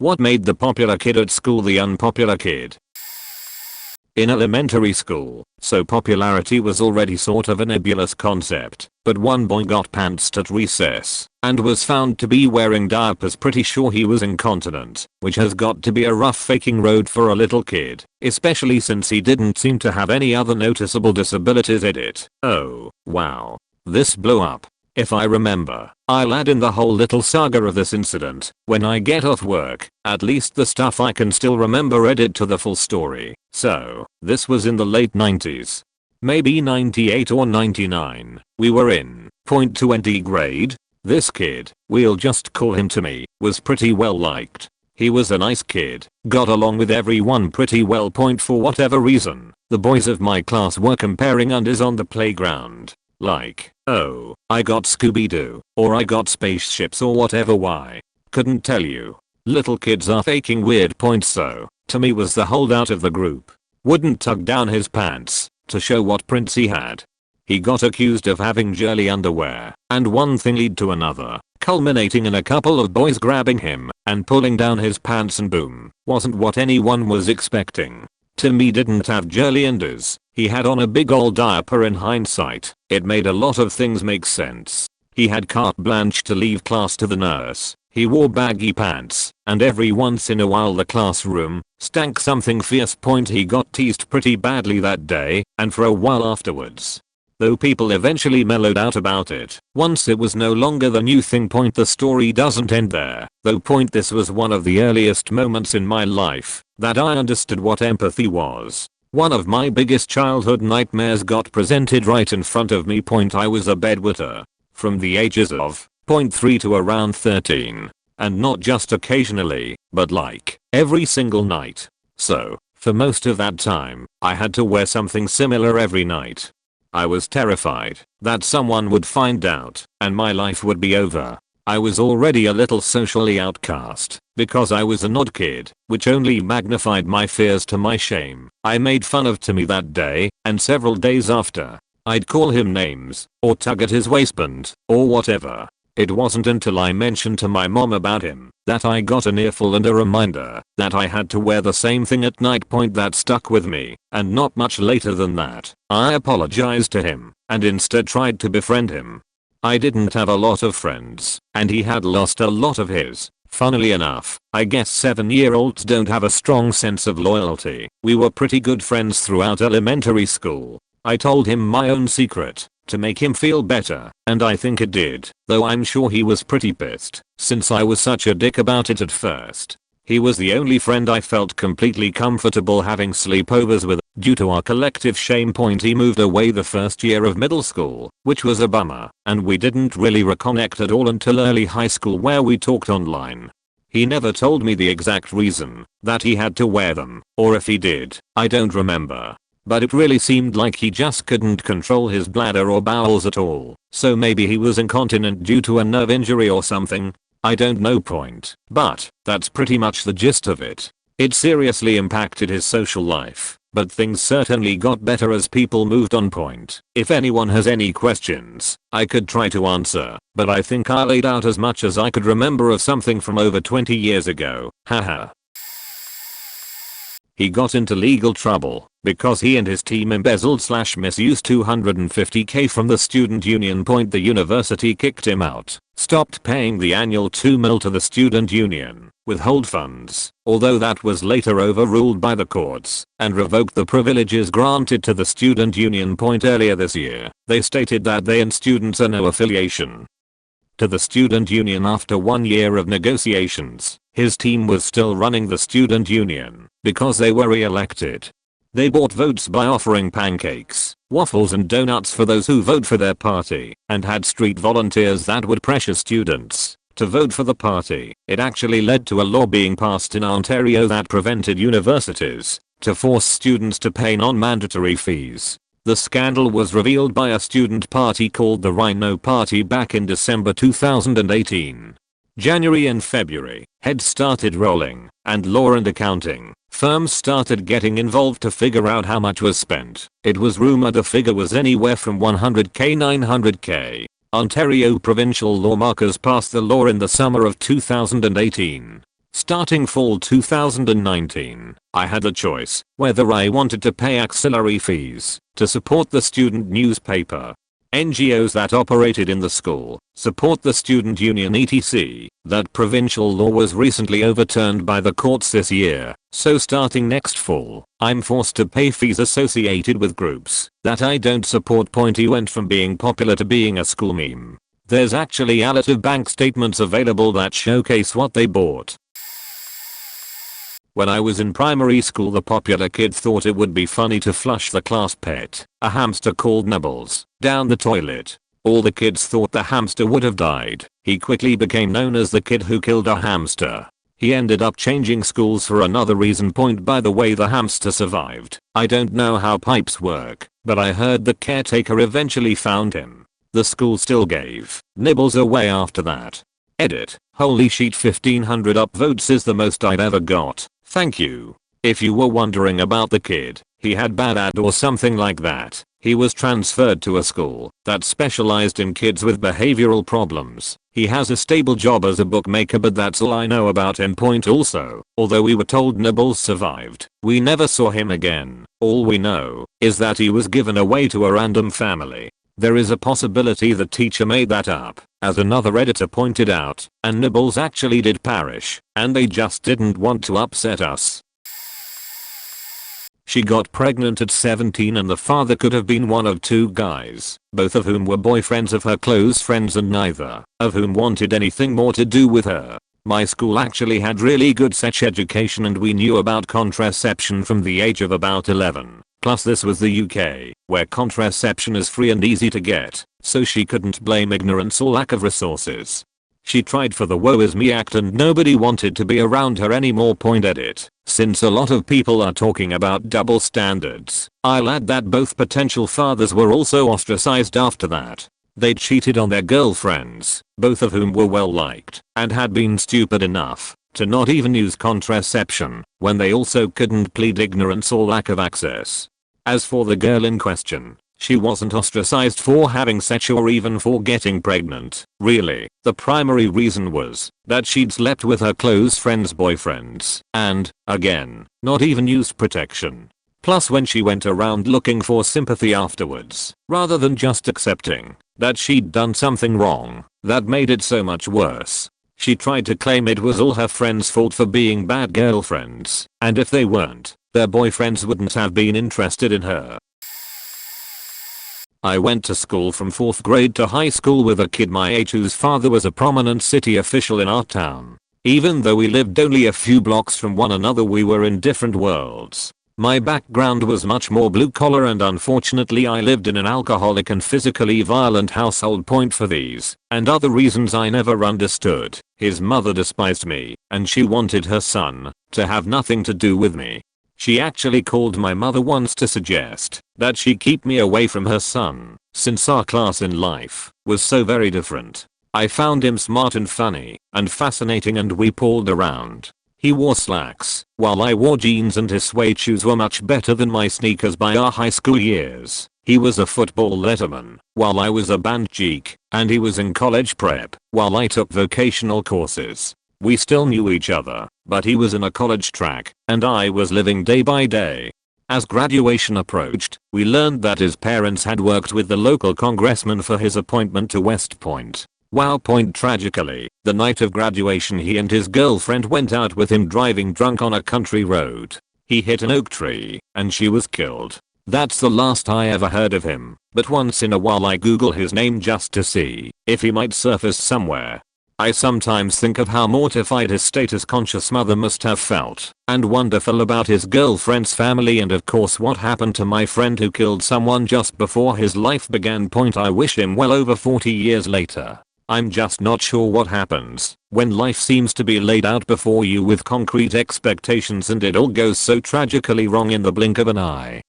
What made the popular kid at school the unpopular kid? In elementary school, so popularity was already sort of a nebulous concept, but one boy got pantsed at recess and was found to be wearing diapers. Pretty sure he was incontinent, which has got to be a rough faking road for a little kid, especially since he didn't seem to have any other noticeable disabilities. Edit. Oh, wow. This blew up. If I remember, I'll add in the whole little saga of this incident when I get off work, at least the stuff I can still remember. Edit to the full story. So, this was in the late 90s. Maybe 98 or 99. We were in .20 grade. This kid, we'll just call him Timmy, was pretty well liked. He was a nice kid, got along with everyone pretty well. For whatever reason, the boys of my class were comparing undies on the playground. Like, oh, I got Scooby-Doo, or I got spaceships, or whatever. Why? Couldn't tell you. Little kids are faking weird. So, Timmy was the holdout of the group. Wouldn't tug down his pants to show what prints he had. He got accused of having jelly underwear, and one thing led to another, culminating in a couple of boys grabbing him and pulling down his pants, and boom, wasn't what anyone was expecting. Timmy didn't have jelly undies. He had on a big old diaper. In hindsight, it made a lot of things make sense. He had carte blanche to leave class to the nurse. He wore baggy pants, and every once in a while the classroom stank something fierce. He got teased pretty badly that day, and for a while afterwards. Though people eventually mellowed out about it once it was no longer the new thing. The story doesn't end there, though. This was one of the earliest moments in my life that I understood what empathy was. One of my biggest childhood nightmares got presented right in front of me. I was a bedwetter from the ages of 3 to around 13. And not just occasionally, but like every single night. So, for most of that time, I had to wear something similar every night. I was terrified that someone would find out and my life would be over. I was already a little socially outcast because I was an odd kid, which only magnified my fears. To my shame, I made fun of Timmy that day, and several days after, I'd call him names or tug at his waistband or whatever. It wasn't until I mentioned to my mom about him that I got an earful and a reminder that I had to wear the same thing at night. That stuck with me, and not much later than that, I apologized to him and instead tried to befriend him. I didn't have a lot of friends, and he had lost a lot of his. Funnily enough, I guess 7-year-olds don't have a strong sense of loyalty. We were pretty good friends throughout elementary school. I told him my own secret to make him feel better, and I think it did, though I'm sure he was pretty pissed since I was such a dick about it at first. He was the only friend I felt completely comfortable having sleepovers with. Due to our collective shame, he moved away the first year of middle school, which was a bummer, and we didn't really reconnect at all until early high school, where we talked online. He never told me the exact reason that he had to wear them, or if he did, I don't remember. But it really seemed like he just couldn't control his bladder or bowels at all, so maybe he was incontinent due to a nerve injury or something. I don't know. But that's pretty much the gist of it. It seriously impacted his social life, but things certainly got better as people moved on. If anyone has any questions, I could try to answer, but I think I laid out as much as I could remember of something from over 20 years ago. Haha. He got into legal trouble because he and his team embezzled/misused $250K from the student union. The university kicked him out, stopped paying the annual $2 million to the student union, withhold funds, although that was later overruled by the courts, and revoked the privileges granted to the student union. Earlier this year, they stated that they and students are no affiliation to the student union. After 1 year of negotiations, his team was still running the student union because they were re-elected. They bought votes by offering pancakes, waffles and donuts for those who vote for their party, and had street volunteers that would pressure students to vote for the party. It actually led to a law being passed in Ontario that prevented universities to force students to pay non-mandatory fees. The scandal was revealed by a student party called the Rhino Party back in December 2018. January and February, heads started rolling, and law and accounting firms started getting involved to figure out how much was spent. It was rumored the figure was anywhere from $100K to $900K. Ontario provincial lawmakers passed the law in the summer of 2018. Starting fall 2019, I had a choice whether I wanted to pay auxiliary fees to support the student newspaper, NGOs that operated in the school, support the student union etc. That provincial law was recently overturned by the courts this year, so starting next fall, I'm forced to pay fees associated with groups that I don't support. Pointy went from being popular to being a school meme. There's actually a lot of bank statements available that showcase what they bought. When I was in primary school, the popular kid thought it would be funny to flush the class pet, a hamster called Nibbles, down the toilet. All the kids thought the hamster would have died. He quickly became known as the kid who killed a hamster. He ended up changing schools for another reason. By the way, the hamster survived. I don't know how pipes work, but I heard the caretaker eventually found him. The school still gave Nibbles away after that. Edit. Holy sheet, 1500 upvotes is the most I've ever got. Thank you. If you were wondering about the kid, he had bad ad or something like that. He was transferred to a school that specialized in kids with behavioral problems. He has a stable job as a bookmaker, but that's all I know about him. Also, although we were told Nibbles survived, we never saw him again. All we know is that he was given away to a random family. There is a possibility the teacher made that up, as another editor pointed out, and Nibbles actually did perish, and they just didn't want to upset us. She got pregnant at 17 and the father could have been one of two guys, both of whom were boyfriends of her close friends and neither of whom wanted anything more to do with her. My school actually had really good sex education and we knew about contraception from the age of about 11. Plus this was the UK, where contraception is free and easy to get, so she couldn't blame ignorance or lack of resources. She tried for the woe is me act and nobody wanted to be around her anymore. Edit. Since a lot of people are talking about double standards, I'll add that both potential fathers were also ostracized after that. They cheated on their girlfriends, both of whom were well liked, and had been stupid enough to not even use contraception when they also couldn't plead ignorance or lack of access. As for the girl in question, she wasn't ostracized for having sex or even for getting pregnant. Really, the primary reason was that she'd slept with her close friends' boyfriends and, again, not even used protection. Plus when she went around looking for sympathy afterwards, rather than just accepting that she'd done something wrong, that made it so much worse. She tried to claim it was all her friends' fault for being bad girlfriends, and if they weren't, their boyfriends wouldn't have been interested in her. I went to school from 4th grade to high school with a kid my age whose father was a prominent city official in our town. Even though we lived only a few blocks from one another, we were in different worlds. My background was much more blue collar and unfortunately I lived in an alcoholic and physically violent household. For these and other reasons I never understood. His mother despised me and she wanted her son to have nothing to do with me. She actually called my mother once to suggest that she keep me away from her son since our class in life was so very different. I found him smart and funny and fascinating and we pulled around. He wore slacks while I wore jeans and his suede shoes were much better than my sneakers by our high school years. He was a football letterman while I was a band geek and he was in college prep while I took vocational courses. We still knew each other, but he was in a college track and I was living day by day. As graduation approached, we learned that his parents had worked with the local congressman for his appointment to West Point. Wow. Tragically, the night of graduation he and his girlfriend went out with him driving drunk on a country road. He hit an oak tree and she was killed. That's the last I ever heard of him, but once in a while I Google his name just to see if he might surface somewhere. I sometimes think of how mortified his status conscious mother must have felt and wonderful about his girlfriend's family and of course what happened to my friend who killed someone just before his life began. I wish him well over 40 years later. I'm just not sure what happens when life seems to be laid out before you with concrete expectations and it all goes so tragically wrong in the blink of an eye.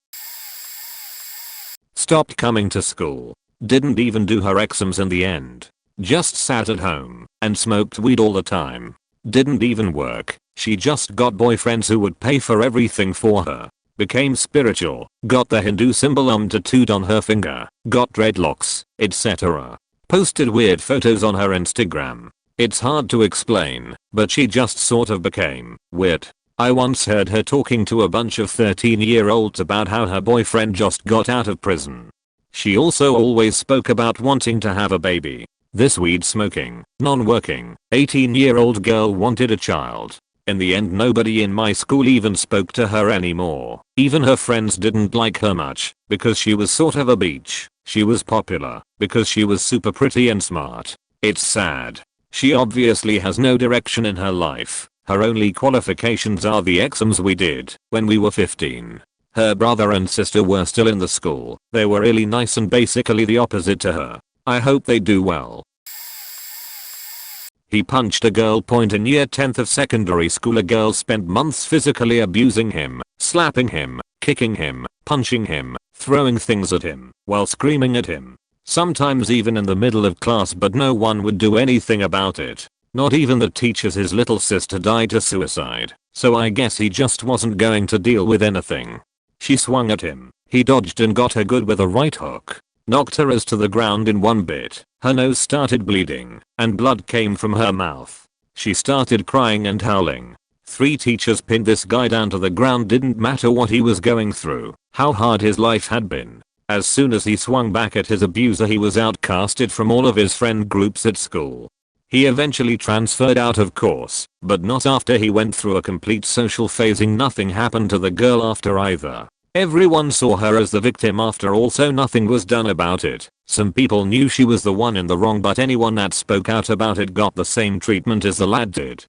Stopped coming to school. Didn't even do her exams in the end. Just sat at home and smoked weed all the time. Didn't even work. She just got boyfriends who would pay for everything for her. Became spiritual. Got the Hindu symbol tattooed on her finger. Got dreadlocks, etc. Posted weird photos on her Instagram. It's hard to explain, but she just sort of became weird. I once heard her talking to a bunch of 13-year-olds about how her boyfriend just got out of prison. She also always spoke about wanting to have a baby. This weed-smoking, non-working, 18-year-old girl wanted a child. In the end, nobody in my school even spoke to her anymore. Even her friends didn't like her much, because she was sort of a beach. She was popular, because she was super pretty and smart. It's sad. She obviously has no direction in her life. Her only qualifications are the exams we did when we were 15. Her brother and sister were still in the school. They were really nice and basically the opposite to her. I hope they do well. He punched a girl point in year 10th of secondary school. A girl spent months physically abusing him, slapping him, kicking him, punching him, throwing things at him, while screaming at him. Sometimes even in the middle of class, but no one would do anything about it. Not even the teachers. His little sister died to suicide, so I guess he just wasn't going to deal with anything. She swung at him. He dodged and got her good with a right hook. Knocked her ass to the ground in one bit. Her nose started bleeding, and blood came from her mouth. She started crying and howling. 3 teachers pinned this guy down to the ground. Didn't matter what he was going through, how hard his life had been. As soon as he swung back at his abuser, he was outcasted from all of his friend groups at school. He eventually transferred out of course, but not after he went through a complete social phasing. Nothing happened to the girl after either. Everyone saw her as the victim after all, so nothing was done about it. Some people knew she was the one in the wrong, but anyone that spoke out about it got the same treatment as the lad did.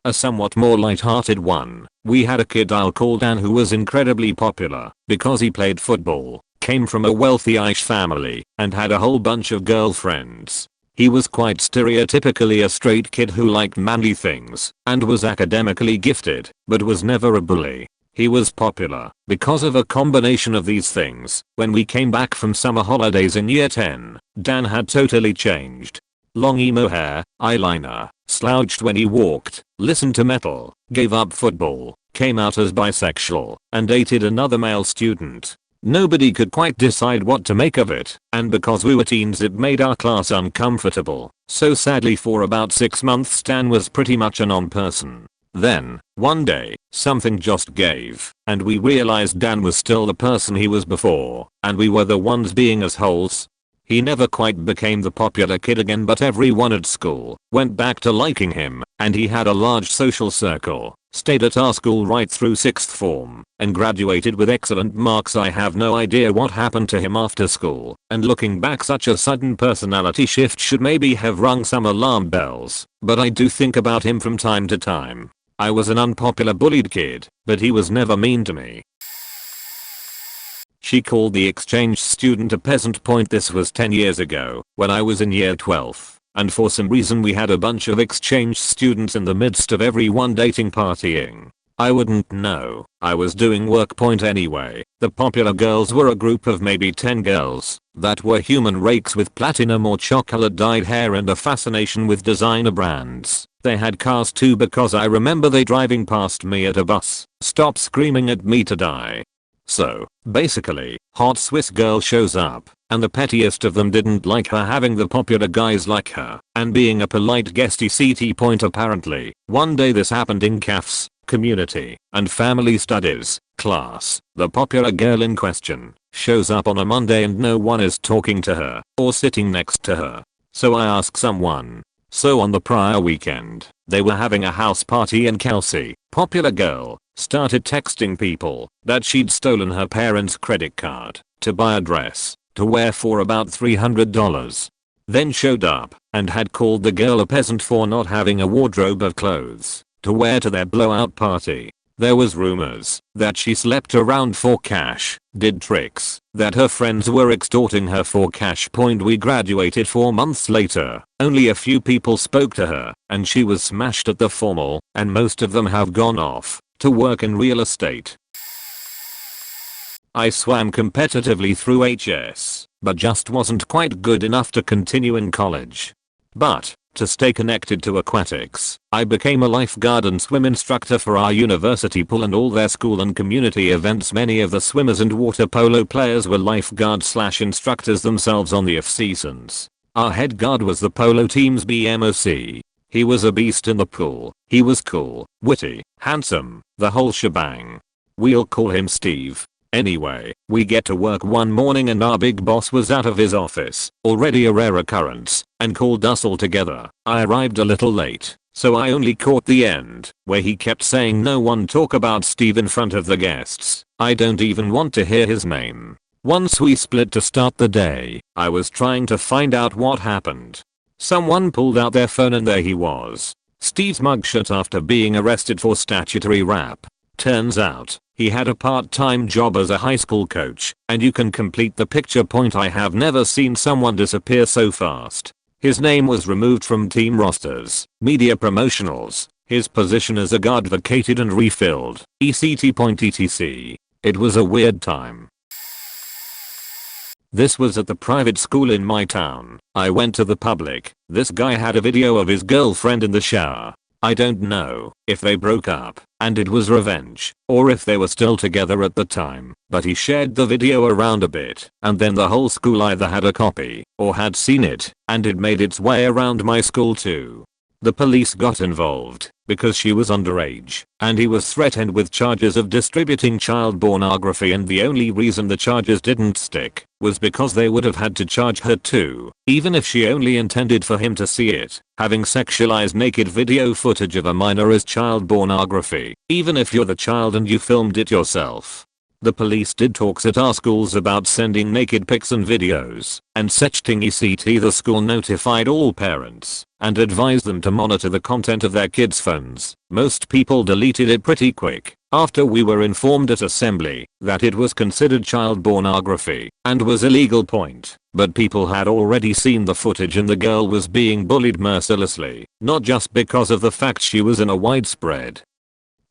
A somewhat more light-hearted one. We had a kid I'll call Dan who was incredibly popular because he played football, came from a wealthy-ish family, and had a whole bunch of girlfriends. He was quite stereotypically a straight kid who liked manly things and was academically gifted, but was never a bully. He was popular because of a combination of these things. When we came back from summer holidays in year 10, Dan had totally changed. Long emo hair, eyeliner, slouched when he walked, listened to metal, gave up football, came out as bisexual, and dated another male student. Nobody could quite decide what to make of it, and because we were teens it made our class uncomfortable. So sadly for about 6 months Dan was pretty much a non-person. Then, one day, something just gave, and we realized Dan was still the person he was before, and we were the ones being assholes. He never quite became the popular kid again, but everyone at school went back to liking him, and he had a large social circle, stayed at our school right through 6th form, and graduated with excellent marks. I have no idea what happened to him after school, and looking back such a sudden personality shift should maybe have rung some alarm bells, but I do think about him from time to time. I was an unpopular bullied kid, but he was never mean to me. She called the exchange student a peasant point. This was 10 years ago, when I was in year 12, and for some reason we had a bunch of exchange students in the midst of everyone dating partying. I wouldn't know. I was doing work point anyway. The popular girls were a group of maybe 10 girls that were human rakes with platinum or chocolate dyed hair and a fascination with designer brands. They had cars too, because I remember they driving past me at a bus stop screaming at me to die. So, basically, hot Swiss girl shows up, and the pettiest of them didn't like her having the popular guys like her, and being a polite guesty CT point apparently. One day this happened in CAF's community and family studies class. The popular girl in question shows up on a Monday and no one is talking to her or sitting next to her. So I ask someone, so on the prior weekend, they were having a house party and Kelsey, popular girl, started texting people that she'd stolen her parents' credit card to buy a dress to wear for about $300. Then showed up and had called the girl a peasant for not having a wardrobe of clothes to wear to their blowout party. There was rumors that she slept around for cash, did tricks, that her friends were extorting her for cash. We graduated 4 months later, only a few people spoke to her, and she was smashed at the formal, and most of them have gone off to work in real estate. I swam competitively through HS, but just wasn't quite good enough to continue in college. But, to stay connected to aquatics, I became a lifeguard and swim instructor for our university pool and all their school and community events. Many of the swimmers and water polo players were lifeguards/instructors themselves on the off seasons. Our head guard was the polo team's BMOC. He was a beast in the pool. He was cool, witty, handsome, the whole shebang. We'll call him Steve. Anyway, we get to work one morning and our big boss was out of his office, already a rare occurrence, and called us all together. I arrived a little late, so I only caught the end, where he kept saying no one talk about Steve in front of the guests. I don't even want to hear his name. Once we split to start the day, I was trying to find out what happened. Someone pulled out their phone and there he was. Steve's mugshot after being arrested for statutory rap. Turns out, he had a part-time job as a high school coach, and you can complete the picture. Point: I have never seen someone disappear so fast. His name was removed from team rosters, media promotionals, his position as a guard vacated and refilled, etc. It was a weird time. This was at the private school in my town. I went to the public. This guy had a video of his girlfriend in the shower. I don't know if they broke up and it was revenge, or if they were still together at the time, but he shared the video around a bit, and then the whole school either had a copy or had seen it, and it made its way around my school too. The police got involved because she was underage, and he was threatened with charges of distributing child pornography, and the only reason the charges didn't stick was because they would have had to charge her too, even if she only intended for him to see it. Having sexualized naked video footage of a minor is child pornography, even if you're the child and you filmed it yourself. The police did talks at our schools about sending naked pics and videos and such thing, etc. The school notified all parents and advised them to monitor the content of their kids' phones. Most people deleted it pretty quick after we were informed at assembly that it was considered child pornography and was illegal. Point: but people had already seen the footage and the girl was being bullied mercilessly, not just because of the fact she was in a widespread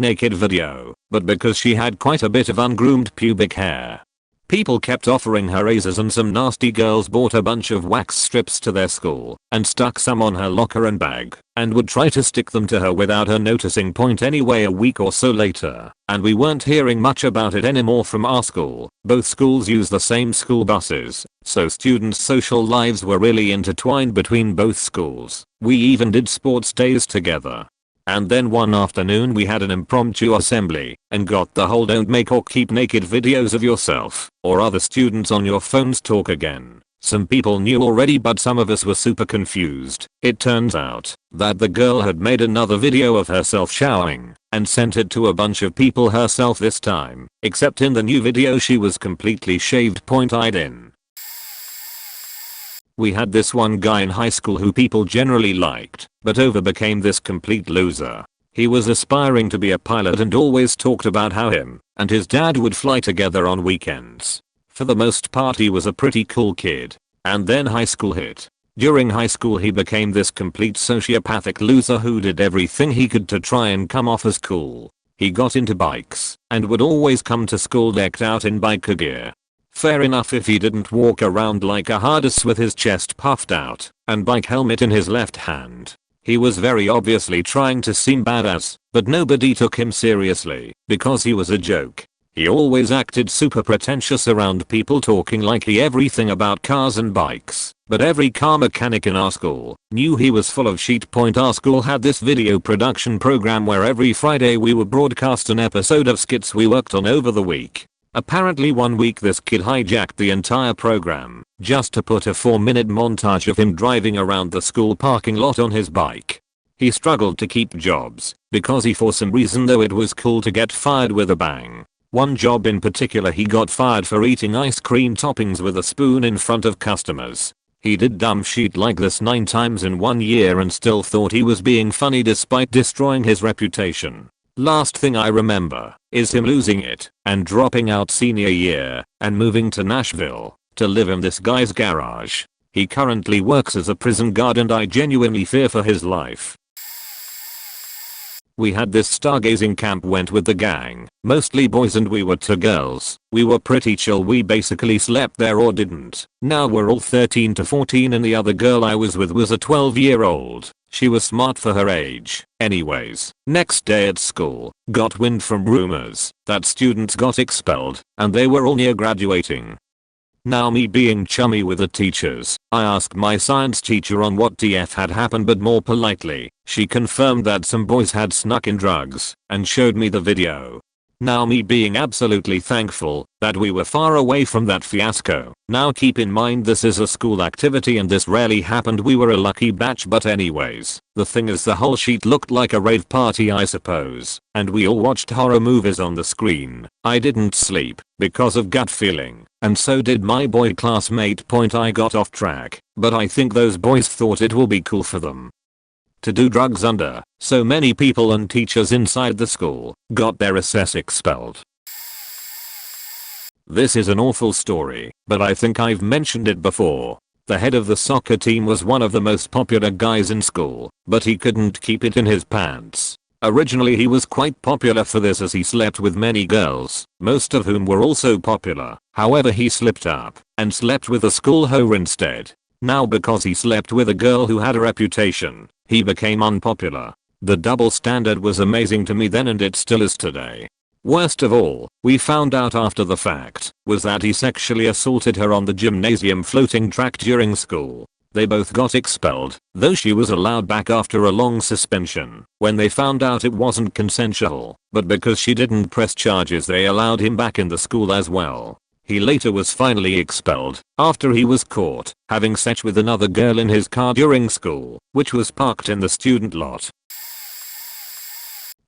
naked video, but because she had quite a bit of ungroomed pubic hair. People kept offering her razors and some nasty girls bought a bunch of wax strips to their school and stuck some on her locker and bag and would try to stick them to her without her noticing. Point: anyway, a week or so later, and we weren't hearing much about it anymore from our school. Both schools use the same school buses, so students' social lives were really intertwined between both schools. We even did sports days together. And then one afternoon we had an impromptu assembly and got the whole don't make or keep naked videos of yourself or other students on your phones talk again. Some people knew already, but some of us were super confused. It turns out that the girl had made another video of herself showering and sent it to a bunch of people herself this time, except in the new video she was completely shaved. Point: I'd in. We had this one guy in high school who people generally liked, but over became this complete loser. He was aspiring to be a pilot and always talked about how him and his dad would fly together on weekends. For the most part he was a pretty cool kid. And then high school hit. During high school he became this complete sociopathic loser who did everything he could to try and come off as cool. He got into bikes and would always come to school decked out in biker gear. Fair enough if he didn't walk around like a hardass with his chest puffed out and bike helmet in his left hand. He was very obviously trying to seem badass, but nobody took him seriously because he was a joke. He always acted super pretentious around people, talking like he everything about cars and bikes, but every car mechanic in our school knew he was full of shit. Point: our school had this video production program where every Friday we would broadcast an episode of skits we worked on over the week. Apparently one week this kid hijacked the entire program just to put a 4-minute montage of him driving around the school parking lot on his bike. He struggled to keep jobs because he, for some reason though it was cool to get fired with a bang. One job in particular he got fired for eating ice cream toppings with a spoon in front of customers. He did dumb shit like this 9 times in 1 year and still thought he was being funny despite destroying his reputation. Last thing I remember is him losing it and dropping out senior year and moving to Nashville to live in this guy's garage. He currently works as a prison guard and I genuinely fear for his life. We had this stargazing camp, went with the gang, mostly boys and we were 2 girls. We were pretty chill, we basically slept there or didn't. Now we're all 13 to 14 and the other girl I was with was a 12-year-old. She was smart for her age. Anyways, next day at school, got wind from rumors that students got expelled and they were all near graduating. Now me being chummy with the teachers, I asked my science teacher on what TF had happened, but more politely, she confirmed that some boys had snuck in drugs and showed me the video. Now me being absolutely thankful that we were far away from that fiasco. Now keep in mind this is a school activity and this rarely happened. We were a lucky batch, but anyways, the thing is the whole sheet looked like a rave party I suppose, and we all watched horror movies on the screen. I didn't sleep because of gut feeling, and so did my boy classmate. I got off track, but I think those boys thought it will be cool for them to do drugs under so many people, and teachers inside the school got their SS expelled. This is an awful story, but I think I've mentioned it before. The head of the soccer team was one of the most popular guys in school, but he couldn't keep it in his pants. Originally he was quite popular for this as he slept with many girls, most of whom were also popular. However, he slipped up and slept with a school whore instead. Now because he slept with a girl who had a reputation, he became unpopular. The double standard was amazing to me then, and it still is today. Worst of all, we found out after the fact, was that he sexually assaulted her on the gymnasium floating track during school. They both got expelled, though she was allowed back after a long suspension. When they found out it wasn't consensual, but because she didn't press charges, they allowed him back in the school as well. He later was finally expelled after he was caught having sex with another girl in his car during school, which was parked in the student lot.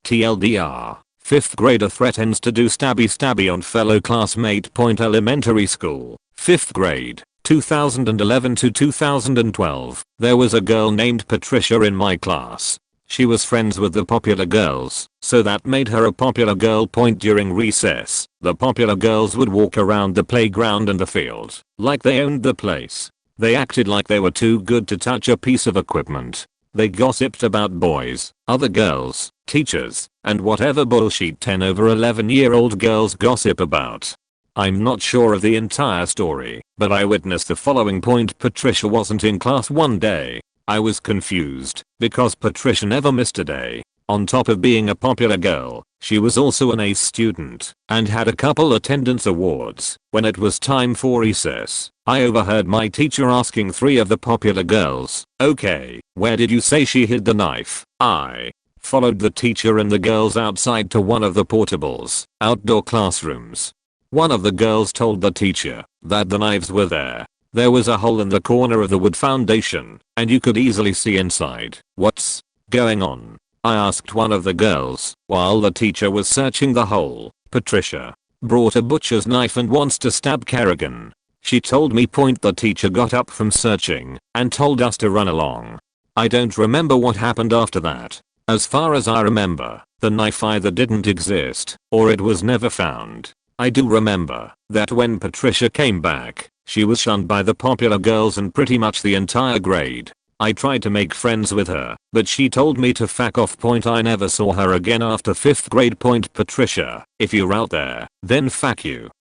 TLDR. 5th grader threatens to do stabby on fellow classmate. Elementary school, 5th grade, 2011 to 2012. There was a girl named Patricia in my class. She was friends with the popular girls, so that made her a popular girl. During recess, the popular girls would walk around the playground and the field like they owned the place. They acted like they were too good to touch a piece of equipment. They gossiped about boys, other girls, teachers, and whatever bullshit 10 over 11-year-old girls gossip about. I'm not sure of the entire story, but I witnessed the following. Patricia wasn't in class one day. I was confused because Patricia never missed a day. On top of being a popular girl, she was also an A student and had a couple attendance awards. When it was time for recess, I overheard my teacher asking 3 of the popular girls, "Okay, where did you say she hid the knife?" I followed the teacher and the girls outside to one of the portables, outdoor classrooms. One of the girls told the teacher that the knives were there. There was a hole in the corner of the wood foundation, and you could easily see inside. "What's going on?" I asked one of the girls. While the teacher was searching the hole, Patricia brought a butcher's knife and wants to stab Kerrigan. She told me. The teacher got up from searching and told us to run along. I don't remember what happened after that. As far as I remember, the knife either didn't exist or it was never found. I do remember that when Patricia came back, she was shunned by the popular girls and pretty much the entire grade. I tried to make friends with her, but she told me to fuck off. I never saw her again after 5th grade. Patricia, if you're out there, then fuck you.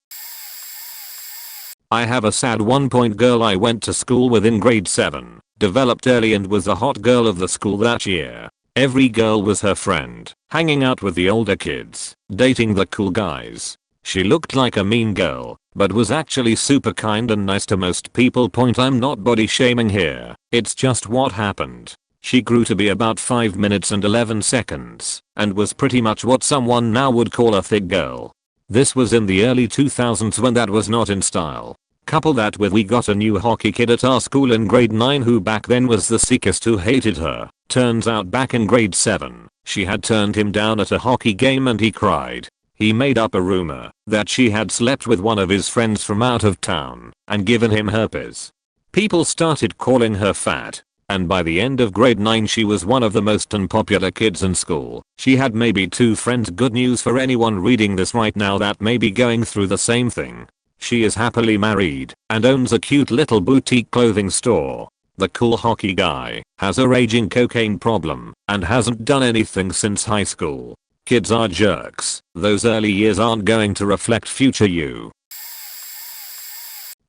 I have a sad one. Girl I went to school with in grade 7, developed early and was the hot girl of the school that year. Every girl was her friend, hanging out with the older kids, dating the cool guys. She looked like a mean girl, but was actually super kind and nice to most people. I'm not body shaming here, it's just what happened. She grew to be about 5 minutes and 11 seconds, and was pretty much what someone now would call a thick girl. This was in the early 2000s when that was not in style. Couple that with we got a new hockey kid at our school in grade 9 who back then was the sickest, who hated her. Turns out back in grade 7, she had turned him down at a hockey game and he cried. He made up a rumor that she had slept with one of his friends from out of town and given him herpes. People started calling her fat, and by the end of grade 9 she was one of the most unpopular kids in school. She had maybe 2 friends. Good news for anyone reading this right now that may be going through the same thing. She is happily married and owns a cute little boutique clothing store. The cool hockey guy has a raging cocaine problem and hasn't done anything since high school. Kids are jerks. Those early years aren't going to reflect future you.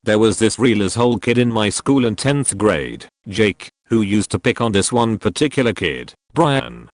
There was this real asshole kid in my school in 10th grade, Jake, who used to pick on this one particular kid, Brian,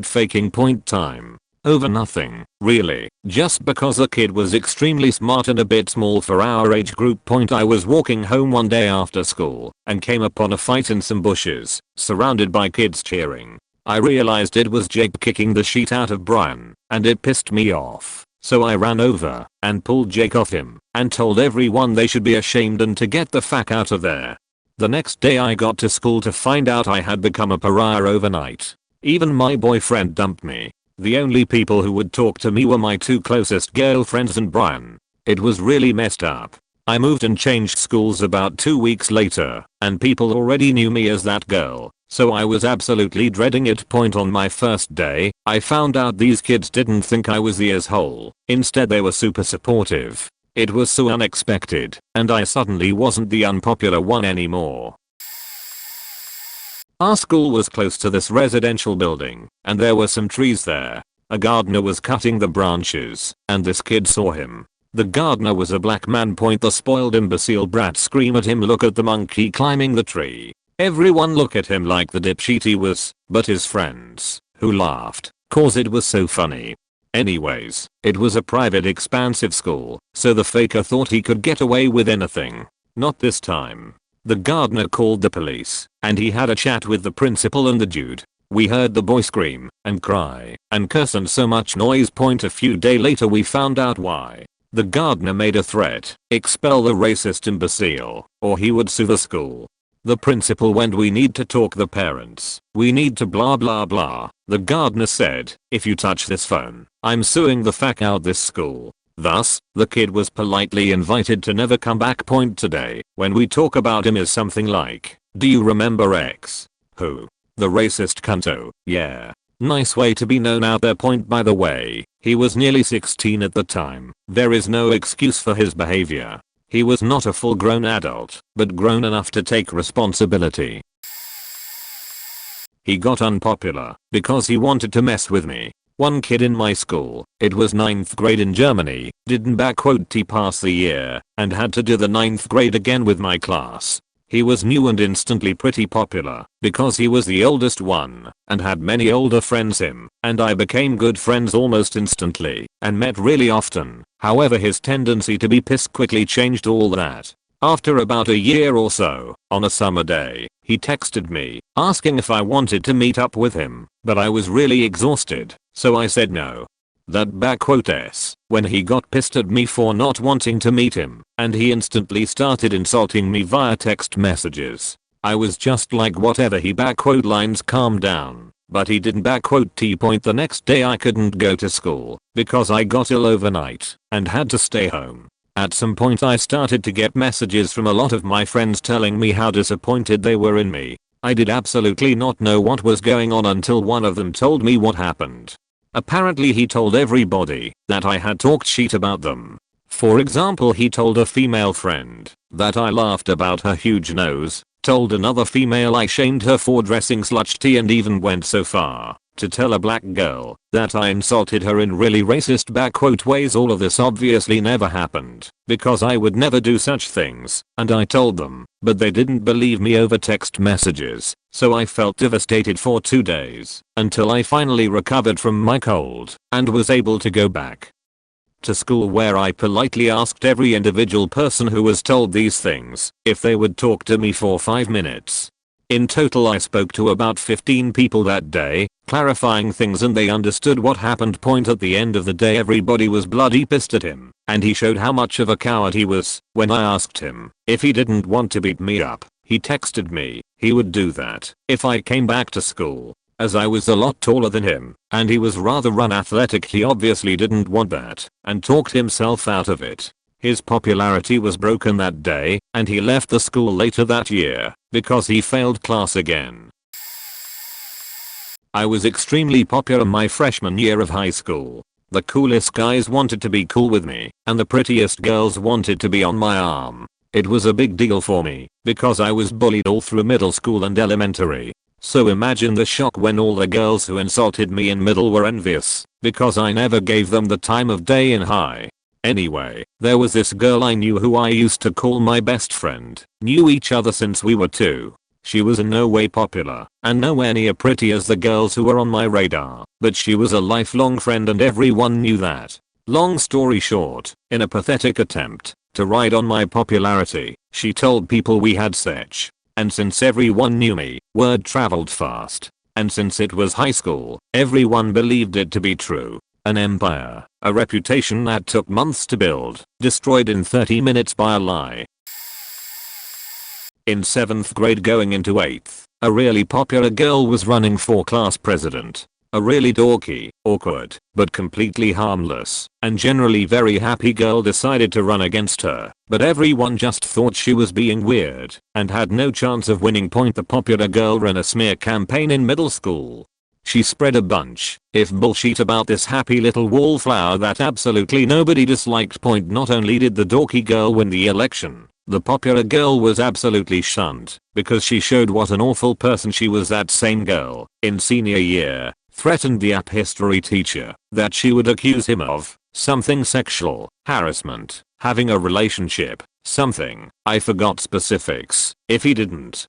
faking time. Over nothing, really, just because the kid was extremely smart and a bit small for our age group. I was walking home one day after school and came upon a fight in some bushes, surrounded by kids cheering. I realized it was Jake kicking the shit out of Brian, and it pissed me off. So I ran over and pulled Jake off him and told everyone they should be ashamed and to get the fuck out of there. The next day I got to school to find out I had become a pariah overnight. Even my boyfriend dumped me. The only people who would talk to me were my 2 closest girlfriends and Brian. It was really messed up. I moved and changed schools about 2 weeks later, and people already knew me as that girl, so I was absolutely dreading it. On my first day, I found out these kids didn't think I was the asshole. Instead they were super supportive. It was so unexpected, and I suddenly wasn't the unpopular one anymore. Our school was close to this residential building, and there were some trees there. A gardener was cutting the branches, and this kid saw him. The gardener was a black man. The spoiled imbecile brat scream at him, look at the monkey climbing the tree. Everyone look at him like the dipshit he was, but his friends, who laughed, cause it was so funny. Anyways, it was a private expansive school, so the faker thought he could get away with anything. Not this time. The gardener called the police, and he had a chat with the principal and the dude. We heard the boy scream and cry and curse and so much noise. A few days later we found out why. The gardener made a threat, expel the racist imbecile, or he would sue the school. The principal went, we need to talk the parents. We need to blah blah blah. The gardener said, if you touch this phone, I'm suing the fuck out this school. Thus, the kid was politely invited to never come back. Today, when we talk about him is something like, do you remember X? Who? The racist cunto, yeah. Nice way to be known out there. By the way, he was nearly 16 at the time. There is no excuse for his behavior. He was not a full-grown adult, but grown enough to take responsibility. He got unpopular because he wanted to mess with me. One kid in my school, it was 9th grade in Germany, didn't pass the year and had to do the 9th grade again with my class. He was new and instantly pretty popular because he was the oldest one and had many older friends. Him and I became good friends almost instantly and met really often. However, his tendency to be pissed quickly changed all that. After about a year or so, on a summer day, he texted me asking if I wanted to meet up with him, but I was really exhausted, so I said no. That s when he got pissed at me for not wanting to meet him, and he instantly started insulting me via text messages. I was just like whatever, he lines calm down, but he didn't t. The next day I couldn't go to school because I got ill overnight and had to stay home. At some point I started to get messages from a lot of my friends telling me how disappointed they were in me. I did absolutely not know what was going on until one of them told me what happened. Apparently he told everybody that I had talked shit about them. For example, he told a female friend that I laughed about her huge nose, told another female I shamed her for dressing slutty, and even went so far to tell a black girl that I insulted her in really racist ways. All of this obviously never happened because I would never do such things, and I told them, but they didn't believe me over text messages, so I felt devastated for 2 days until I finally recovered from my cold and was able to go back to school, where I politely asked every individual person who was told these things if they would talk to me for 5 minutes. In total I spoke to about 15 people that day, clarifying things, and they understood what happened. At the end of the day everybody was bloody pissed at him, and he showed how much of a coward he was. When I asked him if he didn't want to beat me up, he texted me he would do that if I came back to school. As I was a lot taller than him, and he was rather unathletic, he obviously didn't want that, and talked himself out of it. His popularity was broken that day, and he left the school later that year because he failed class again. I was extremely popular my freshman year of high school. The coolest guys wanted to be cool with me, and the prettiest girls wanted to be on my arm. It was a big deal for me because I was bullied all through middle school and elementary. So imagine the shock when all the girls who insulted me in middle were envious because I never gave them the time of day in high. Anyway, there was this girl I knew who I used to call my best friend. Knew each other since we were 2. She was in no way popular and nowhere near pretty as the girls who were on my radar, but she was a lifelong friend and everyone knew that. Long story short, in a pathetic attempt to ride on my popularity, she told people we had sex. And since everyone knew me, word traveled fast. And since it was high school, everyone believed it to be true. An empire, a reputation that took months to build, destroyed in 30 minutes by a lie. In 7th grade going into 8th, a really popular girl was running for class president. A really dorky, awkward, but completely harmless, and generally very happy girl decided to run against her, but everyone just thought she was being weird, and had no chance of winning. The popular girl ran a smear campaign in middle school. She spread a bunch of bullshit about this happy little wallflower that absolutely nobody disliked. Not only did the dorky girl win the election, the popular girl was absolutely shunned, because she showed what an awful person she was. That same girl, in senior year, threatened the app history teacher that she would accuse him of something sexual, harassment, having a relationship, something, I forgot specifics, if he didn't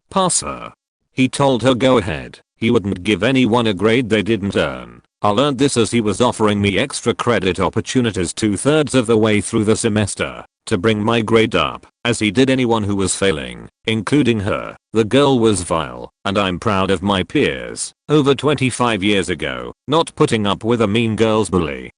pass her. He told her go ahead, he wouldn't give anyone a grade they didn't earn. I learned this as he was offering me extra credit opportunities 2/3 of the way through the semester to bring my grade up, as he did anyone who was failing, including her. The girl was vile, and I'm proud of my peers, over 25 years ago, not putting up with a mean girl's bully.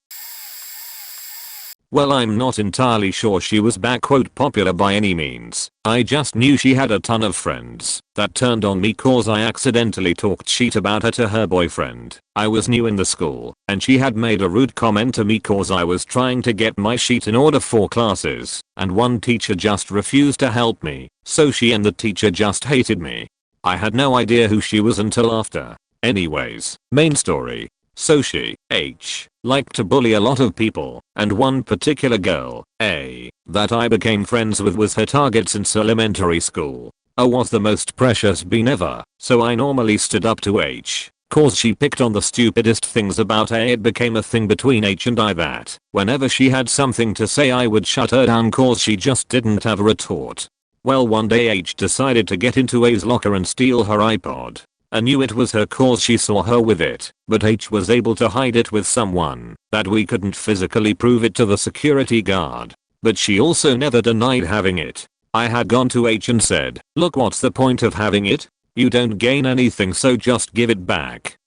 Well, I'm not entirely sure she was "popular" by any means. I just knew she had a ton of friends that turned on me cause I accidentally talked shit about her to her boyfriend. I was new in the school, and she had made a rude comment to me cause I was trying to get my sheet in order for classes, and one teacher just refused to help me, so she and the teacher just hated me. I had no idea who she was until after. Anyways, main story. So she, liked to bully a lot of people, and one particular girl, that I became friends with was her target since elementary school. Was the most precious bean ever, so I normally stood up to cause she picked on the stupidest things about It became a thing between and I that whenever she had something to say I would shut her down cause she just didn't have a retort. Well, one day decided to get into A's locker and steal her iPod. I knew it was her cause she saw her with it, but was able to hide it with someone that we couldn't physically prove it to the security guard. But she also never denied having it. I had gone to and said, look, what's the point of having it? You don't gain anything, so just give it back.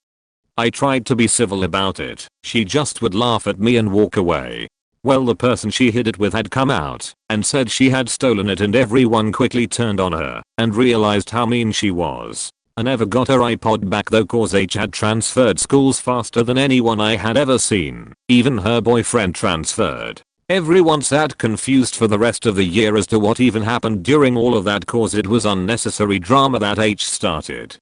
I tried to be civil about it. She just would laugh at me and walk away. Well, the person she hid it with had come out and said she had stolen it, and everyone quickly turned on her and realized how mean she was. I never got her iPod back though cause had transferred schools faster than anyone I had ever seen. Even her boyfriend transferred. Everyone sat confused for the rest of the year as to what even happened during all of that cause it was unnecessary drama that started.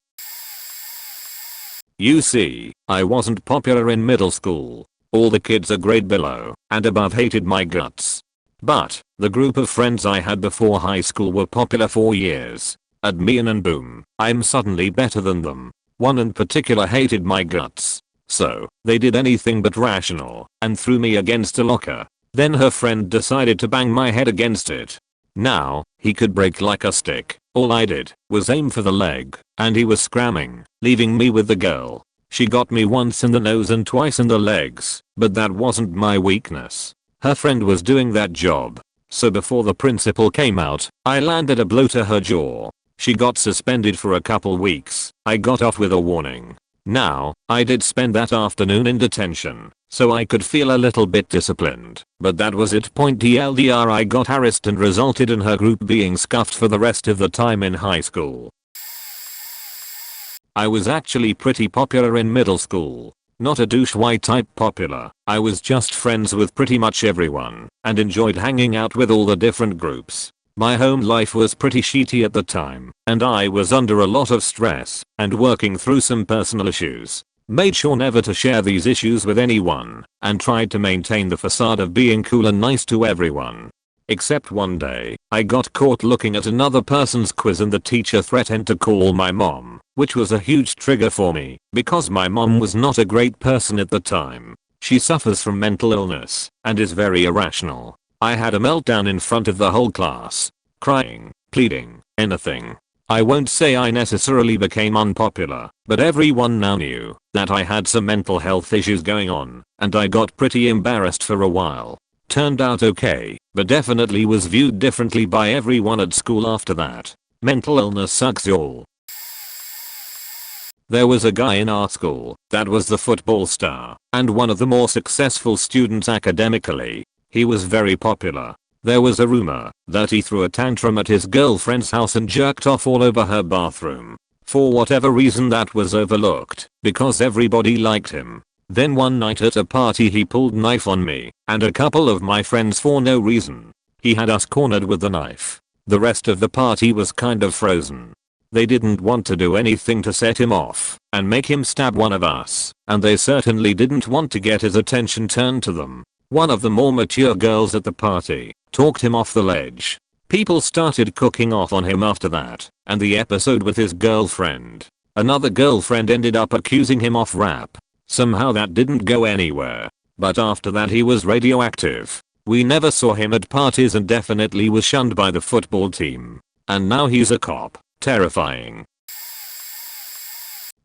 You see, I wasn't popular in middle school. All the kids a grade below and above hated my guts. But the group of friends I had before high school were popular for years. Add me in and boom, I'm suddenly better than them. One in particular hated my guts. So, they did anything but rational and threw me against a locker. Then her friend decided to bang my head against it. Now, he could break like a stick. All I did was aim for the leg, and he was scramming, leaving me with the girl. She got me once in the nose and twice in the legs, but that wasn't my weakness. Her friend was doing that job. So before the principal came out, I landed a blow to her jaw. She got suspended for a couple weeks. I got off with a warning. Now, I did spend that afternoon in detention, so I could feel a little bit disciplined, but that was it. TLDR, I got harassed and resulted in her group being scuffed for the rest of the time in high school. I was actually pretty popular in middle school. Not a douche white type popular. I was just friends with pretty much everyone and enjoyed hanging out with all the different groups. My home life was pretty shitty at the time, and I was under a lot of stress and working through some personal issues. Made sure never to share these issues with anyone and tried to maintain the facade of being cool and nice to everyone. Except one day, I got caught looking at another person's quiz and the teacher threatened to call my mom, which was a huge trigger for me because my mom was not a great person at the time. She suffers from mental illness and is very irrational. I had a meltdown in front of the whole class. Crying, pleading, anything. I won't say I necessarily became unpopular, but everyone now knew that I had some mental health issues going on, and I got pretty embarrassed for a while. Turned out okay, but definitely was viewed differently by everyone at school after that. Mental illness sucks, y'all. There was a guy in our school that was the football star and one of the more successful students academically. He was very popular. There was a rumor that he threw a tantrum at his girlfriend's house and jerked off all over her bathroom. For whatever reason that was overlooked because everybody liked him. Then one night at a party he pulled knife on me and a couple of my friends for no reason. He had us cornered with the knife. The rest of the party was kind of frozen. They didn't want to do anything to set him off and make him stab one of us, and they certainly didn't want to get his attention turned to them. One of the more mature girls at the party talked him off the ledge. People started cooking off on him after that, and the episode with his girlfriend. Another girlfriend ended up accusing him of rap. Somehow that didn't go anywhere. But after that he was radioactive. We never saw him at parties and definitely was shunned by the football team. And now he's a cop. Terrifying.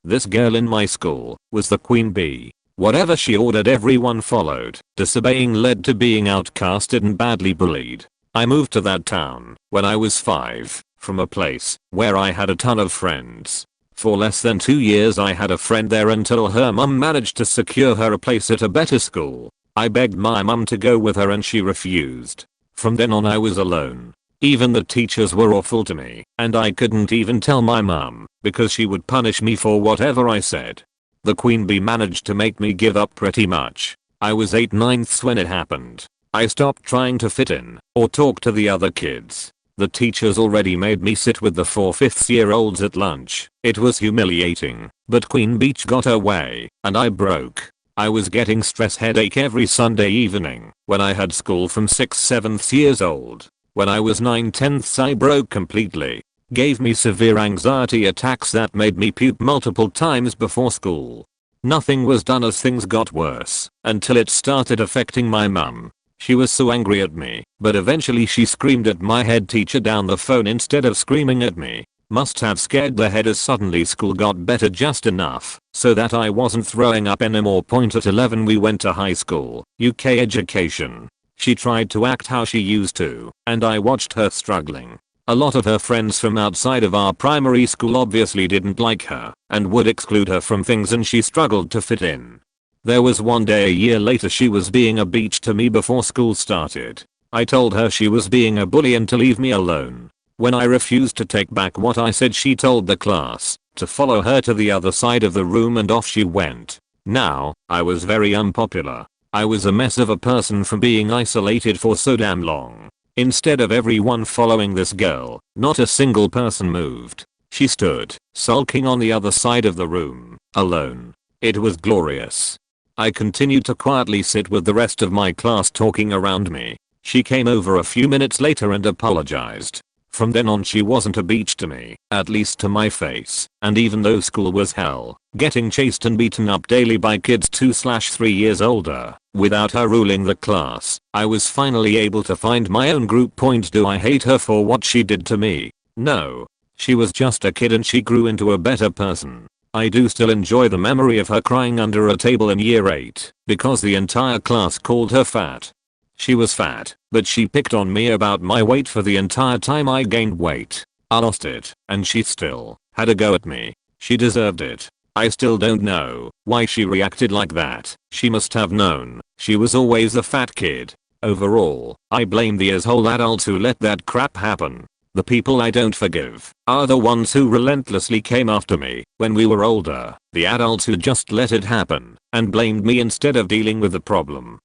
This girl in my school was the queen bee. Whatever she ordered everyone followed. Disobeying led to being outcasted and badly bullied. I moved to that town when I was 5, from a place where I had a ton of friends. For less than 2 years I had a friend there until her mum managed to secure her a place at a better school. I begged my mum to go with her and she refused. From then on I was alone. Even the teachers were awful to me, and I couldn't even tell my mum because she would punish me for whatever I said. The queen bee managed to make me give up pretty much. I was 8/9 when it happened. I stopped trying to fit in or talk to the other kids. The teachers already made me sit with the 4/5 year olds at lunch. It was humiliating, but Queen Bee got her way, and I broke. I was getting stress headache every Sunday evening when I had school from 6/7 years old. When I was 9/10 I broke completely. Gave me severe anxiety attacks that made me puke multiple times before school. Nothing was done as things got worse until it started affecting my mum. She was so angry at me, but eventually she screamed at my head teacher down the phone instead of screaming at me. Must have scared the head as suddenly school got better just enough so that I wasn't throwing up anymore. At 11 we went to high school, UK education. She tried to act how she used to, and I watched her struggling. A lot of her friends from outside of our primary school obviously didn't like her and would exclude her from things and she struggled to fit in. There was one day a year later she was being a beach to me before school started. I told her she was being a bully and to leave me alone. When I refused to take back what I said she told the class to follow her to the other side of the room and off she went. Now, I was very unpopular. I was a mess of a person from being isolated for so damn long. Instead of everyone following this girl, not a single person moved. She stood, sulking on the other side of the room, alone. It was glorious. I continued to quietly sit with the rest of my class talking around me. She came over a few minutes later and apologized. From then on she wasn't a beach to me, at least to my face, and even though school was hell, getting chased and beaten up daily by kids 2/3 years older, without her ruling the class, I was finally able to find my own group. Do I hate her for what she did to me? No. She was just a kid and she grew into a better person. I do still enjoy the memory of her crying under a table in year 8 because the entire class called her fat. She was fat, but she picked on me about my weight for the entire time I gained weight. I lost it, and she still had a go at me. She deserved it. I still don't know why she reacted like that. She must have known she was always the fat kid. Overall, I blame the asshole adults who let that crap happen. The people I don't forgive are the ones who relentlessly came after me when we were older. The adults who just let it happen and blamed me instead of dealing with the problem.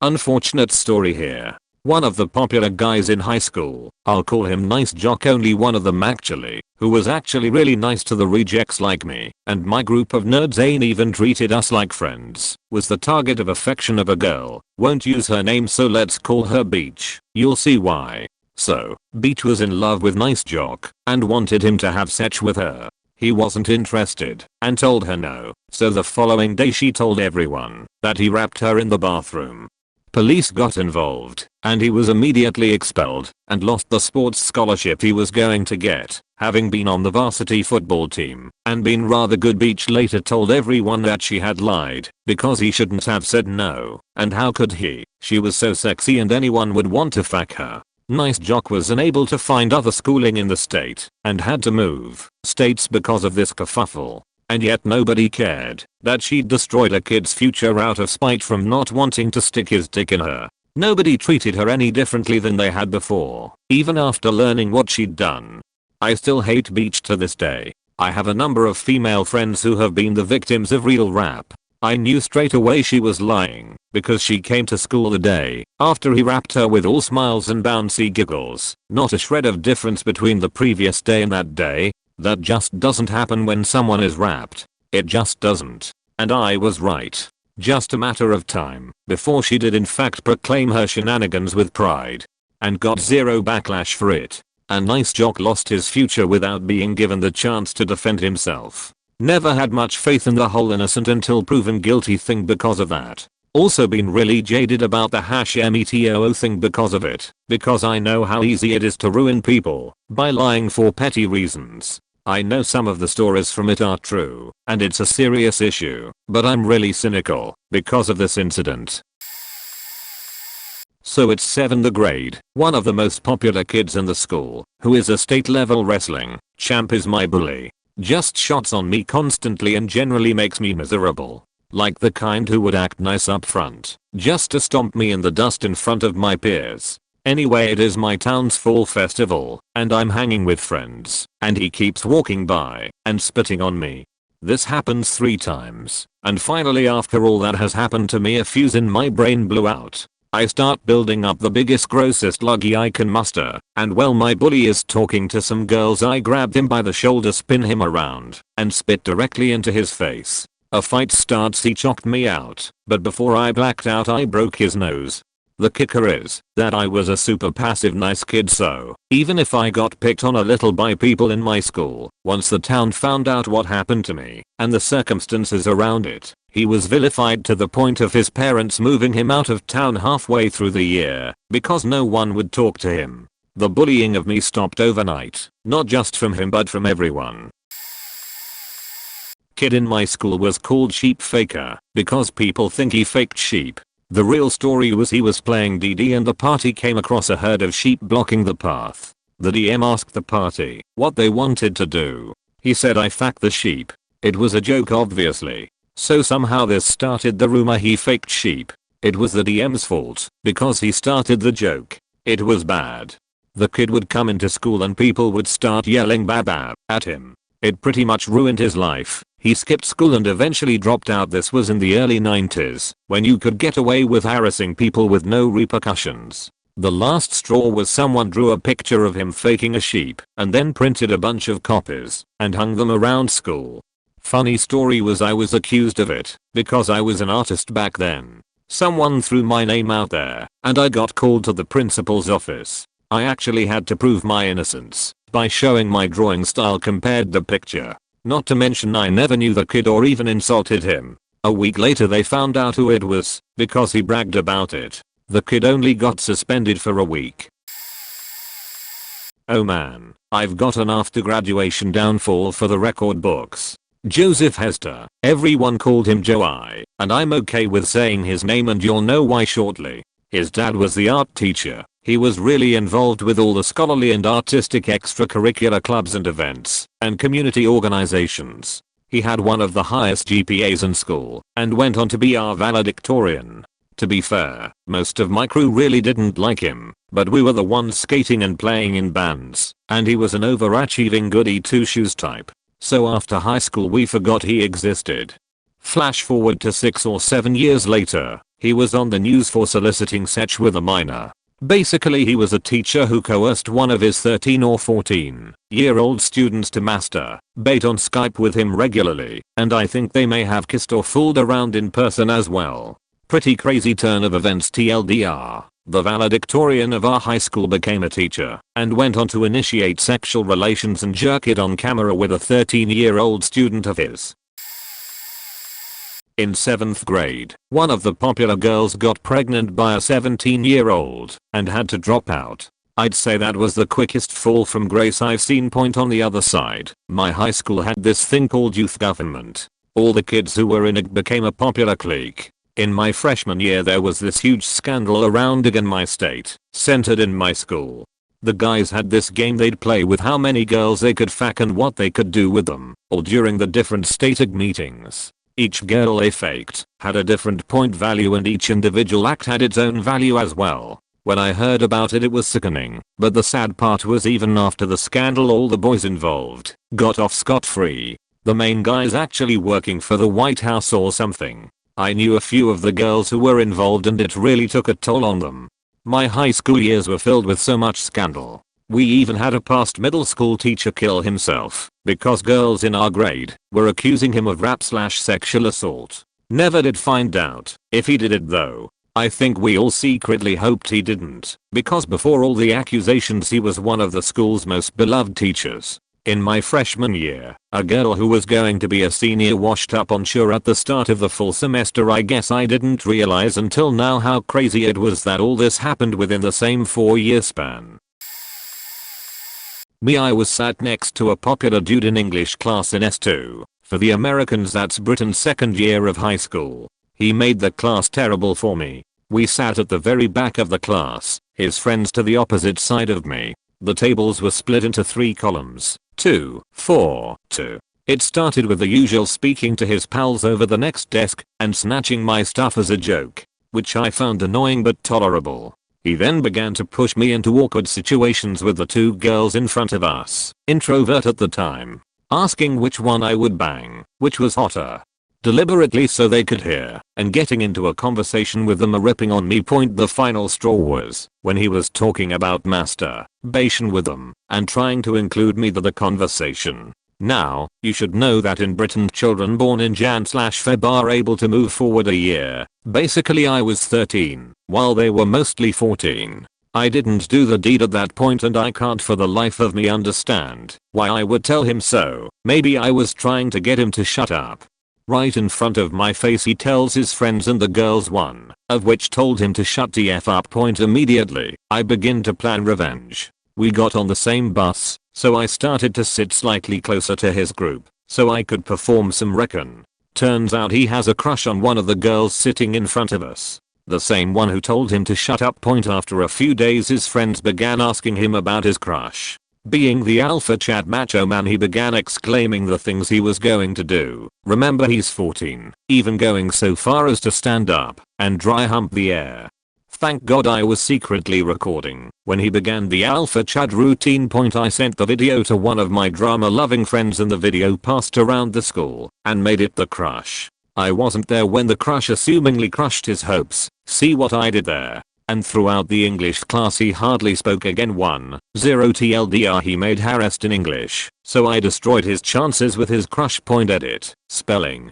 Unfortunate story here. One of the popular guys in high school, I'll call him Nice Jock, only one of them actually, who was actually really nice to the rejects like me, and my group of nerds ain't even treated us like friends, was the target of affection of a girl. Won't use her name so let's call her Beach. You'll see why. So, Beach was in love with Nice Jock and wanted him to have sex with her. He wasn't interested and told her no, so the following day she told everyone that he raped her in the bathroom. Police got involved, and he was immediately expelled and lost the sports scholarship he was going to get, having been on the varsity football team and been rather good. Beach later told everyone that she had lied because he shouldn't have said no, and how could he? She was so sexy and anyone would want to fuck her. Nice jock was unable to find other schooling in the state and had to move states because of this kerfuffle. And yet nobody cared that she'd destroyed a kid's future out of spite from not wanting to stick his dick in her. Nobody treated her any differently than they had before, even after learning what she'd done. I still hate Beach to this day. I have a number of female friends who have been the victims of real rap. I knew straight away she was lying because she came to school the day after he rapped her with all smiles and bouncy giggles. Not a shred of difference between the previous day and that day. That just doesn't happen when someone is rapped. It just doesn't. And I was right. Just a matter of time before she did in fact proclaim her shenanigans with pride. And got zero backlash for it. A nice jock lost his future without being given the chance to defend himself. Never had much faith in the whole innocent until proven guilty thing because of that. Also been really jaded about the #metoo thing because of it. Because I know how easy it is to ruin people by lying for petty reasons. I know some of the stories from it are true, and it's a serious issue, but I'm really cynical because of this incident. So it's 7th grade, one of the most popular kids in the school, who is a state level wrestling champ, is my bully. Just shots on me constantly and generally makes me miserable. Like the kind who would act nice up front, just to stomp me in the dust in front of my peers. Anyway, it is my town's fall festival, and I'm hanging with friends, and he keeps walking by and spitting on me. This happens 3 times, and finally after all that has happened to me, a fuse in my brain blew out. I start building up the biggest grossest luggy I can muster, and while my bully is talking to some girls, I grab him by the shoulder, spin him around, and spit directly into his face. A fight starts. He choked me out, but before I blacked out I broke his nose. The kicker is that I was a super passive nice kid, so even if I got picked on a little by people in my school, once the town found out what happened to me and the circumstances around it, he was vilified to the point of his parents moving him out of town halfway through the year because no one would talk to him. The bullying of me stopped overnight, not just from him but from everyone. Kid in my school was called Sheep Faker because people think he faked sheep. The real story was he was playing DD and the party came across a herd of sheep blocking the path. The DM asked the party what they wanted to do. He said, "I fucked the sheep." It was a joke obviously. So somehow this started the rumor he faked sheep. It was the DM's fault because he started the joke. It was bad. The kid would come into school and people would start yelling "baba" at him. It pretty much ruined his life. He skipped school and eventually dropped out. This was in the early 90s, when you could get away with harassing people with no repercussions. The last straw was someone drew a picture of him faking a sheep and then printed a bunch of copies and hung them around school. Funny story was I was accused of it because I was an artist back then. Someone threw my name out there and I got called to the principal's office. I actually had to prove my innocence by showing my drawing style compared the picture. Not to mention I never knew the kid or even insulted him. A week later they found out who it was because he bragged about it. The kid only got suspended for a week. Oh man, I've got an after graduation downfall for the record books. Joseph Hester, everyone called him Joe I, and I'm okay with saying his name and you'll know why shortly. His dad was the art teacher. He was really involved with all the scholarly and artistic extracurricular clubs and events and community organizations. He had one of the highest GPAs in school and went on to be our valedictorian. To be fair, most of my crew really didn't like him, but we were the ones skating and playing in bands, and he was an overachieving goody two-shoes type. So after high school we forgot he existed. Flash forward to 6 or 7 years later, he was on the news for soliciting sex with a minor. Basically he was a teacher who coerced one of his 13 or 14-year-old students to masturbate on Skype with him regularly, and I think they may have kissed or fooled around in person as well. Pretty crazy turn of events. TLDR, the valedictorian of our high school became a teacher and went on to initiate sexual relations and jerk it on camera with a 13-year-old student of his. In 7th grade, one of the popular girls got pregnant by a 17-year-old and had to drop out. I'd say that was the quickest fall from grace I've seen. On the other side, my high school had this thing called youth government. All the kids who were in it became a popular clique. In my freshman year there was this huge scandal around it in my state, centered in my school. The guys had this game they'd play with how many girls they could fuck and what they could do with them, all during the different stated meetings. Each girl they faked had a different point value and each individual act had its own value as well. When I heard about it, it was sickening, but the sad part was even after the scandal all the boys involved got off scot-free. The main guy's actually working for the White House or something. I knew a few of the girls who were involved and it really took a toll on them. My high school years were filled with so much scandal. We even had a past middle school teacher kill himself because girls in our grade were accusing him of rap/sexual assault. Never did find out if he did it though. I think we all secretly hoped he didn't, because before all the accusations he was one of the school's most beloved teachers. In my freshman year, a girl who was going to be a senior washed up on shore at the start of the fall semester. I guess I didn't realize until now how crazy it was that all this happened within the same 4-year span. I was sat next to a popular dude in English class in S2. For the Americans that's Britain's second year of high school. He made the class terrible for me. We sat at the very back of the class, his friends to the opposite side of me. The tables were split into 3 columns, 2, 4, 2. It started with the usual speaking to his pals over the next desk and snatching my stuff as a joke, which I found annoying but tolerable. He then began to push me into awkward situations with the 2 girls in front of us, introvert at the time, asking which one I would bang, which was hotter. Deliberately so they could hear, and getting into a conversation with them, ripping on me. The final straw was when he was talking about masturbation with them and trying to include me to the conversation. Now, you should know that in Britain children born in Jan/Feb are able to move forward a year. Basically I was 13, while they were mostly 14. I didn't do the deed at that point and I can't for the life of me understand why I would tell him so. Maybe I was trying to get him to shut up. Right in front of my face he tells his friends and the girls, one of which told him to shut the F up. Immediately, I begin to plan revenge. We got on the same bus, so I started to sit slightly closer to his group so I could perform some recon. Turns out he has a crush on one of the girls sitting in front of us. The same one who told him to shut up. After a few days his friends began asking him about his crush. Being the alpha chat macho man, he began exclaiming the things he was going to do. Remember, he's 14, even going so far as to stand up and dry hump the air. Thank God I was secretly recording when he began the alpha chat routine. I sent the video to one of my drama loving friends and the video passed around the school and made it the crush. I wasn't there when the crush assumingly crushed his hopes. See what I did there? And throughout the English class he hardly spoke again. 1-0 TLDR, he made harassed in English, so I destroyed his chances with his crush. Edit. Spelling.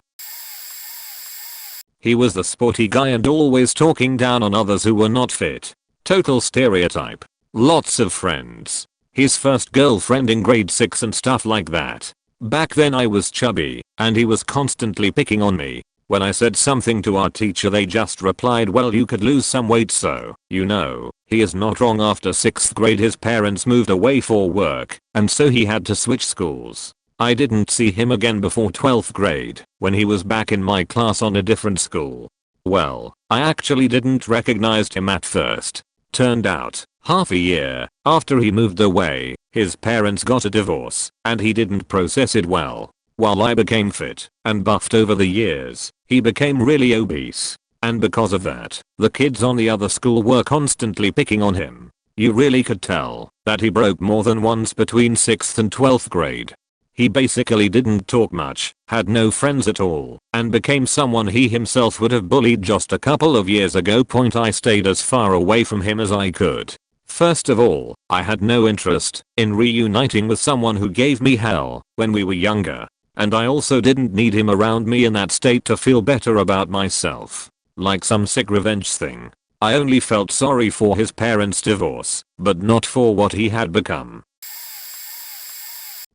He was the sporty guy and always talking down on others who were not fit. Total stereotype. Lots of friends. His first girlfriend in grade 6 and stuff like that. Back then I was chubby, and he was constantly picking on me. When I said something to our teacher they just replied, well, you could lose some weight, so, you know, he is not wrong. After 6th grade his parents moved away for work, and so he had to switch schools. I didn't see him again before 12th grade, when he was back in my class on a different school. Well, I actually didn't recognize him at first. Turned out, half a year after he moved away, his parents got a divorce, and he didn't process it well. While I became fit and buffed over the years, he became really obese. And because of that, the kids on the other school were constantly picking on him. You really could tell that he broke more than once between 6th and 12th grade. He basically didn't talk much, had no friends at all, and became someone he himself would have bullied just a couple of years ago. I stayed as far away from him as I could. First of all, I had no interest in reuniting with someone who gave me hell when we were younger. And I also didn't need him around me in that state to feel better about myself. Like some sick revenge thing. I only felt sorry for his parents' divorce, but not for what he had become.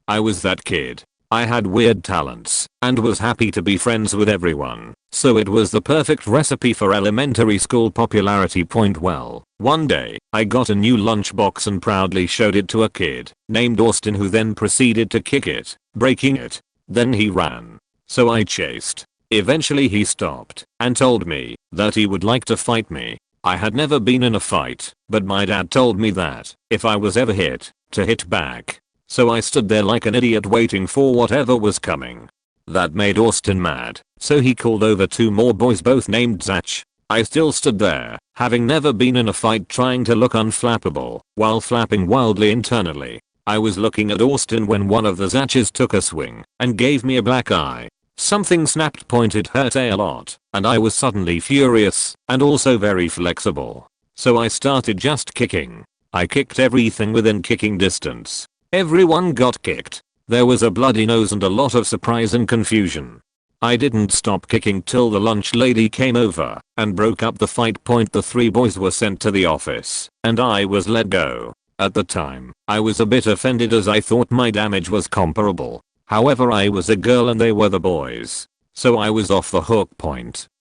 I was that kid. I had weird talents, and was happy to be friends with everyone. So it was the perfect recipe for elementary school popularity. Well, one day, I got a new lunchbox and proudly showed it to a kid named Austin, who then proceeded to kick it, breaking it. Then he ran. So I chased. Eventually he stopped and told me that he would like to fight me. I had never been in a fight, but my dad told me that if I was ever hit, to hit back. So I stood there like an idiot waiting for whatever was coming. That made Austin mad, so he called over 2 more boys, both named Zach. I still stood there, having never been in a fight, trying to look unflappable, while flapping wildly internally. I was looking at Austin when one of the Zachs took a swing and gave me a black eye. Something snapped. It hurt a lot, and I was suddenly furious and also very flexible. So I started just kicking. I kicked everything within kicking distance. Everyone got kicked. There was a bloody nose and a lot of surprise and confusion. I didn't stop kicking till the lunch lady came over and broke up the fight. The 3 boys were sent to the office and I was let go. At the time, I was a bit offended as I thought my damage was comparable. However, I was a girl and they were the boys. So I was off the hook.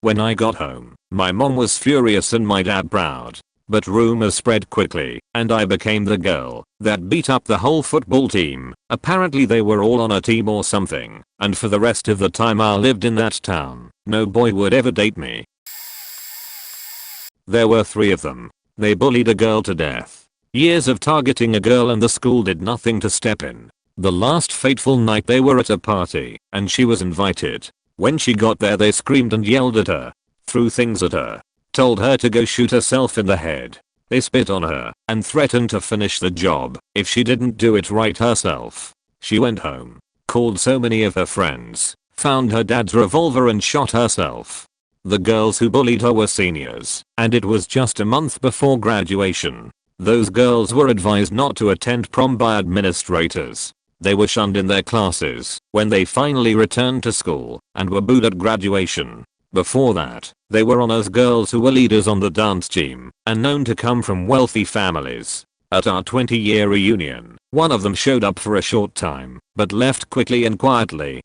When I got home, my mom was furious and my dad proud. But rumors spread quickly and I became the girl that beat up the whole football team. Apparently they were all on a team or something, and for the rest of the time I lived in that town, no boy would ever date me. There were 3 of them. They bullied a girl to death. Years of targeting a girl and the school did nothing to step in. The last fateful night they were at a party and she was invited. When she got there they screamed and yelled at her, threw things at her, told her to go shoot herself in the head. They spit on her and threatened to finish the job if she didn't do it right herself. She went home, called so many of her friends, found her dad's revolver and shot herself. The girls who bullied her were seniors, and it was just a month before graduation. Those girls were advised not to attend prom by administrators. They were shunned in their classes when they finally returned to school and were booed at graduation. Before that, they were honors girls who were leaders on the dance team and known to come from wealthy families. At our 20-year reunion, one of them showed up for a short time, but left quickly and quietly.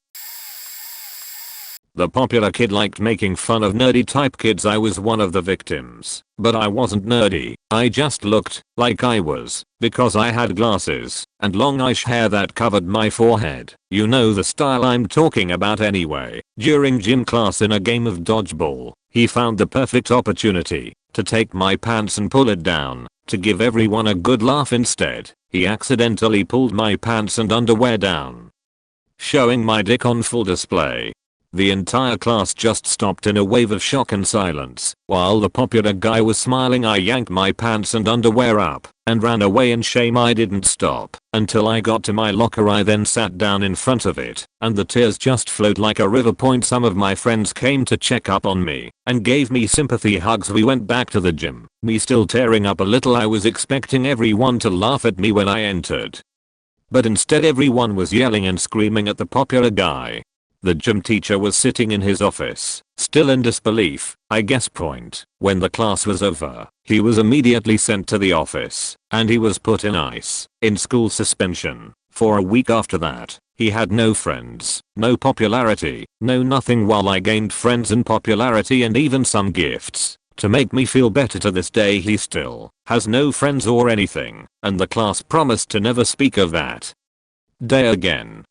The popular kid liked making fun of nerdy type kids. I was one of the victims, but I wasn't nerdy. I just looked like I was because I had glasses and longish hair that covered my forehead. You know the style I'm talking about anyway. During gym class in a game of dodgeball, he found the perfect opportunity to take my pants and pull it down to give everyone a good laugh. Instead, he accidentally pulled my pants and underwear down, showing my dick on full display. The entire class just stopped in a wave of shock and silence. While the popular guy was smiling, I yanked my pants and underwear up and ran away in shame. I didn't stop until I got to my locker. I then sat down in front of it and the tears just flowed like a river. Some of my friends came to check up on me and gave me sympathy hugs. We went back to the gym, me still tearing up a little. I was expecting everyone to laugh at me when I entered, but instead everyone was yelling and screaming at the popular guy. The gym teacher was sitting in his office, still in disbelief, I guess. When the class was over, he was immediately sent to the office, and he was put in in-school suspension. For a week after that, he had no friends, no popularity, no nothing, while I gained friends and popularity and even some gifts. To make me feel better, to this day he still has no friends or anything, and the class promised to never speak of that day again.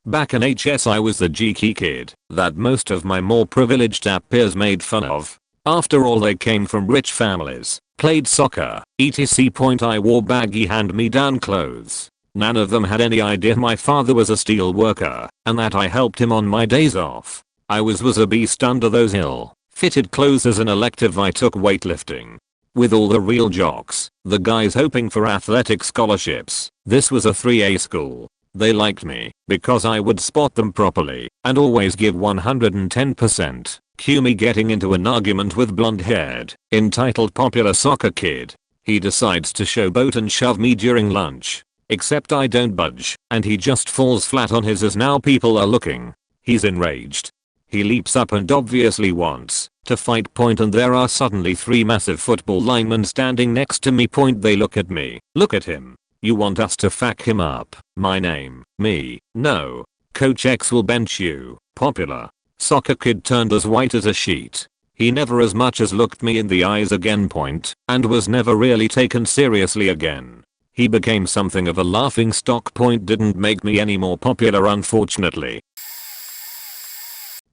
Back in HS, I was the geeky kid that most of my more privileged peers made fun of. After all, they came from rich families, played soccer, etc. I wore baggy hand-me-down clothes. None of them had any idea my father was a steel worker and that I helped him on my days off. I was a beast under those ill-fitted clothes. As an elective, I took weightlifting with all the real jocks, the guys hoping for athletic scholarships. This was a 3A school. They liked me because I would spot them properly and always give 110%. Cue me getting into an argument with blonde-haired, entitled popular soccer kid. He decides to showboat and shove me during lunch. Except I don't budge, and he just falls flat on his as now people are looking. He's enraged. He leaps up and obviously wants to fight. And there are suddenly 3 massive football linemen standing next to me. They look at me. Look at him. You want us to fuck him up? My name, me, no. Coach X will bench you. Popular. Soccer kid turned as white as a sheet. He never as much as looked me in the eyes again point, and was never really taken seriously again. He became something of a laughing stock point, didn't make me any more popular unfortunately.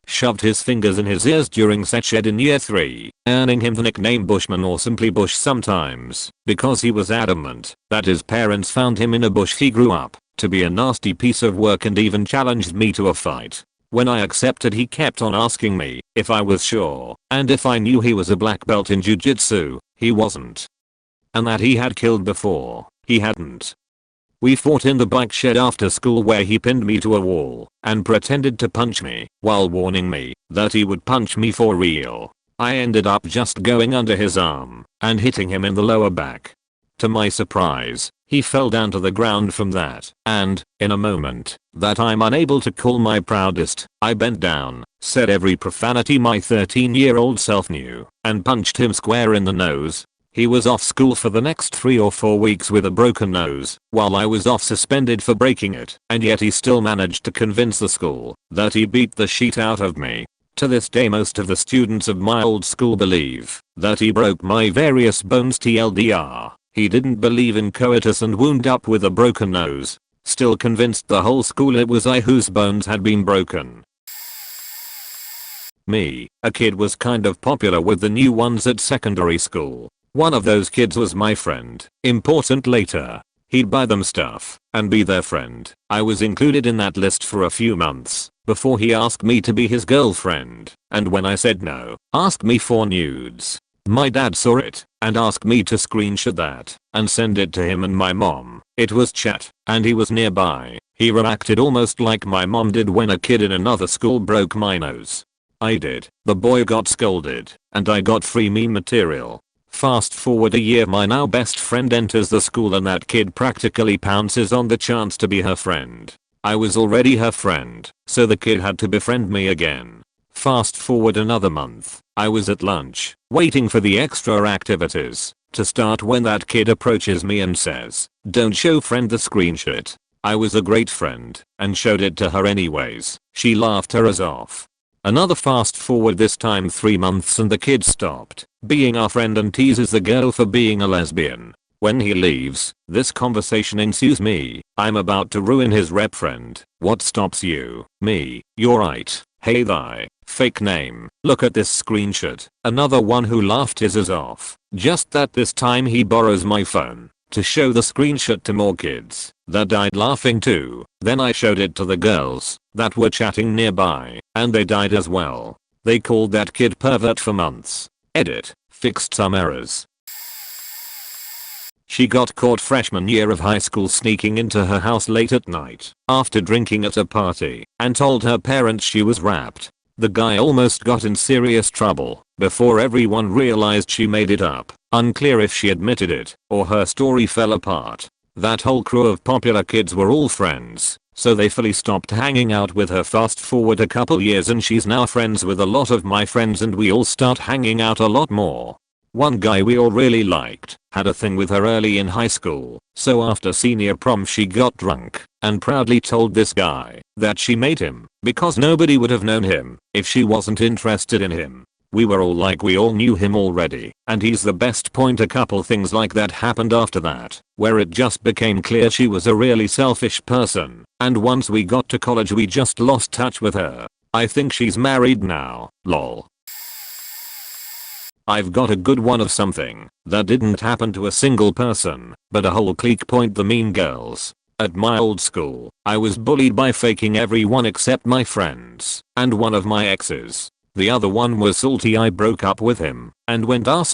Shoved his fingers in his ears during sex ed in year 3, earning him the nickname Bushman or simply Bush sometimes, because he was adamant that his parents found him in a bush he grew up to be a nasty piece of work and even challenged me to a fight. When I accepted, he kept on asking me if I was sure and if I knew he was a black belt in jiu-jitsu. He wasn't. And that he had killed before. He hadn't. We fought in the bike shed after school where he pinned me to a wall and pretended to punch me while warning me that he would punch me for real. I ended up just going under his arm and hitting him in the lower back. To my surprise, he fell down to the ground from that, and, in a moment that I'm unable to call my proudest, I bent down, said every profanity my 13-year-old self knew, and punched him square in the nose. He was off school for the next 3 or 4 weeks with a broken nose, while I was off suspended for breaking it, and yet he still managed to convince the school that he beat the shit out of me. To this day most of the students of my old school believe that he broke my various bones TLDR. He didn't believe in coitus and wound up with a broken nose. Still convinced the whole school it was I whose bones had been broken. Me, a kid was kind of popular with the new ones at secondary school. One of those kids was my friend. Important later. He'd buy them stuff and be their friend. I was included in that list for a few months before he asked me to be his girlfriend, and when I said no, asked me for nudes. My dad saw it and asked me to screenshot that and send it to him and my mom. It was chat and he was nearby. He reacted almost like my mom did when a kid in another school broke my nose. I did. The boy got scolded and I got free meme material. Fast forward a year, my now best friend enters the school and that kid practically pounces on the chance to be her friend. I was already her friend, so the kid had to befriend me again. Fast forward another month, I was at lunch, waiting for the extra activities to start when that kid approaches me and says, "Don't show friend the screenshot." I was a great friend and showed it to her anyways. She laughed her ass off. Another fast forward, this time 3 months, and the kid stopped being our friend and teases the girl for being a lesbian. When he leaves, this conversation ensues. Me, I'm about to ruin his rep friend. What stops you? Me, you're right. Hey thy, fake name, look at this screenshot. Another one who laughed his ass off. Just that this time he borrows my phone to show the screenshot to more kids that died laughing too. Then I showed it to the girls that were chatting nearby, and they died as well. They called that kid Pervert for months. Edit, fixed some errors. She got caught freshman year of high school sneaking into her house late at night after drinking at a party and told her parents she was wrapped. The guy almost got in serious trouble before everyone realized she made it up. Unclear if she admitted it or her story fell apart. That whole crew of popular kids were all friends, so they fully stopped hanging out with her. Fast forward a couple years and she's now friends with a lot of my friends and we all start hanging out a lot more. One guy we all really liked had a thing with her early in high school, so after senior prom she got drunk and proudly told this guy that she made him because nobody would have known him if she wasn't interested in him. We were all like we all knew him already, and he's the best point. A couple things like that happened after that, where it just became clear she was a really selfish person, and once we got to college we just lost touch with her. I think she's married now, lol. I've got a good one of something that didn't happen to a single person, but a whole clique point. The mean girls. At my old school, I was bullied by faking everyone except my friends and one of my exes. The other one was salty I broke up with him and went r/na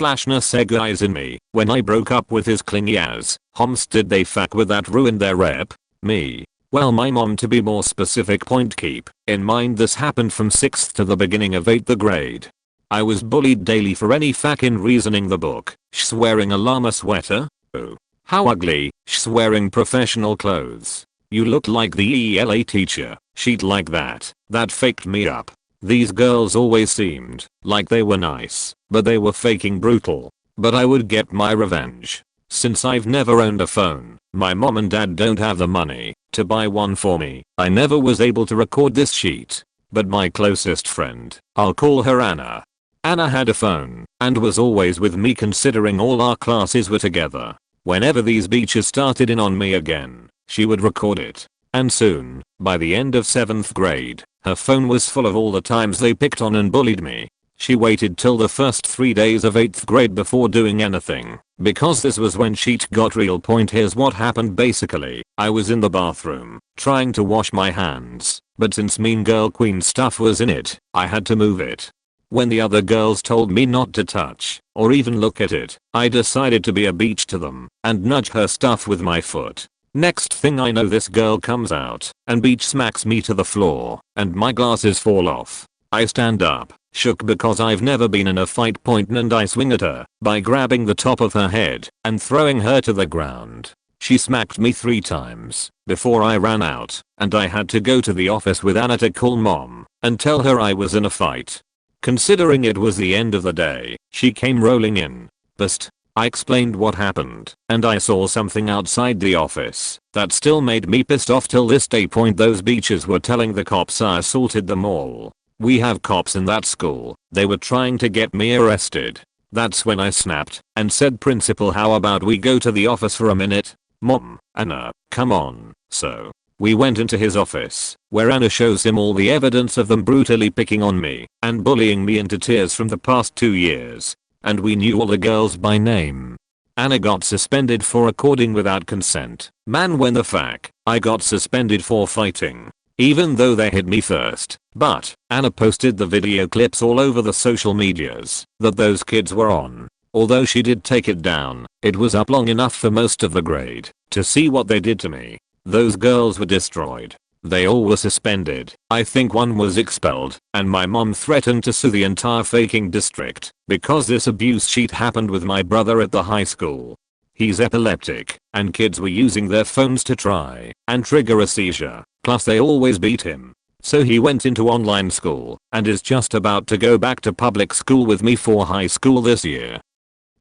in me when I broke up with his clingy ass. Homs did they fuck with that ruined their rep? Me. Well, my mom, to be more specific. Point keep in mind this happened from 6th to the beginning of 8th grade. I was bullied daily for any fucking reasoning. The book, wearing a llama sweater. Oh, how ugly. Wearing professional clothes. You look like the ELA teacher. Sheet like that. That faked me up. These girls always seemed like they were nice, but they were faking brutal. But I would get my revenge. Since I've never owned a phone, my mom and dad don't have the money to buy one for me. I never was able to record this sheet. but my closest friend, I'll call her Anna. Anna had a phone and was always with me considering all our classes were together. Whenever these beaches started in on me again, she would record it. And soon, by the end of 7th grade, her phone was full of all the times they picked on and bullied me. She waited till the first 3 days of 8th grade before doing anything, because this was when shit got real. Here's what happened basically. I was in the bathroom, trying to wash my hands, but since Mean Girl Queen stuff was in it, I had to move it. When the other girls told me not to touch, or even look at it, I decided to be a bitch to them, and nudge her stuff with my foot. Next thing I know, this girl comes out, and bitch smacks me to the floor, and my glasses fall off. I stand up, shook because I've never been in a fight, and I swing at her by grabbing the top of her head and throwing her to the ground. She smacked me 3 times before I ran out, and I had to go to the office with Anna to call mom and tell her I was in a fight. Considering it was the end of the day, she came rolling in. Pissed. I explained what happened, and I saw something outside the office that still made me pissed off till this day. Those bitches were telling the cops I assaulted them all. We have cops in that school. They were trying to get me arrested. That's when I snapped and said, "Principal, how about we go to the office for a minute?" Mom, Anna, come on. So we went into his office, where Anna shows him all the evidence of them brutally picking on me and bullying me into tears from the past 2 years. And we knew all the girls by name. Anna got suspended for recording without consent. Man, when the fuck, I got suspended for fighting. Even though they hit me first. But Anna posted the video clips all over the social medias that those kids were on. Although she did take it down, it was up long enough for most of the grade to see what they did to me. Those girls were destroyed. They all were suspended. I think one was expelled, and my mom threatened to sue the entire faking district because this abuse sheet happened with my brother at the high school. He's epileptic, and kids were using their phones to try and trigger a seizure, plus they always beat him. So he went into online school and is just about to go back to public school with me for high school this year.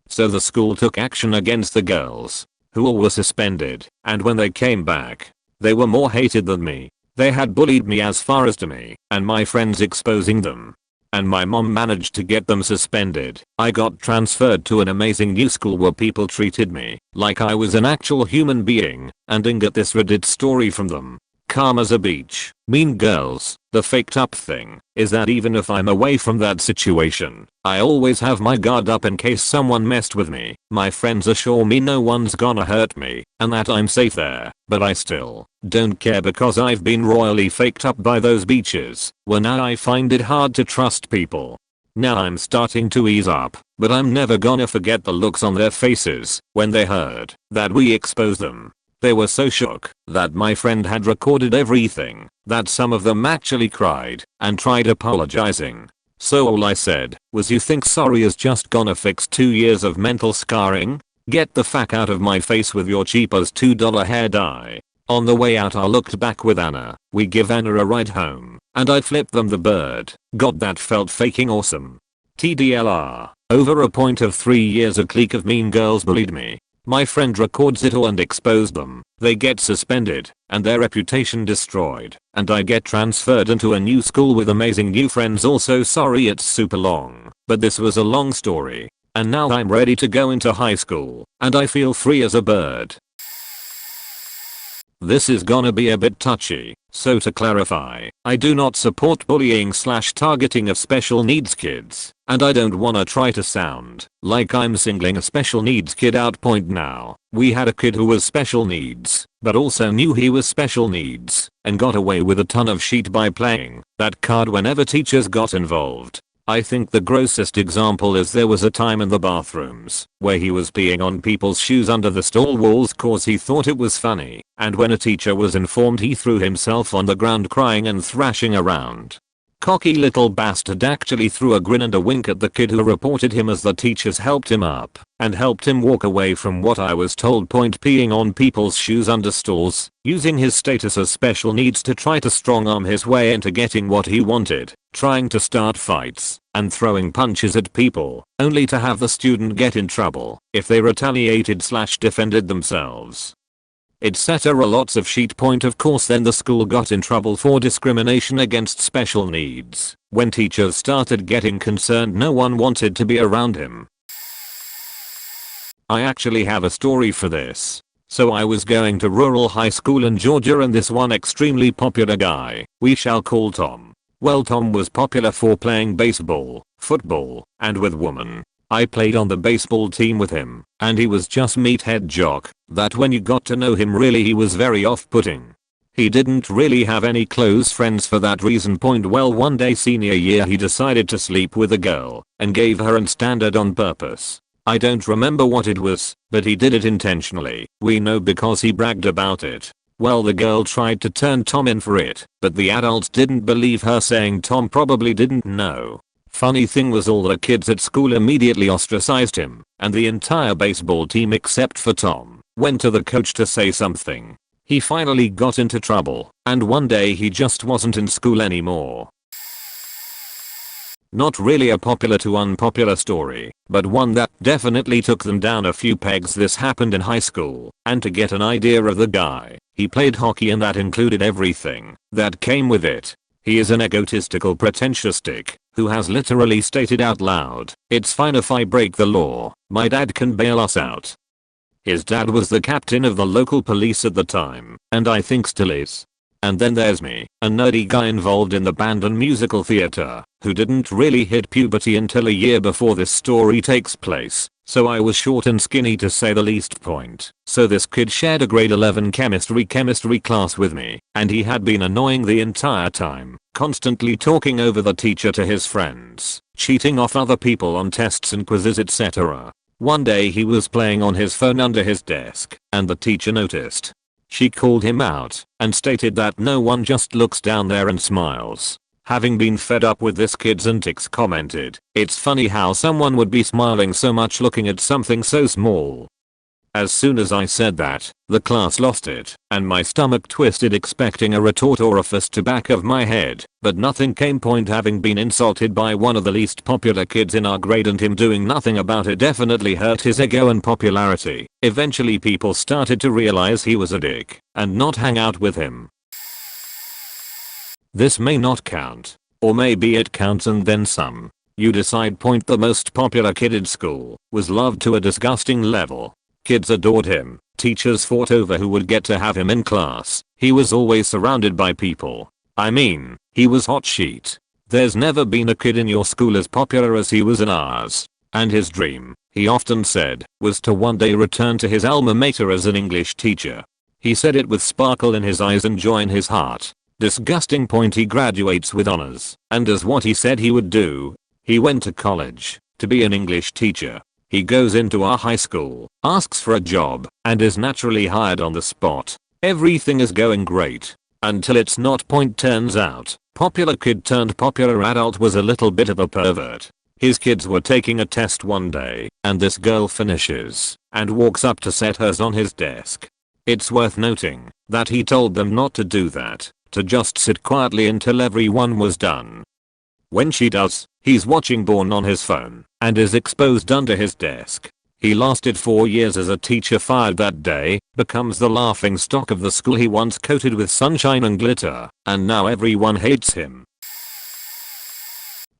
So the school took action against the girls, who all were suspended, and when they came back, they were more hated than me. They had bullied me as far as to me and my friends exposing them. And my mom managed to get them suspended. I got transferred to an amazing new school where people treated me like I was an actual human being, and didn't get this Reddit story from them. Calm as a beach. Mean girls. The faked up thing is that even if I'm away from that situation, I always have my guard up in case someone messed with me. My friends assure me no one's gonna hurt me and that I'm safe there, but I still don't care because I've been royally faked up by those beaches, where now I find it hard to trust people. Now I'm starting to ease up, but I'm never gonna forget the looks on their faces when they heard that we exposed them. They were so shook that my friend had recorded everything that some of them actually cried and tried apologizing. So all I said was, "You think sorry is just gonna fix 2 years of mental scarring? Get the fuck out of my face with your cheap as $2 hair dye." On the way out I looked back with Anna. We give Anna a ride home and I flipped them the bird. God, that felt faking awesome. TDLR. Over a point of 3 years a clique of mean girls bullied me. My friend records it all and exposed them. They get suspended and their reputation destroyed, and I get transferred into a new school with amazing new friends. Also sorry it's super long, but this was a long story. And now I'm ready to go into high school and I feel free as a bird. This is gonna be a bit touchy, so to clarify, I do not support bullying/targeting of special needs kids, and I don't wanna try to sound like I'm singling a special needs kid out. Now, we had a kid who was special needs, but also knew he was special needs, and got away with a ton of shit by playing that card whenever teachers got involved. I think the grossest example is there was a time in the bathrooms where he was peeing on people's shoes under the stall walls cause he thought it was funny, and when a teacher was informed he threw himself on the ground crying and thrashing around. Cocky little bastard actually threw a grin and a wink at the kid who reported him as the teachers helped him up and helped him walk away from what I was told. Peeing on people's shoes under stalls, using his status as special needs to try to strong arm his way into getting what he wanted, trying to start fights and throwing punches at people only to have the student get in trouble if they retaliated/defended themselves. etc. Lots of sheet point. Of course then the school got in trouble for discrimination against special needs. When teachers started getting concerned, no one wanted to be around him. I actually have a story for this. So I was going to rural high school in Georgia, and this one extremely popular guy, we shall call Tom. Well, Tom was popular for playing baseball, football, and with women. I played on the baseball team with him, and he was just meathead jock, that when you got to know him really he was very off-putting. He didn't really have any close friends for that reason. Well, one day senior year he decided to sleep with a girl, and gave her an standard on purpose. I don't remember what it was, but he did it intentionally. We know because he bragged about it. Well, the girl tried to turn Tom in for it, but the adults didn't believe her, saying Tom probably didn't know. Funny thing was, all the kids at school immediately ostracized him, and the entire baseball team except for Tom went to the coach to say something. He finally got into trouble, and one day he just wasn't in school anymore. Not really a popular to unpopular story, but one that definitely took them down a few pegs. This happened in high school, and to get an idea of the guy, he played hockey, and that included everything that came with it. He is an egotistical pretentious dick who has literally stated out loud, "It's fine if I break the law, my dad can bail us out." His dad was the captain of the local police at the time, and I think still is. And then there's me, a nerdy guy involved in the band and musical theater, who didn't really hit puberty until a year before this story takes place, so I was short and skinny to say the least point. So this kid shared a grade 11 chemistry class with me, and he had been annoying the entire time, constantly talking over the teacher to his friends, cheating off other people on tests and quizzes, etc. One day he was playing on his phone under his desk, and the teacher noticed. She called him out and stated that no one just looks down there and smiles. Having been fed up with this kid's antics, commented, "It's funny how someone would be smiling so much looking at something so small." As soon as I said that, the class lost it, and my stomach twisted, expecting a retort or a fist to back of my head, but nothing came. Having been insulted by one of the least popular kids in our grade and him doing nothing about it definitely hurt his ego and popularity. Eventually people started to realize he was a dick and not hang out with him. This may not count, or maybe it counts and then some. You decide. The most popular kid in school was loved to a disgusting level. Kids adored him, teachers fought over who would get to have him in class, he was always surrounded by people. I mean, he was hot sheet. There's never been a kid in your school as popular as he was in ours. And his dream, he often said, was to one day return to his alma mater as an English teacher. He said it with sparkle in his eyes and joy in his heart. Disgusting. He graduates with honors, and does what he said he would do. He went to college to be an English teacher. He goes into our high school, asks for a job, and is naturally hired on the spot. Everything is going great. Until it's not. Turns out, popular kid turned popular adult was a little bit of a pervert. His kids were taking a test one day, and this girl finishes, and walks up to set hers on his desk. It's worth noting that he told them not to do that, to just sit quietly until everyone was done. When she does, he's watching porn on his phone, and is exposed under his desk. He lasted 4 years as a teacher, fired that day, becomes the laughing stock of the school he once coated with sunshine and glitter, and now everyone hates him.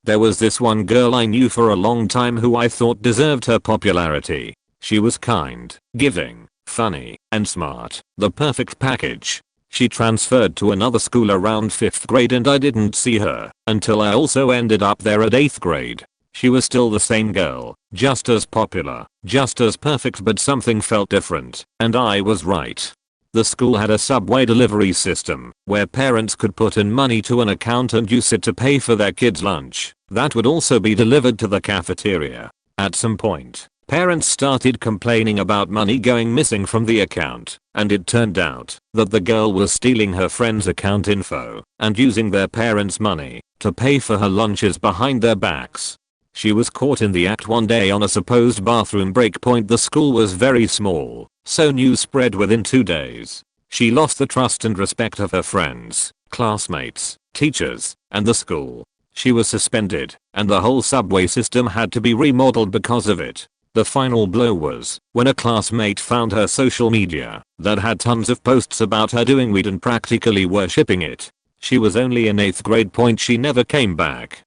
There was this one girl I knew for a long time who I thought deserved her popularity. She was kind, giving, funny, and smart, the perfect package. She transferred to another school around 5th grade and I didn't see her until I also ended up there at 8th grade. She was still the same girl, just as popular, just as perfect, but something felt different, and I was right. The school had a subway delivery system where parents could put in money to an account and use it to pay for their kids' lunch. That would also be delivered to the cafeteria. At some point, parents started complaining about money going missing from the account, and it turned out that the girl was stealing her friend's account info and using their parents' money to pay for her lunches behind their backs. She was caught in the act one day on a supposed bathroom break. The school was very small, so news spread within 2 days. She lost the trust and respect of her friends, classmates, teachers, and the school. She was suspended, and the whole subway system had to be remodeled because of it. The final blow was when a classmate found her social media that had tons of posts about her doing weed and practically worshipping it. She was only in 8th grade. She never came back.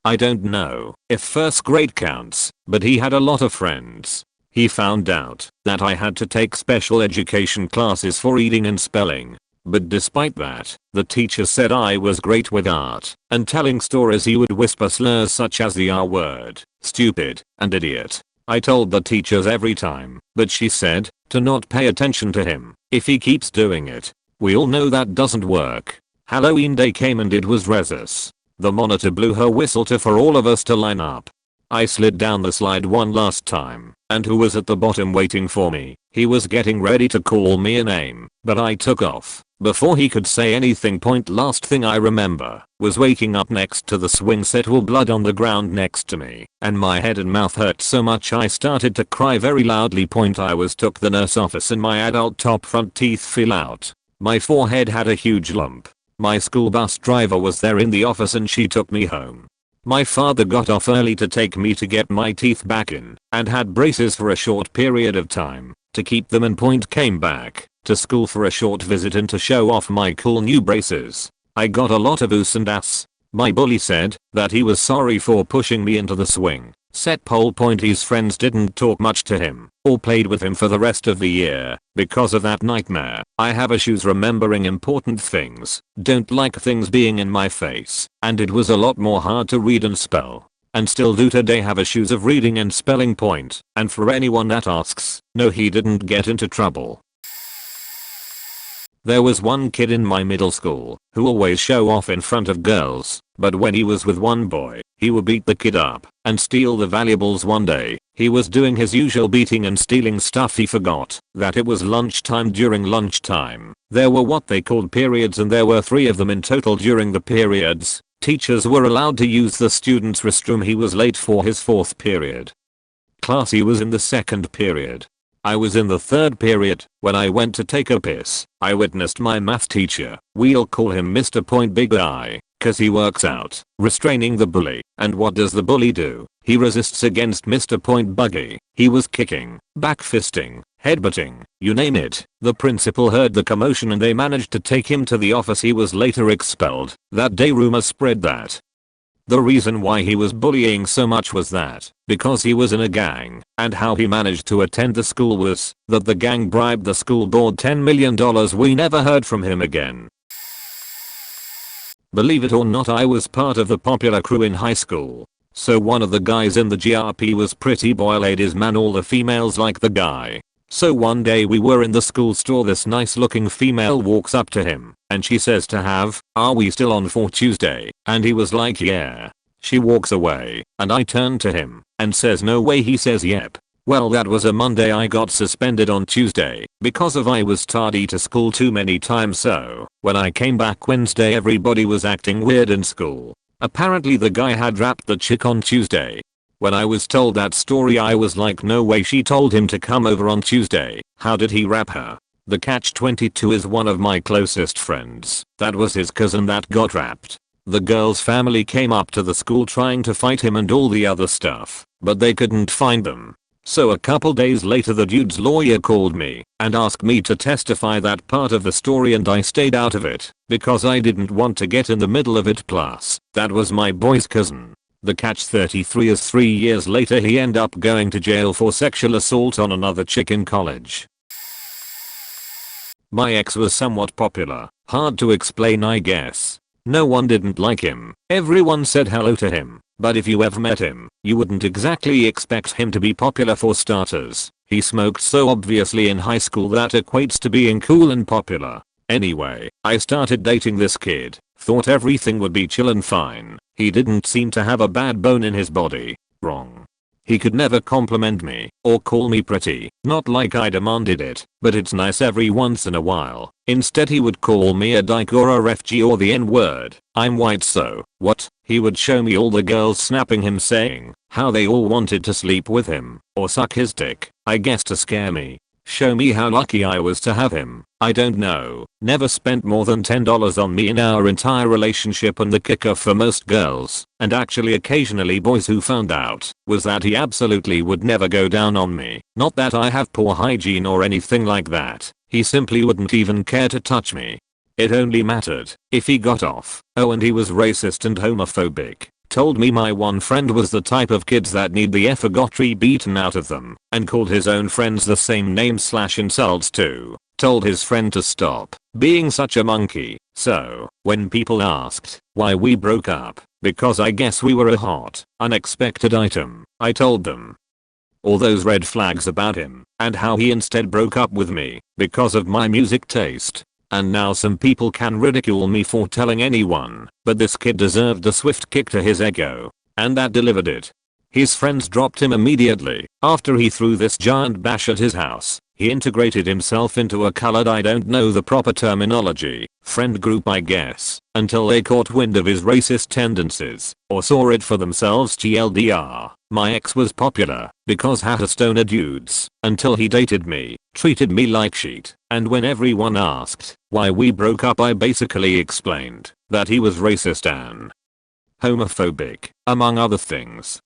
I don't know if 1st grade counts, but he had a lot of friends. He found out that I had to take special education classes for reading and spelling. But despite that, the teacher said I was great with art and telling stories. He would whisper slurs such as the R word, stupid, and idiot. I told the teachers every time, but she said to not pay attention to him if he keeps doing it. We all know that doesn't work. Halloween day came and it was recess. The monitor blew her whistle for all of us to line up. I slid down the slide one last time, and who was at the bottom waiting for me? He was getting ready to call me a name, but I took off before he could say anything. Last thing I remember was waking up next to the swing set with blood on the ground next to me, and my head and mouth hurt so much I started to cry very loudly. I was took the nurse office and my adult top front teeth fell out. My forehead had a huge lump. My school bus driver was there in the office and she took me home. My father got off early to take me to get my teeth back in and had braces for a short period of time to keep them in. Came back to school for a short visit and to show off my cool new braces. I got a lot of ooze and ass. My bully said that he was sorry for pushing me into the swing set. His friends didn't talk much to him or played with him for the rest of the year because of that nightmare. I have issues remembering important things, don't like things being in my face, and it was a lot more hard to read and spell. And still do today. Have issues of reading and spelling. And for anyone that asks, no, he didn't get into trouble. There was one kid in my middle school who always show off in front of girls, but when he was with one boy, he would beat the kid up and steal the valuables. One day, he was doing his usual beating and stealing stuff. He forgot that it was lunchtime. During lunchtime, there were what they called periods, and there were 3 of them in total. During the periods, teachers were allowed to use the student's restroom. He was late for his 4th period. Class, he was in the 2nd period. I was in the 3rd period. When I went to take a piss, I witnessed my math teacher, we'll call him Mr. Big Eye, cause he works out, restraining the bully. And what does the bully do? He resists against Mr. Buggy. He was kicking, backfisting, headbutting, you name it. The principal heard the commotion and they managed to take him to the office. He was later expelled. That day rumors spread that the reason why he was bullying so much was that because he was in a gang, and how he managed to attend the school was that the gang bribed the school board $10 million. We never heard from him again. Believe it or not, I was part of the popular crew in high school. So one of the guys in the GRP was pretty boy ladies man, all the females like the guy. So one day we were in the school store, this nice looking female walks up to him and she says to have, are we still on for Tuesday? And he was like yeah. She walks away and I turn to him and says no way. He says yep. Well, that was a Monday. I got suspended on Tuesday because of I was tardy to school too many times. So when I came back Wednesday, everybody was acting weird in school. Apparently the guy had rapped the chick on Tuesday. When I was told that story, I was like no way. She told him to come over on Tuesday. How did he rap her? The catch-22 is one of my closest friends. That was his cousin that got rapped. The girl's family came up to the school trying to fight him and all the other stuff, but they couldn't find them. So a couple days later the dude's lawyer called me and asked me to testify that part of the story, and I stayed out of it because I didn't want to get in the middle of it. Plus, that was my boy's cousin. The catch-33 is 3 years later he ended up going to jail for sexual assault on another chick in college. My ex was somewhat popular, hard to explain I guess. No one didn't like him, everyone said hello to him, but if you ever met him, you wouldn't exactly expect him to be popular. For starters, he smoked so obviously in high school that equates to being cool and popular. Anyway, I started dating this kid, thought everything would be chill and fine. He didn't seem to have a bad bone in his body. Wrong. He could never compliment me or call me pretty, not like I demanded it, but it's nice every once in a while. Instead he would call me a dyke or a refugee or the N-word. I'm white, so what? He would show me all the girls snapping him saying how they all wanted to sleep with him or suck his dick, I guess to scare me. Show me how lucky I was to have him. I don't know. Never spent more than $10 on me in our entire relationship, and the kicker for most girls, and actually occasionally boys who found out, was that he absolutely would never go down on me. Not that I have poor hygiene or anything like that. He simply wouldn't even care to touch me. It only mattered if he got off. Oh, and he was racist and homophobic. Told me my one friend was the type of kids that need the effagotry beaten out of them, and called his own friends the same names/insults too. Told his friend to stop being such a monkey. So, when people asked why we broke up, because I guess we were a hot, unexpected item, I told them all those red flags about him, and how he instead broke up with me because of my music taste. And now some people can ridicule me for telling anyone, but this kid deserved a swift kick to his ego. And that delivered it. His friends dropped him immediately after he threw this giant bash at his house. He integrated himself into a colored, I don't know the proper terminology, friend group I guess, until they caught wind of his racist tendencies, or saw it for themselves. TLDR, my ex was popular because had stoner dudes until he dated me, treated me like shit, and when everyone asked why we broke up, I basically explained that he was racist and homophobic, among other things.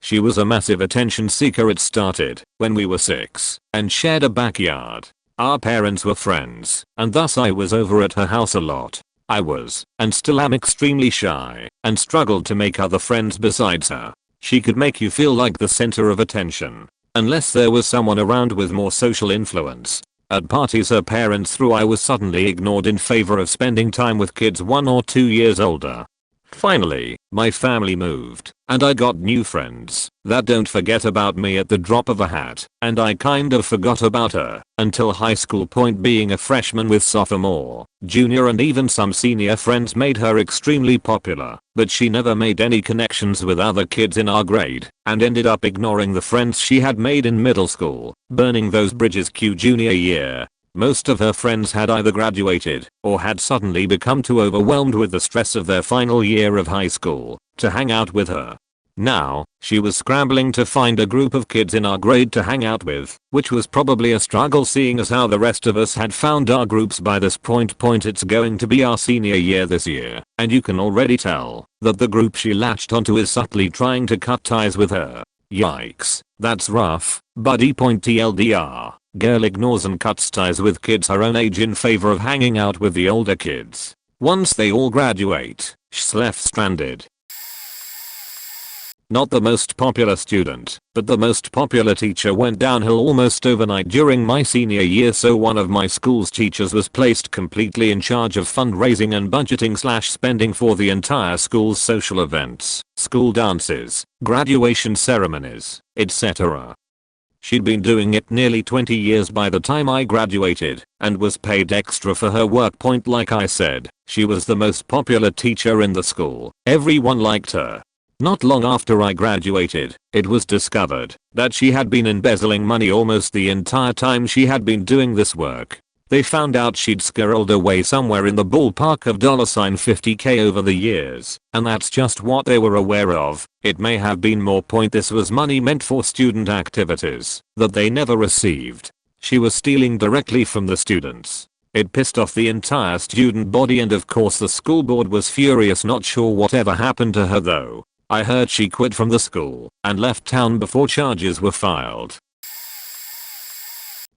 She was a massive attention seeker. It started when we were 6 and shared a backyard. Our parents were friends, and thus I was over at her house a lot. I was, and still am, extremely shy, and struggled to make other friends besides her. She could make you feel like the center of attention, unless there was someone around with more social influence. At parties her parents threw, I was suddenly ignored in favor of spending time with kids 1 or 2 years older. Finally, my family moved, and I got new friends that don't forget about me at the drop of a hat, and I kind of forgot about her until high school. Point being, a freshman with sophomore, junior and even some senior friends made her extremely popular, but she never made any connections with other kids in our grade, and ended up ignoring the friends she had made in middle school, burning those bridges. Junior year, most of her friends had either graduated or had suddenly become too overwhelmed with the stress of their final year of high school to hang out with her. Now, she was scrambling to find a group of kids in our grade to hang out with, which was probably a struggle seeing as how the rest of us had found our groups by this point. It's going to be our senior year this year, and you can already tell that the group she latched onto is subtly trying to cut ties with her. Yikes, that's rough, buddy. TLDR. Girl ignores and cuts ties with kids her own age in favor of hanging out with the older kids. Once they all graduate, she's left stranded. Not the most popular student, but the most popular teacher went downhill almost overnight during my senior year. So one of my school's teachers was placed completely in charge of fundraising and budgeting/spending for the entire school's social events, school dances, graduation ceremonies, etc. She'd been doing it nearly 20 years by the time I graduated, and was paid extra for her work. Like I said, she was the most popular teacher in the school. Everyone liked her. Not long after I graduated, it was discovered that she had been embezzling money almost the entire time she had been doing this work. They found out she'd squirreled away somewhere in the ballpark of $50k over the years, and that's just what they were aware of. It may have been more. This was money meant for student activities that they never received. She was stealing directly from the students. It pissed off the entire student body, and of course the school board was furious. Not sure whatever happened to her though. I heard she quit from the school and left town before charges were filed.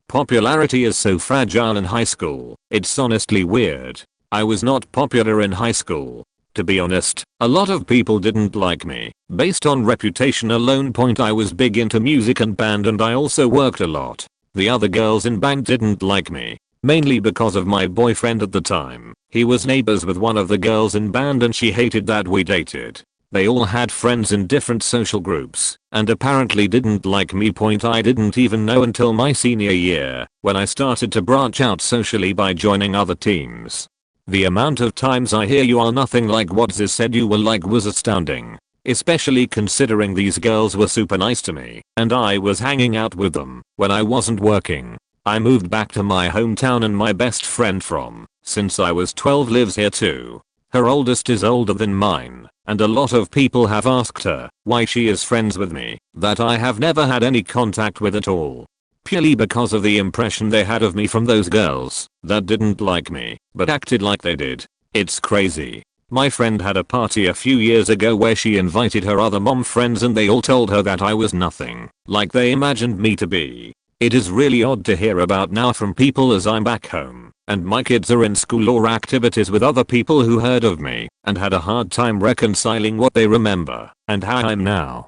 Popularity is so fragile in high school, it's honestly weird. I was not popular in high school. To be honest, a lot of people didn't like me, based on reputation alone. I was big into music and band, and I also worked a lot. The other girls in band didn't like me, mainly because of my boyfriend at the time. He was neighbors with one of the girls in band and she hated that we dated. They all had friends in different social groups, and apparently didn't like me. I didn't even know until my senior year, when I started to branch out socially by joining other teams. The amount of times I hear "you are nothing like what Ziz said you were like" was astounding, especially considering these girls were super nice to me, and I was hanging out with them when I wasn't working. I moved back to my hometown, and my best friend from since I was 12 lives here too. Her oldest is older than mine, and a lot of people have asked her why she is friends with me, that I have never had any contact with at all. purely because of the impression they had of me from those girls that didn't like me but acted like they did. It's crazy. My friend had a party a few years ago where she invited her other mom friends and they all told her that I was nothing like they imagined me to be. It is really odd to hear about now from people as I'm back home and my kids are in school or activities with other people who heard of me and had a hard time reconciling what they remember and how I'm now.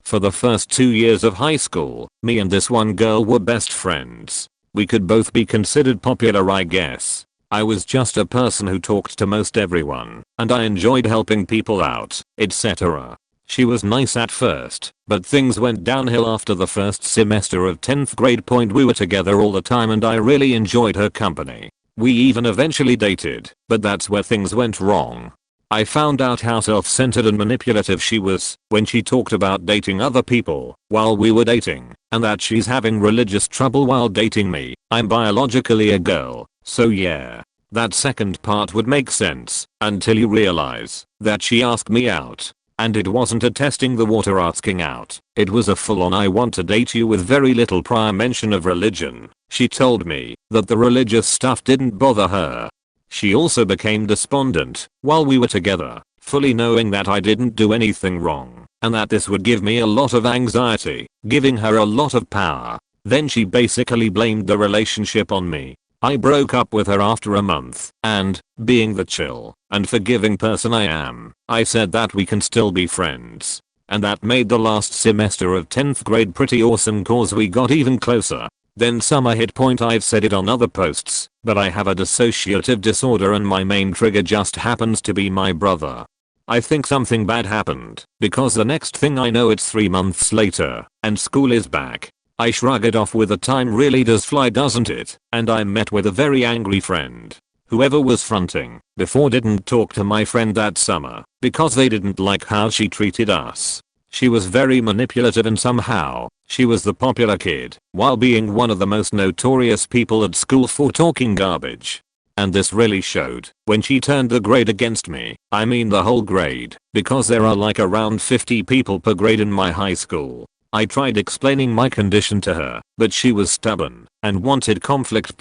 For the first 2 years of high school, me and this one girl were best friends. We could both be considered popular, I guess. I was just a person who talked to most everyone, and I enjoyed helping people out, etc. She was nice at first, but things went downhill after the first semester of 10th grade. We were together all the time and I really enjoyed her company. We even eventually dated, but that's where things went wrong. I found out how self-centered and manipulative she was when she talked about dating other people while we were dating, and that she's having religious trouble while dating me. I'm biologically a girl, so yeah. That second part would make sense until you realize that she asked me out. And it wasn't a testing the water asking out. It was a full-on I want to date you with very little prior mention of religion. She told me that the religious stuff didn't bother her. She also became despondent while we were together, fully knowing that I didn't do anything wrong and that this would give me a lot of anxiety, giving her a lot of power. Then she basically blamed the relationship on me. I broke up with her after a month and, being the chill and forgiving person I am, I said that we can still be friends. And that made the last semester of 10th grade pretty awesome cause we got even closer. Then summer hit. I've said it on other posts, but I have a dissociative disorder and my main trigger just happens to be my brother. I think something bad happened because the next thing I know it's 3 months later and school is back. I shrug it off with a time really does fly, doesn't it? And I'm met with a very angry friend. Whoever was fronting before didn't talk to my friend that summer because they didn't like how she treated us. She was very manipulative and somehow she was the popular kid while being one of the most notorious people at school for talking garbage. And this really showed when she turned the grade against me. I mean the whole grade, because there are like around 50 people per grade in my high school. I tried explaining my condition to her, but she was stubborn and wanted conflict.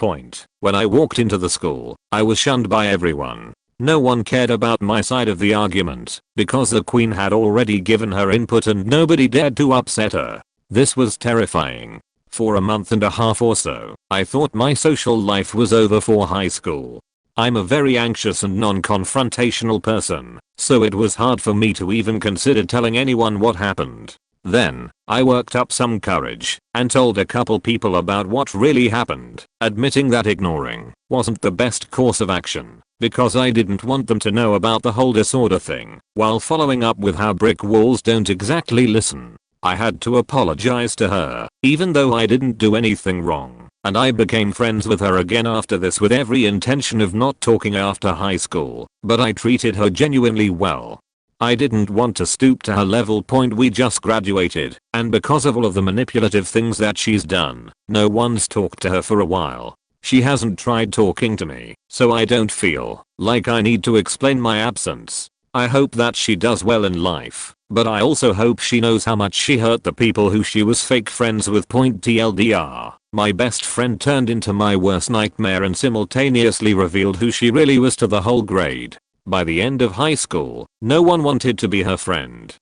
When I walked into the school, I was shunned by everyone. No one cared about my side of the argument because the queen had already given her input and nobody dared to upset her. This was terrifying. For a month and a half or so, I thought my social life was over for high school. I'm a very anxious and non-confrontational person, so it was hard for me to even consider telling anyone what happened. Then, I worked up some courage and told a couple people about what really happened, admitting that ignoring wasn't the best course of action because I didn't want them to know about the whole disorder thing, while following up with how brick walls don't exactly listen. I had to apologize to her, even though I didn't do anything wrong, and I became friends with her again after this with every intention of not talking after high school, but I treated her genuinely well. I didn't want to stoop to her level. We just graduated, and because of all of the manipulative things that she's done, no one's talked to her for a while. She hasn't tried talking to me, so I don't feel like I need to explain my absence. I hope that she does well in life, but I also hope she knows how much she hurt the people who she was fake friends with. TLDR, my best friend turned into my worst nightmare and simultaneously revealed who she really was to the whole grade. By the end of high school, no one wanted to be her friend.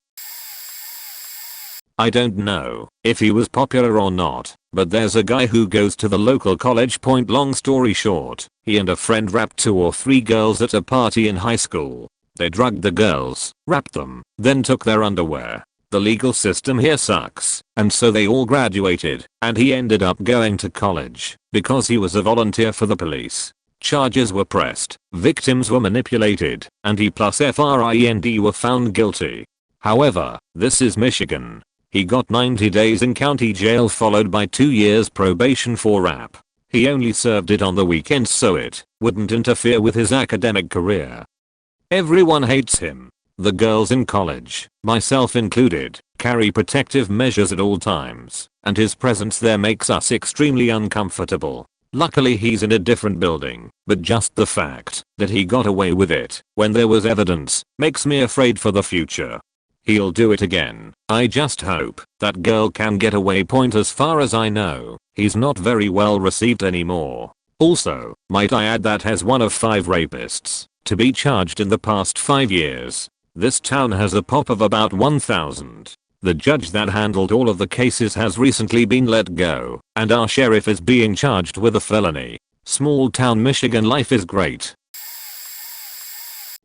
I don't know if he was popular or not, but there's a guy who goes to the local college. Long story short, he and a friend rapped 2 or 3 girls at a party in high school. They drugged the girls, rapped them, then took their underwear. The legal system here sucks, and so they all graduated, and he ended up going to college because he was a volunteer for the police. Charges were pressed, victims were manipulated, and he plus friend were found guilty. However, this is Michigan. He got 90 days in county jail followed by 2 years probation for rap. He only served it on the weekends so it wouldn't interfere with his academic career. Everyone hates him. The girls in college, myself included, carry protective measures at all times, and his presence there makes us extremely uncomfortable. Luckily he's in a different building, but just the fact that he got away with it when there was evidence makes me afraid for the future. He'll do it again. I just hope that girl can get away. As far as I know, he's not very well received anymore. Also, might I add that has one of 5 rapists to be charged in the past 5 years. This town has a pop of about 1,000. The judge that handled all of the cases has recently been let go, and our sheriff is being charged with a felony. Small town Michigan life is great.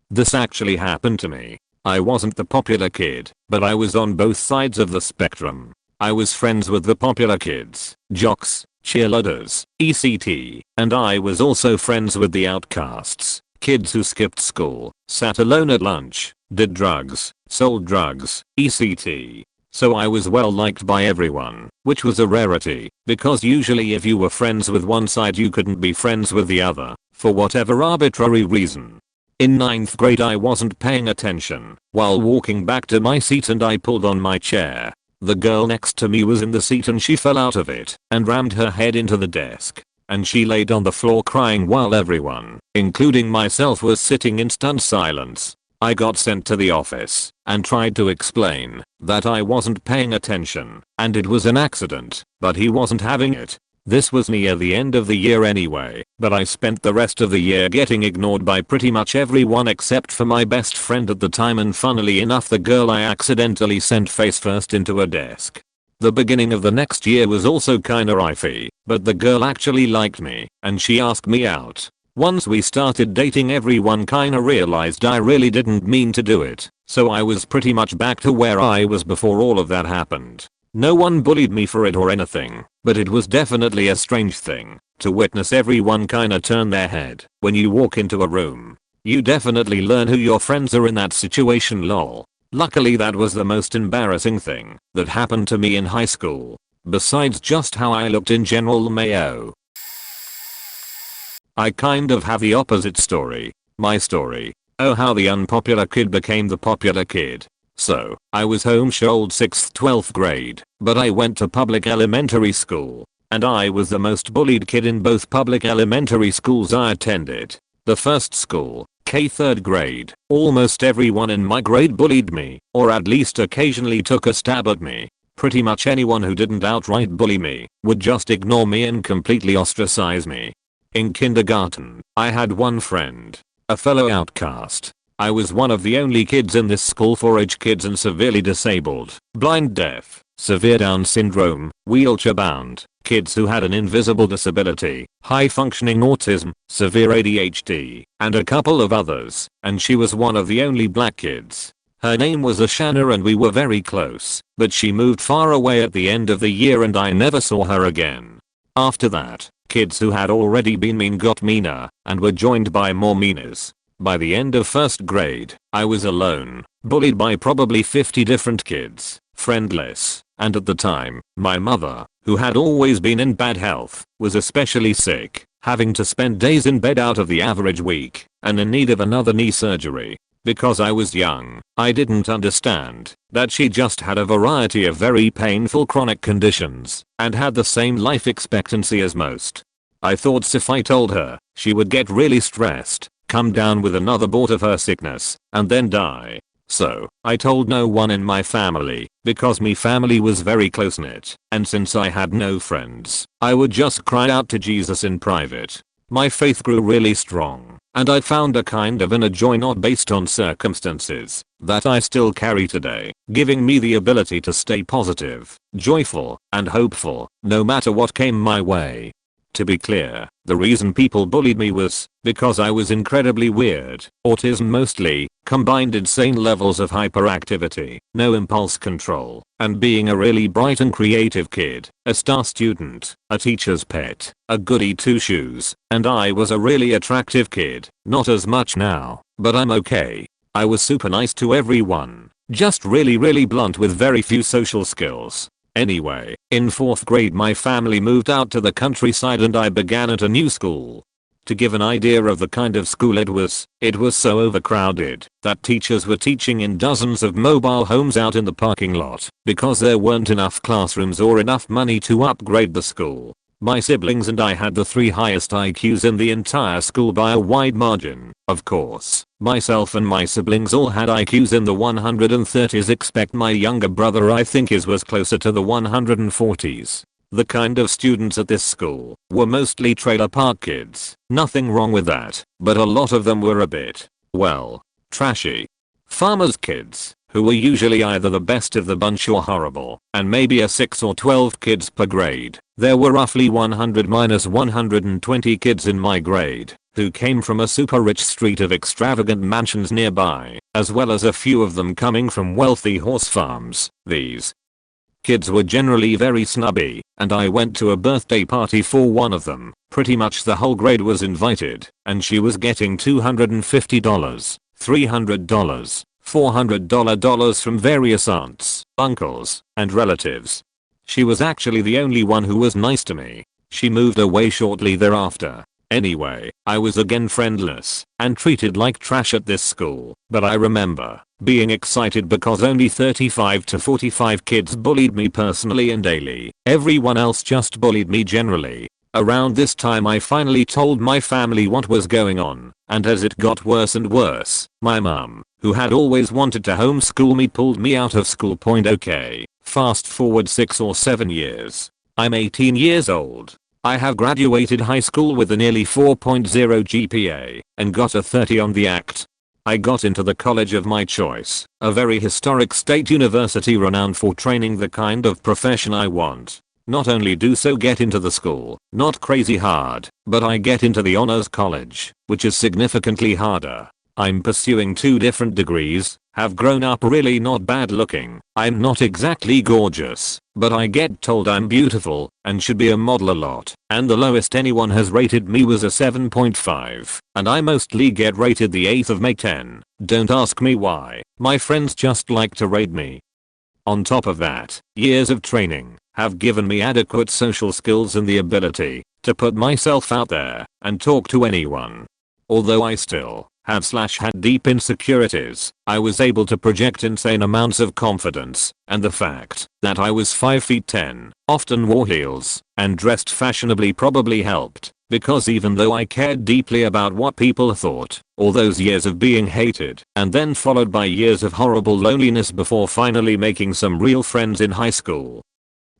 This actually happened to me. I wasn't the popular kid, but I was on both sides of the spectrum. I was friends with the popular kids, jocks, cheerleaders, etc. And I was also friends with the outcasts, kids who skipped school, sat alone at lunch, did drugs, sold drugs, etc. So I was well liked by everyone, which was a rarity, because usually if you were friends with one side you couldn't be friends with the other, for whatever arbitrary reason. In 9th grade I wasn't paying attention while walking back to my seat and I pulled on my chair. The girl next to me was in the seat and she fell out of it and rammed her head into the desk. And she laid on the floor crying while everyone, including myself, was sitting in stunned silence. I got sent to the office and tried to explain that I wasn't paying attention and it was an accident, but he wasn't having it. This was near the end of the year anyway, but I spent the rest of the year getting ignored by pretty much everyone except for my best friend at the time, and funnily enough the girl I accidentally sent face first into a desk. The beginning of the next year was also kinda iffy, but the girl actually liked me and she asked me out. Once we started dating everyone kinda realized I really didn't mean to do it, so I was pretty much back to where I was before all of that happened. No one bullied me for it or anything, but it was definitely a strange thing to witness everyone kinda turn their head when you walk into a room. You definitely learn who your friends are in that situation, lol. Luckily that was the most embarrassing thing that happened to me in high school, besides just how I looked in general mayo. I kind of have the opposite story. My story. Oh, how the unpopular kid became the popular kid. So, I was homeschooled 6th 12th grade, but I went to public elementary school, and I was the most bullied kid in both public elementary schools I attended. The first school, K 3rd grade, almost everyone in my grade bullied me, or at least occasionally took a stab at me. Pretty much anyone who didn't outright bully me would just ignore me and completely ostracize me. In kindergarten, I had one friend, a fellow outcast. I was one of the only kids in this school for age kids and severely disabled, blind, deaf, severe Down syndrome, wheelchair bound, kids who had an invisible disability, high functioning autism, severe ADHD, and a couple of others, and she was one of the only black kids. Her name was Ashana and we were very close, but she moved far away at the end of the year and I never saw her again. After that, kids who had already been mean got meaner and were joined by more meaners. By the end of 1st grade, I was alone, bullied by probably 50 different kids, friendless, and at the time, my mother, who had always been in bad health, was especially sick, having to spend days in bed out of the average week, and in need of another knee surgery. Because I was young, I didn't understand that she just had a variety of very painful chronic conditions and had the same life expectancy as most. I thought if I told her, she would get really stressed, come down with another bout of her sickness, and then die. So, I told no one in my family, because my family was very close-knit, and since I had no friends, I would just cry out to Jesus in private. My faith grew really strong, and I found a kind of inner joy not based on circumstances that I still carry today, giving me the ability to stay positive, joyful, and hopeful, no matter what came my way. To be clear, the reason people bullied me was because I was incredibly weird, autism mostly, combined insane levels of hyperactivity, no impulse control, and being a really bright and creative kid, a star student, a teacher's pet, a goody two shoes, and I was a really attractive kid, not as much now, but I'm okay. I was super nice to everyone, just really blunt with very few social skills. Anyway, in 4th grade my family moved out to the countryside and I began at a new school. To give an idea of the kind of school it was so overcrowded that teachers were teaching in dozens of mobile homes out in the parking lot because there weren't enough classrooms or enough money to upgrade the school. My siblings and I had the 3 highest IQs in the entire school by a wide margin. Of course, myself and my siblings all had IQs in the 130s, except my younger brother I think his was closer to the 140s. The kind of students at this school were mostly trailer park kids. Nothing wrong with that, but a lot of them were a bit, well, trashy. Farmers' kids, who were usually either the best of the bunch or horrible, and maybe a 6 or 12 kids per grade. There were roughly 100 minus 120 kids in my grade, who came from a super rich street of extravagant mansions nearby, as well as a few of them coming from wealthy horse farms. These kids were generally very snubby, and I went to a birthday party for one of them. Pretty much the whole grade was invited, and she was getting $250, $300, $400 from various aunts, uncles, and relatives. She was actually the only one who was nice to me. She moved away shortly thereafter. Anyway, I was again friendless and treated like trash at this school, but I remember being excited because only 35 to 45 kids bullied me personally and daily. Everyone else just bullied me generally. Around this time I finally told my family what was going on, and as it got worse and worse, my mum, who had always wanted to homeschool me, pulled me out of school. Okay, fast forward 6 or 7 years. I'm 18 years old. I have graduated high school with a nearly 4.0 GPA and got a 30 on the act. I got into the college of my choice, a very historic state university renowned for training the kind of profession I want. Not only do so get into the school, not crazy hard, but I get into the honors college, which is significantly harder. I'm pursuing 2 different degrees, have grown up really not bad looking. I'm not exactly gorgeous, but I get told I'm beautiful and should be a model a lot, and the lowest anyone has rated me was a 7.5, and I mostly get rated the 8th of May 10. Don't ask me why, my friends just like to rate me. On top of that, years of training have given me adequate social skills and the ability to put myself out there and talk to anyone. Although I still had deep insecurities, I was able to project insane amounts of confidence, and the fact that I was 5 feet 10, often wore heels, and dressed fashionably probably helped, because even though I cared deeply about what people thought, all those years of being hated, and then followed by years of horrible loneliness before finally making some real friends in high school,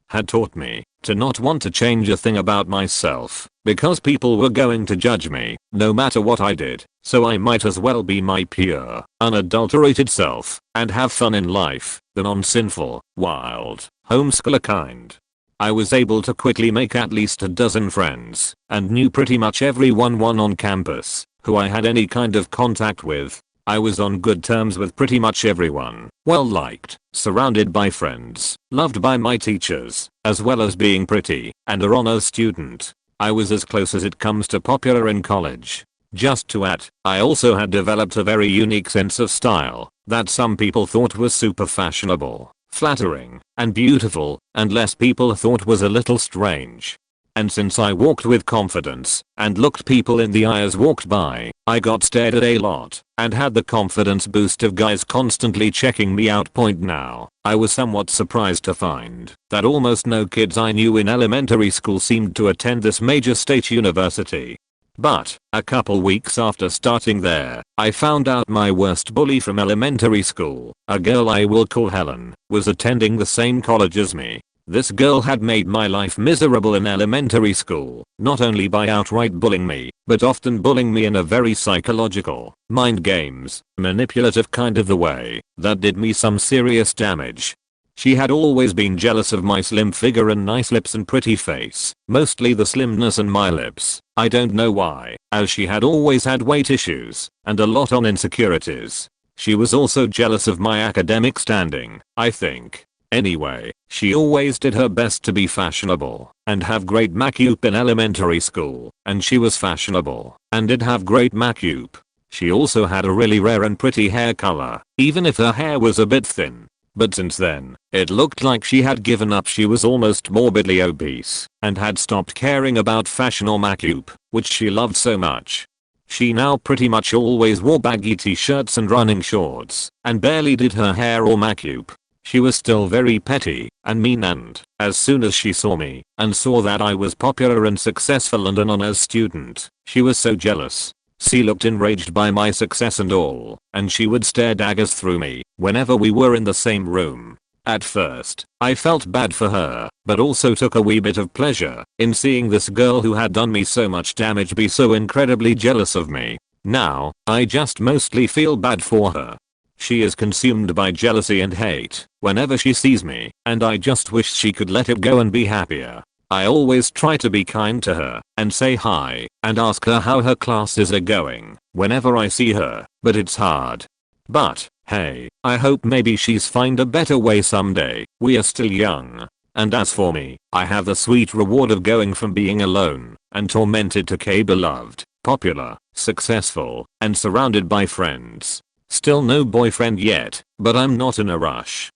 had taught me to not want to change a thing about myself, because people were going to judge me, no matter what I did, so I might as well be my pure, unadulterated self, and have fun in life, the non-sinful, wild, homeschooler kind. I was able to quickly make at least a dozen friends, and knew pretty much everyone on campus who I had any kind of contact with. I was on good terms with pretty much everyone, well liked, surrounded by friends, loved by my teachers, as well as being pretty, and an honors student. I was as close as it comes to popular in college. Just to add, I also had developed a very unique sense of style that some people thought was super fashionable, flattering, and beautiful, and less people thought was a little strange. And since I walked with confidence and looked people in the eye as walked by, I got stared at a lot and had the confidence boost of guys constantly checking me out. Now, I was somewhat surprised to find that almost no kids I knew in elementary school seemed to attend this major state university. But, a couple weeks after starting there, I found out my worst bully from elementary school, a girl I will call Helen, was attending the same college as me. This girl had made my life miserable in elementary school, not only by outright bullying me, but often bullying me in a very psychological, mind games, manipulative kind of the way that did me some serious damage. She had always been jealous of my slim figure and nice lips and pretty face, mostly the slimness and my lips. I don't know why, as she had always had weight issues and a lot on insecurities. She was also jealous of my academic standing, I think. Anyway, she always did her best to be fashionable and have great makeup in elementary school, and she was fashionable and did have great makeup. She also had a really rare and pretty hair color, even if her hair was a bit thin. But since then, it looked like she had given up. She was almost morbidly obese and had stopped caring about fashion or makeup, which she loved so much. She now pretty much always wore baggy t-shirts and running shorts and barely did her hair or makeup. She was still very petty and mean, and as soon as she saw me and saw that I was popular and successful and an honors student, she was so jealous. She looked enraged by my success and all, and she would stare daggers through me whenever we were in the same room. At first, I felt bad for her, but also took a wee bit of pleasure in seeing this girl who had done me so much damage be so incredibly jealous of me. Now, I just mostly feel bad for her. She is consumed by jealousy and hate whenever she sees me, and I just wish she could let it go and be happier. I always try to be kind to her and say hi and ask her how her classes are going whenever I see her, but it's hard. But, hey, I hope maybe she's find a better way someday. We are still young. And as for me, I have the sweet reward of going from being alone and tormented to beloved, popular, successful, and surrounded by friends. Still no boyfriend yet, but I'm not in a rush.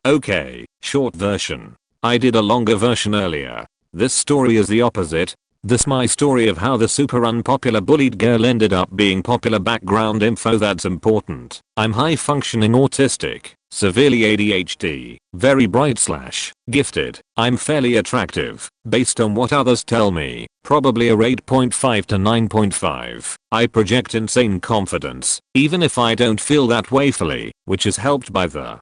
Okay, short version. I did a longer version earlier. This story is the opposite. This my story of how the super unpopular bullied girl ended up being popular. Background info that's important. I'm high functioning autistic, severely ADHD, very bright / gifted. I'm fairly attractive, based on what others tell me, probably a 8.5 to 9.5. I project insane confidence, even if I don't feel that way fully, which is helped by the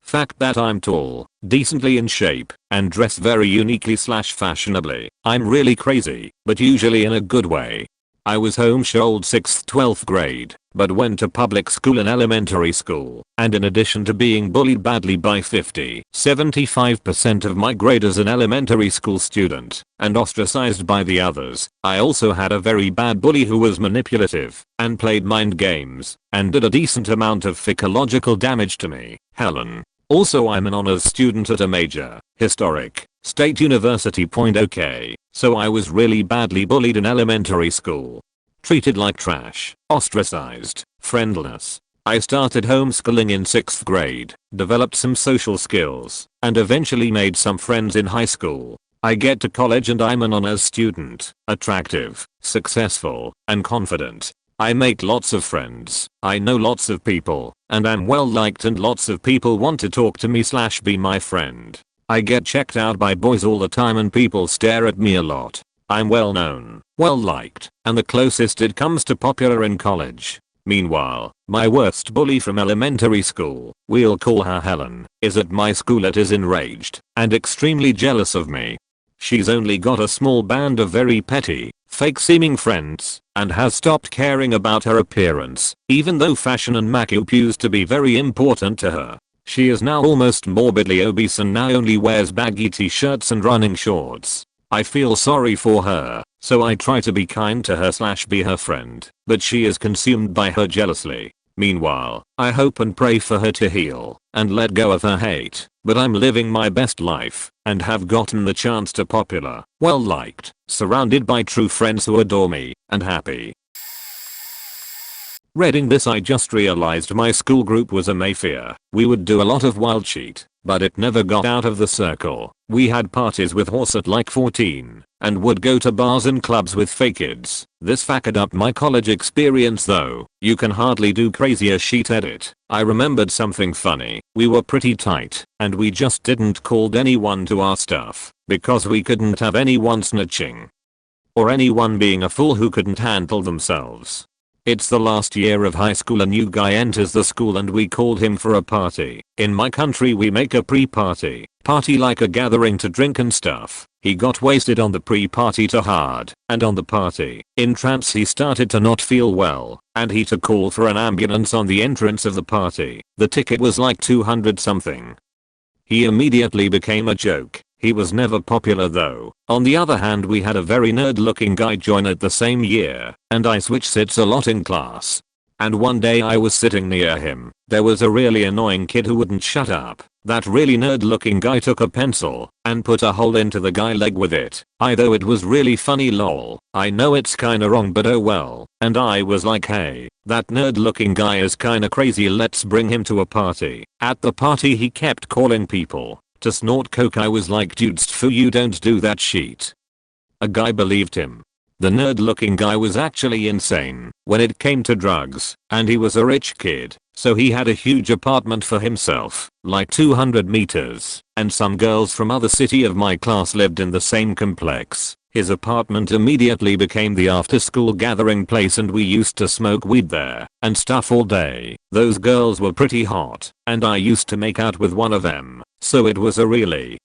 fact that I'm tall, decently in shape, and dress very uniquely / fashionably. I'm really crazy, but usually in a good way. I was homeschooled 6th 12th grade, but went to public school in elementary school, and in addition to being bullied badly by 75% of my grade as an elementary school student, and ostracized by the others, I also had a very bad bully who was manipulative, and played mind games, and did a decent amount of psychological damage to me, Helen. Also, I'm an honors student at a major, historic, state university. Okay, so I was really badly bullied in elementary school. Treated like trash, ostracized, friendless. I started homeschooling in 6th grade, developed some social skills, and eventually made some friends in high school. I get to college and I'm an honors student, attractive, successful, and confident. I make lots of friends, I know lots of people, and I'm well liked and lots of people want to talk to me / be my friend. I get checked out by boys all the time and people stare at me a lot. I'm well known, well liked, and the closest it comes to popular in college. Meanwhile, my worst bully from elementary school, we'll call her Helen, is at my school. It is enraged and extremely jealous of me. She's only got a small band of very petty, fake seeming friends, and has stopped caring about her appearance, even though fashion and makeup used to be very important to her. She is now almost morbidly obese and now only wears baggy t-shirts and running shorts. I feel sorry for her, so I try to be kind to her / be her friend, but she is consumed by her jealously. Meanwhile, I hope and pray for her to heal and let go of her hate, but I'm living my best life and have gotten the chance to popular, well liked, surrounded by true friends who adore me, and happy. Reading this, I just realized my school group was a Mafia. We would do a lot of wild shit, but it never got out of the circle. We had parties with horse at like 14, and would go to bars and clubs with fake kids. This fucked up my college experience though. You can hardly do crazier shit at it. I remembered something funny. We were pretty tight, and we just didn't call anyone to our stuff, because we couldn't have anyone snitching. Or anyone being a fool who couldn't handle themselves. It's the last year of high school. A new guy enters the school and we called him for a party. In my country we make a pre-party. Party like a gathering to drink and stuff. He got wasted on the pre-party too hard, and on the party, in trance he started to not feel well, and he to call for an ambulance on the entrance of the party. The ticket was like 200 something. He immediately became a joke. He was never popular though. On the other hand, we had a very nerd looking guy join at the same year, and I switched sits a lot in class. And one day I was sitting near him. There was a really annoying kid who wouldn't shut up. That really nerd looking guy took a pencil and put a hole into the guy's leg with it. I thought it was really funny, lol. I know it's kinda wrong, but oh well. And I was like, hey, that nerd looking guy is kinda crazy, let's bring him to a party. At the party he kept calling people to snort coke. I was like, dude, you don't do that shit. A guy believed him. The nerd looking guy was actually insane when it came to drugs, and he was a rich kid. so he had a huge apartment for himself, like 200 meters, and some girls from other city of my class lived in the same complex. His apartment immediately became the after school gathering place and we used to smoke weed there and stuff all day. Those girls were pretty hot and I used to make out with one of them, so it was a really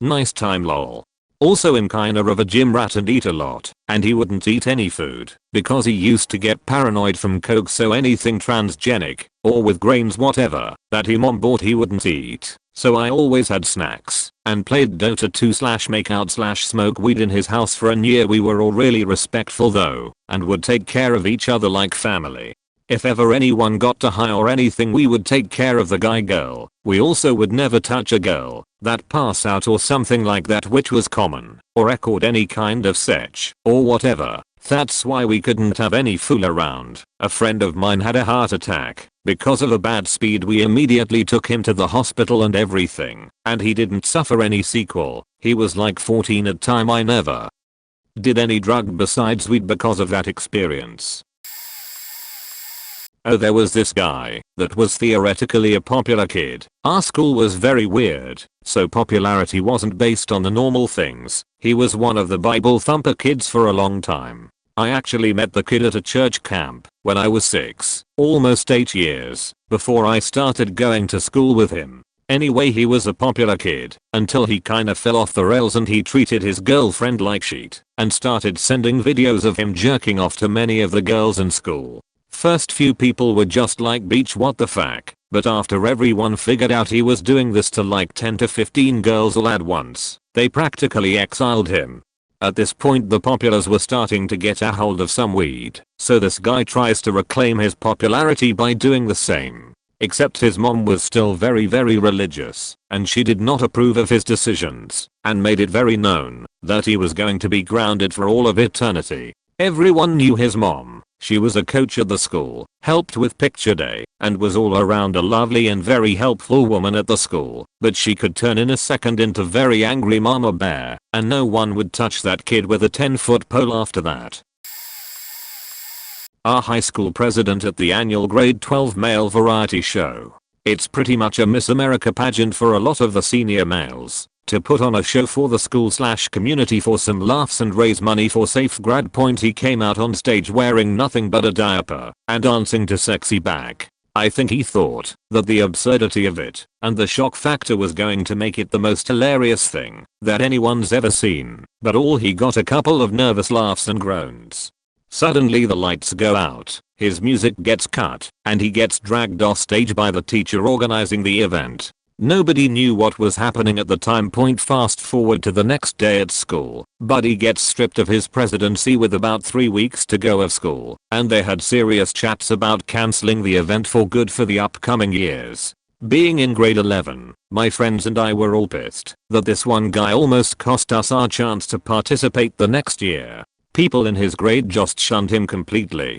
nice time lol. Also I'm kinda of a gym rat and eat a lot, and he wouldn't eat any food because he used to get paranoid from coke, so anything transgenic or with grains whatever that he mom bought he wouldn't eat. So I always had snacks and played Dota 2/make-out/smoke weed in his house for a year. We were all really respectful though and would take care of each other like family. If ever anyone got to high or anything we would take care of the guy girl. We also would never touch a girl that pass out or something like that, which was common, or record any kind of sex or whatever. That's why we couldn't have any fool around. A friend of mine had a heart attack because of a bad speed. We immediately took him to the hospital and everything, and he didn't suffer any sequel. He was like 14 at time. I never did any drug besides weed because of that experience. Oh, there was this guy that was theoretically a popular kid. Our school was very weird, so popularity wasn't based on the normal things. He was one of the Bible thumper kids for a long time. I actually met the kid at a church camp when I was 6, almost 8 years, before I started going to school with him. Anyway, he was a popular kid until he kinda fell off the rails and he treated his girlfriend like shit and started sending videos of him jerking off to many of the girls in school. First few people were just like, "Beach, what the fuck?" But after everyone figured out he was doing this to like 10 to 15 girls all at once, they practically exiled him. At this point the populars were starting to get a hold of some weed, so this guy tries to reclaim his popularity by doing the same. Except his mom was still very religious, and she did not approve of his decisions, and made it very known that he was going to be grounded for all of eternity. Everyone knew his mom. She was a coach at the school, helped with picture day, and was all around a lovely and very helpful woman at the school, but she could turn in a second into very angry mama bear, and no one would touch that kid with a 10-foot pole after that. Our high school president at the annual grade 12 male variety show. It's pretty much a Miss America pageant for a lot of the senior males, to put on a show for the school/community for some laughs and raise money for safe grad point. He came out on stage wearing nothing but a diaper and dancing to Sexy Back. I think he thought that the absurdity of it and the shock factor was going to make it the most hilarious thing that anyone's ever seen, but all he got a couple of nervous laughs and groans. Suddenly the lights go out, his music gets cut, and he gets dragged off stage by the teacher organizing the event. Nobody knew what was happening at the time. Fast forward to the next day at school, Buddy gets stripped of his presidency with about 3 weeks to go of school, and they had serious chats about cancelling the event for good for the upcoming years. Being in grade 11, my friends and I were all pissed that this one guy almost cost us our chance to participate the next year. People in his grade just shunned him completely.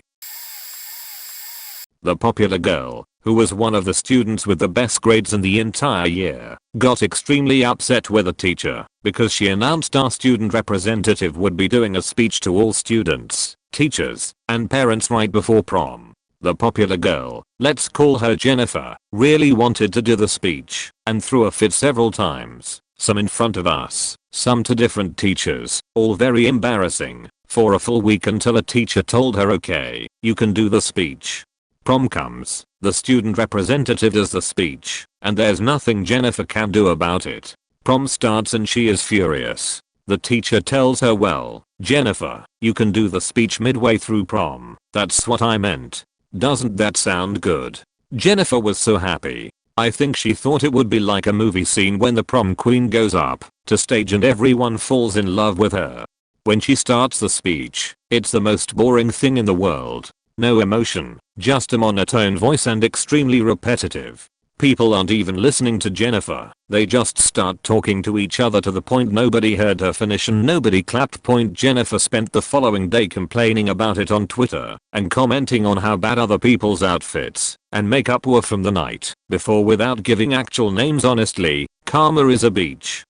The popular girl, who was one of the students with the best grades in the entire year, got extremely upset with a teacher because she announced our student representative would be doing a speech to all students, teachers, and parents right before prom. The popular girl, let's call her Jennifer, really wanted to do the speech and threw a fit several times, some in front of us, some to different teachers, all very embarrassing, for a full week until a teacher told her, "Okay, you can do the speech." Prom comes, the student representative does the speech, and there's nothing Jennifer can do about it. Prom starts and she is furious. The teacher tells her, "Well, Jennifer, you can do the speech midway through prom. That's what I meant. Doesn't that sound good?" Jennifer was so happy. I think she thought it would be like a movie scene when the prom queen goes up to stage and everyone falls in love with her. When she starts the speech, it's the most boring thing in the world. No emotion, just a monotone voice and extremely repetitive. People aren't even listening to Jennifer, they just start talking to each other to the point nobody heard her finish and nobody clapped. Jennifer spent the following day complaining about it on Twitter and commenting on how bad other people's outfits and makeup were from the night before without giving actual names. Honestly, karma is a beach.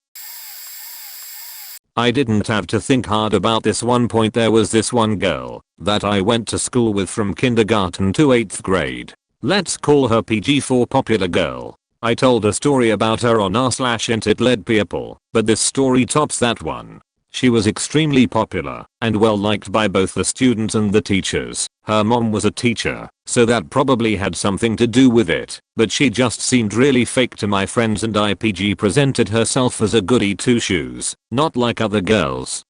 I didn't have to think hard about this one point. There was this one girl that I went to school with from kindergarten to 8th grade. Let's call her PG for popular girl. I told a story about her on r/int it led people, but this story tops that one. She was extremely popular and well liked by both the students and the teachers. Her mom was a teacher, so that probably had something to do with it, but she just seemed really fake to my friends and PG presented herself as a goody two shoes, not like other girls.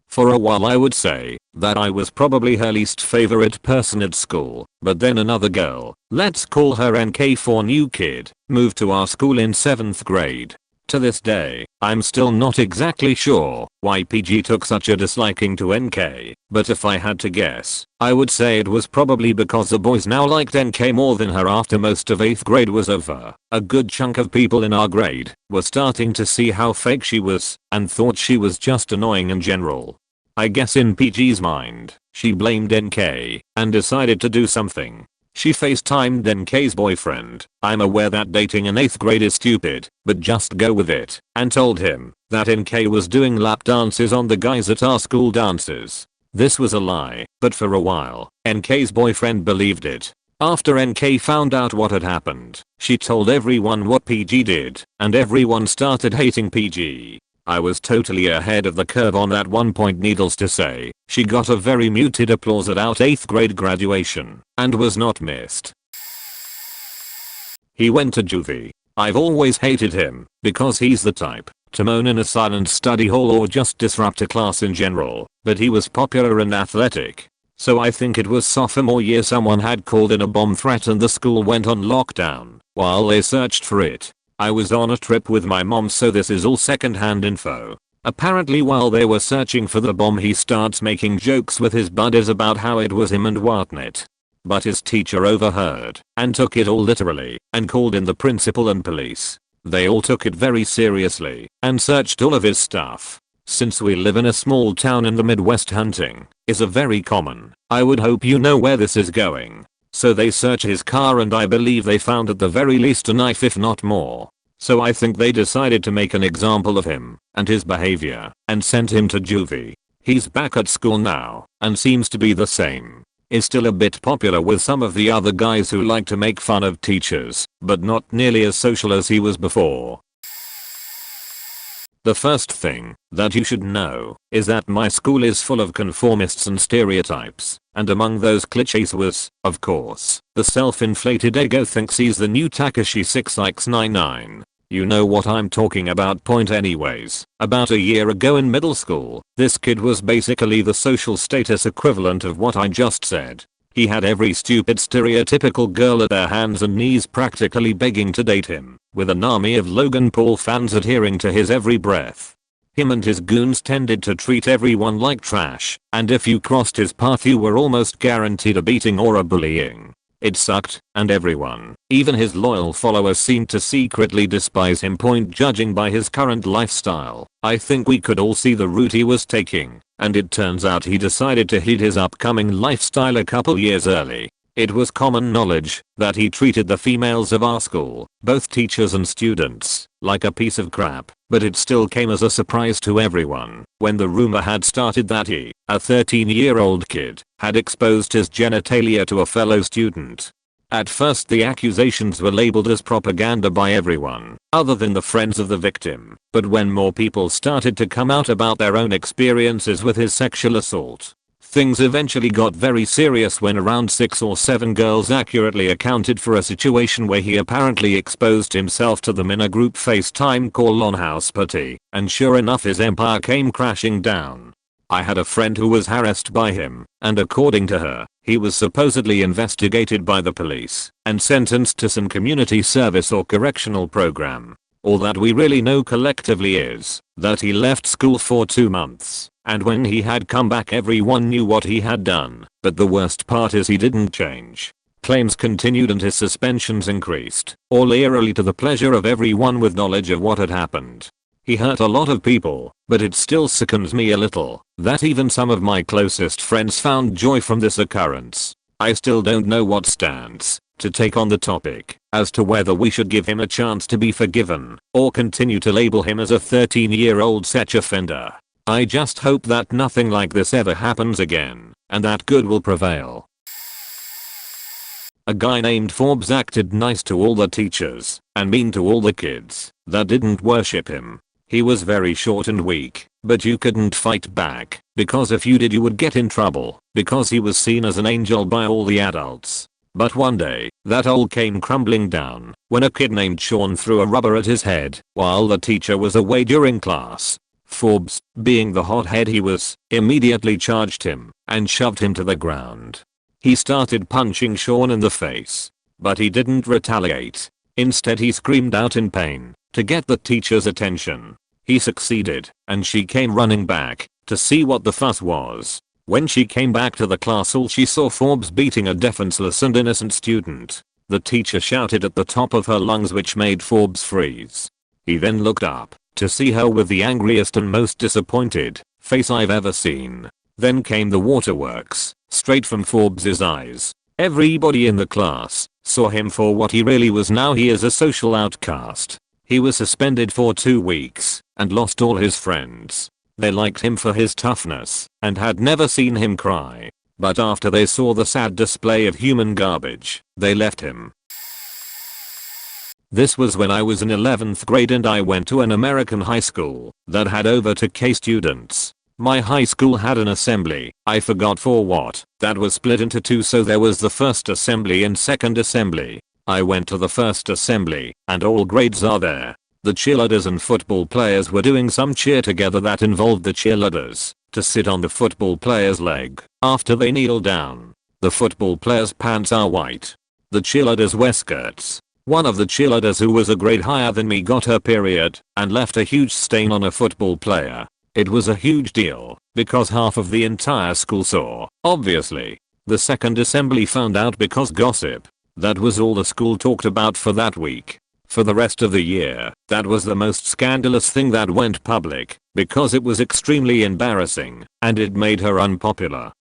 For a while I would say that I was probably her least favorite person at school, but then another girl, let's call her NK for new kid, moved to our school in 7th grade. To this day, I'm still not exactly sure why PG took such a disliking to NK, but if I had to guess, I would say it was probably because the boys now liked NK more than her after most of 8th grade was over. A good chunk of people in our grade were starting to see how fake she was and thought she was just annoying in general. I guess in PG's mind, she blamed NK and decided to do something. She FaceTimed NK's boyfriend. I'm aware that dating in 8th grade is stupid, but just go with it, and told him that NK was doing lap dances on the guys at our school dances. This was a lie, but for a while, NK's boyfriend believed it. After NK found out what had happened, she told everyone what PG did, and everyone started hating PG. I was totally ahead of the curve on that one point. Needless to say, she got a very muted applause at our 8th grade graduation, and was not missed. He went to juvie. I've always hated him, because he's the type to moan in a silent study hall or just disrupt a class in general, but he was popular and athletic. So I think it was sophomore year someone had called in a bomb threat and the school went on lockdown while they searched for it. I was on a trip with my mom, so this is all second-hand info. Apparently while they were searching for the bomb he starts making jokes with his buddies about how it was him and whatnot. But his teacher overheard and took it all literally and called in the principal and police. They all took it very seriously and searched all of his stuff. Since we live in a small town in the Midwest, hunting is a very common. I would hope you know where this is going. So they search his car and I believe they found at the very least a knife, if not more. So I think they decided to make an example of him and his behavior and sent him to juvie. He's back at school now and seems to be the same. Is still a bit popular with some of the other guys who like to make fun of teachers, but not nearly as social as he was before. The first thing that you should know is that my school is full of conformists and stereotypes, and among those cliches was, of course, the self-inflated ego thinks he's the new Takashi 6X99. You know what I'm talking about. Point anyways. About a year ago in middle school, this kid was basically the social status equivalent of what I just said. He had every stupid stereotypical girl at their hands and knees practically begging to date him, with an army of Logan Paul fans adhering to his every breath. Him and his goons tended to treat everyone like trash, and if you crossed his path you were almost guaranteed a beating or a bullying. It sucked, and everyone, even his loyal followers, seemed to secretly despise him. Point judging by his current lifestyle, I think we could all see the route he was taking, and it turns out he decided to heed his upcoming lifestyle a couple years early. It was common knowledge that he treated the females of our school, both teachers and students, like a piece of crap, but it still came as a surprise to everyone when the rumor had started that he, a 13-year-old kid, had exposed his genitalia to a fellow student. At first the accusations were labeled as propaganda by everyone other than the friends of the victim, but when more people started to come out about their own experiences with his sexual assault, things eventually got very serious when around 6 or 7 girls accurately accounted for a situation where he apparently exposed himself to them in a group FaceTime call on house party, and sure enough his empire came crashing down. I had a friend who was harassed by him, and according to her, he was supposedly investigated by the police and sentenced to some community service or correctional program. All that we really know collectively is that he left school for 2 months, and when he had come back everyone knew what he had done, but the worst part is he didn't change. Claims continued and his suspensions increased, all eerily to the pleasure of everyone with knowledge of what had happened. He hurt a lot of people, but it still sickens me a little that even some of my closest friends found joy from this occurrence. I still don't know what stance to take on the topic as to whether we should give him a chance to be forgiven or continue to label him as a 13-year-old sex offender. I just hope that nothing like this ever happens again and that good will prevail. A guy named Forbes acted nice to all the teachers and mean to all the kids that didn't worship him. He was very short and weak, but you couldn't fight back because if you did you would get in trouble because he was seen as an angel by all the adults. But one day, that all came crumbling down when a kid named Sean threw a rubber at his head while the teacher was away during class. Forbes, being the hothead he was, immediately charged him and shoved him to the ground. He started punching Sean in the face, but he didn't retaliate. Instead he screamed out in pain to get the teacher's attention. He succeeded, and she came running back to see what the fuss was. When she came back to the class hall she saw Forbes beating a defenseless and innocent student. The teacher shouted at the top of her lungs which made Forbes freeze. He then looked up to see her with the angriest and most disappointed face I've ever seen. Then came the waterworks, straight from Forbes' eyes. Everybody in the class saw him for what he really was. Now he is a social outcast. He was suspended for 2 weeks and lost all his friends. They liked him for his toughness and had never seen him cry. But after they saw the sad display of human garbage, they left him. This was when I was in 11th grade and I went to an American high school that had over 2k students. My high school had an assembly, I forgot for what, that was split into 2, so there was the first assembly and second assembly. I went to the first assembly and all grades are there. The cheerleaders and football players were doing some cheer together that involved the cheerleaders to sit on the football player's leg after they kneel down. The football player's pants are white. The cheerleaders wear skirts. One of the cheerleaders who was a grade higher than me got her period and left a huge stain on a football player. It was a huge deal because half of the entire school saw, obviously. The second assembly found out because gossip. That was all the school talked about for that week. For the rest of the year, that was the most scandalous thing that went public because it was extremely embarrassing and it made her unpopular.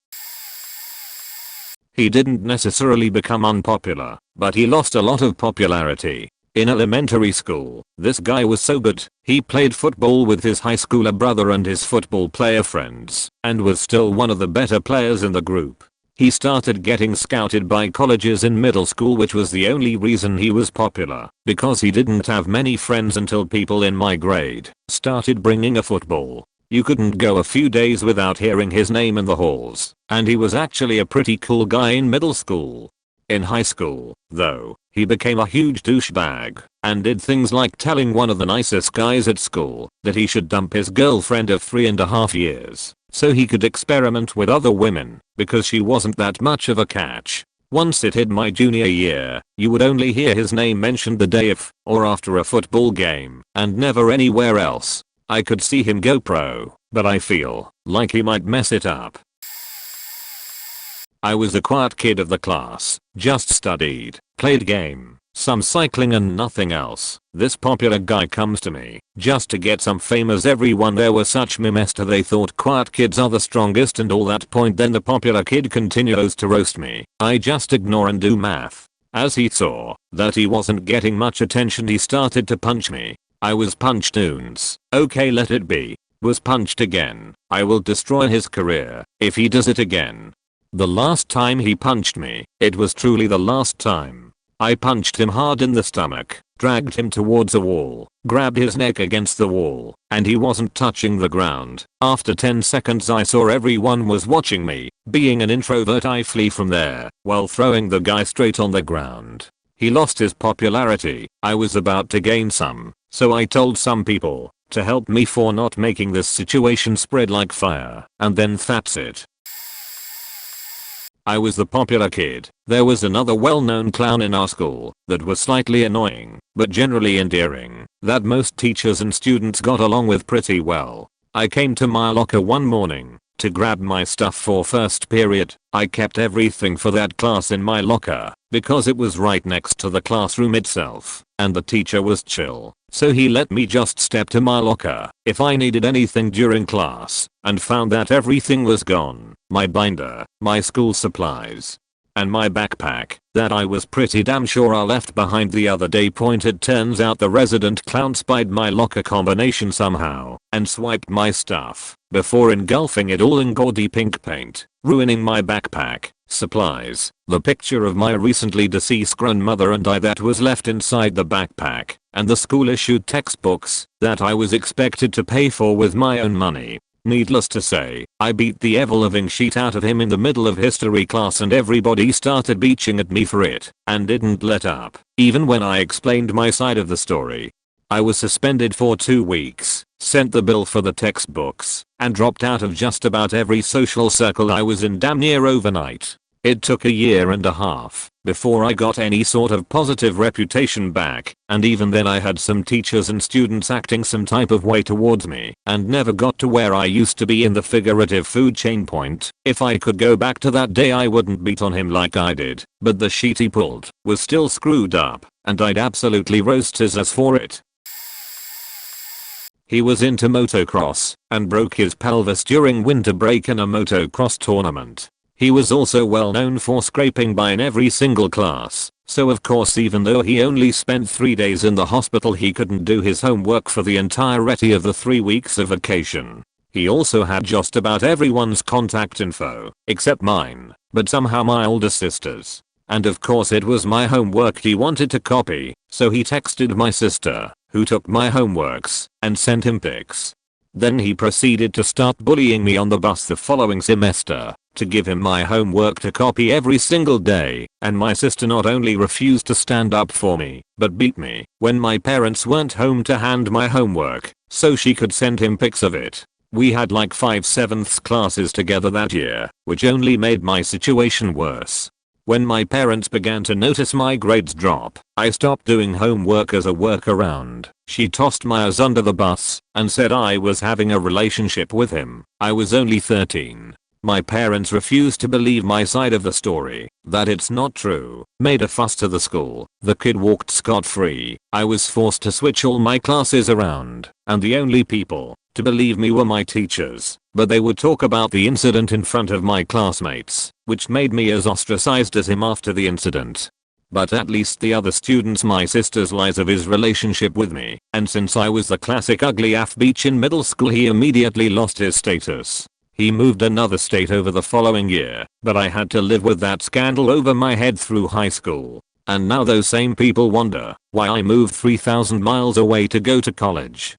He didn't necessarily become unpopular, but he lost a lot of popularity. In elementary school, this guy was so good, he played football with his high schooler brother and his football player friends, and was still one of the better players in the group. He started getting scouted by colleges in middle school, which was the only reason he was popular, because he didn't have many friends until people in my grade started bringing a football. You couldn't go a few days without hearing his name in the halls, and he was actually a pretty cool guy in middle school. In high school, though, he became a huge douchebag and did things like telling one of the nicest guys at school that he should dump his girlfriend of 3.5 years so he could experiment with other women because she wasn't that much of a catch. Once it hit my junior year, you would only hear his name mentioned the day of or after a football game and never anywhere else. I could see him go pro, but I feel like he might mess it up. I was the quiet kid of the class, just studied, played game, some cycling and nothing else. This popular guy comes to me just to get some fame, as everyone there was such mimester they thought quiet kids are the strongest and all that point. Then the popular kid continues to roast me. I just ignore and do math. As he saw that he wasn't getting much attention, he started to punch me. I was punched once. Okay, let it be. Was punched again. I will destroy his career if he does it again. The last time he punched me, it was truly the last time. I punched him hard in the stomach, dragged him towards a wall, grabbed his neck against the wall, and he wasn't touching the ground. After 10 seconds I saw everyone was watching me. Being an introvert, I flee from there while throwing the guy straight on the ground. He lost his popularity. I was about to gain some, so I told some people to help me for not making this situation spread like fire, and then that's it. I was the popular kid. There was another well-known clown in our school that was slightly annoying, but generally endearing, that most teachers and students got along with pretty well. I came to my locker one morning to grab my stuff for first period. I kept everything for that class in my locker because it was right next to the classroom itself, and the teacher was chill, so he let me just step to my locker if I needed anything during class, and found that everything was gone. My binder, my school supplies, and my backpack that I was pretty damn sure I left behind the other day pointed. Turns out the resident clown spied my locker combination somehow and swiped my stuff before engulfing it all in gaudy pink paint, ruining my backpack. supplies, the picture of my recently deceased grandmother and I that was left inside the backpack, and the school issued textbooks that I was expected to pay for with my own money. Needless to say, I beat the ever-living shit out of him in the middle of history class and everybody started beaching at me for it and didn't let up, even when I explained my side of the story. I was suspended for 2 weeks, sent the bill for the textbooks, and dropped out of just about every social circle I was in damn near overnight. It took a year and a half before I got any sort of positive reputation back, and even then I had some teachers and students acting some type of way towards me and never got to where I used to be in the figurative food chain point. If I could go back to that day I wouldn't beat on him like I did, but the sheet he pulled was still screwed up and I'd absolutely roast his ass for it. He was into motocross and broke his pelvis during winter break in a motocross tournament. He was also well known for scraping by in every single class, so of course even though he only spent 3 days in the hospital he couldn't do his homework for the entirety of the 3 weeks of vacation. He also had just about everyone's contact info, except mine, but somehow my older sister's. And of course it was my homework he wanted to copy, so he texted my sister, who took my homeworks, and sent him pics. Then he proceeded to start bullying me on the bus the following semester, to give him my homework to copy every single day, and my sister not only refused to stand up for me, but beat me when my parents weren't home to hand my homework, so she could send him pics of it. We had like 5 7th classes together that year, which only made my situation worse. When my parents began to notice my grades drop, I stopped doing homework as a workaround. She tossed my ass under the bus and said I was having a relationship with him. I was only 13. My parents refused to believe my side of the story, that it's not true, made a fuss to the school. The kid walked scot-free. I was forced to switch all my classes around, and the only people to believe me were my teachers, but they would talk about the incident in front of my classmates, which made me as ostracized as him after the incident. But at least the other students my sister's lies of his relationship with me, and since I was the classic ugly AF beach in middle school he immediately lost his status. He moved another state over the following year, but I had to live with that scandal over my head through high school. And now those same people wonder why I moved 3,000 miles away to go to college.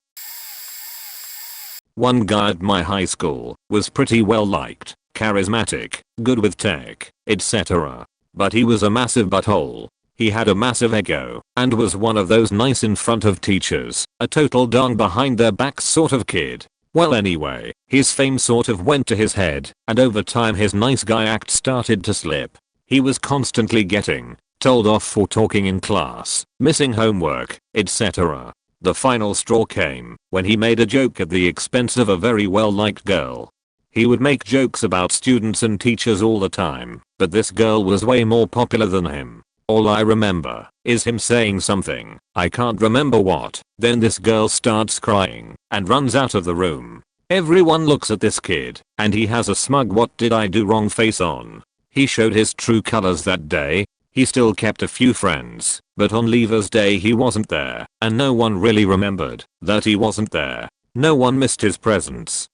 One guy at my high school was pretty well liked, charismatic, good with tech, etc. But he was a massive butthole. He had a massive ego, and was one of those nice in front of teachers, a total dong behind their backs sort of kid. Well anyway, his fame sort of went to his head, and over time his nice guy act started to slip. He was constantly getting told off for talking in class, missing homework, etc. The final straw came when he made a joke at the expense of a very well-liked girl. He would make jokes about students and teachers all the time, but this girl was way more popular than him. All I remember is him saying something, I can't remember what, then this girl starts crying and runs out of the room. Everyone looks at this kid, and he has a smug what did I do wrong face on. He showed his true colors that day. He still kept a few friends, but on Leavers Day he wasn't there, and no one really remembered that he wasn't there. No one missed his presence.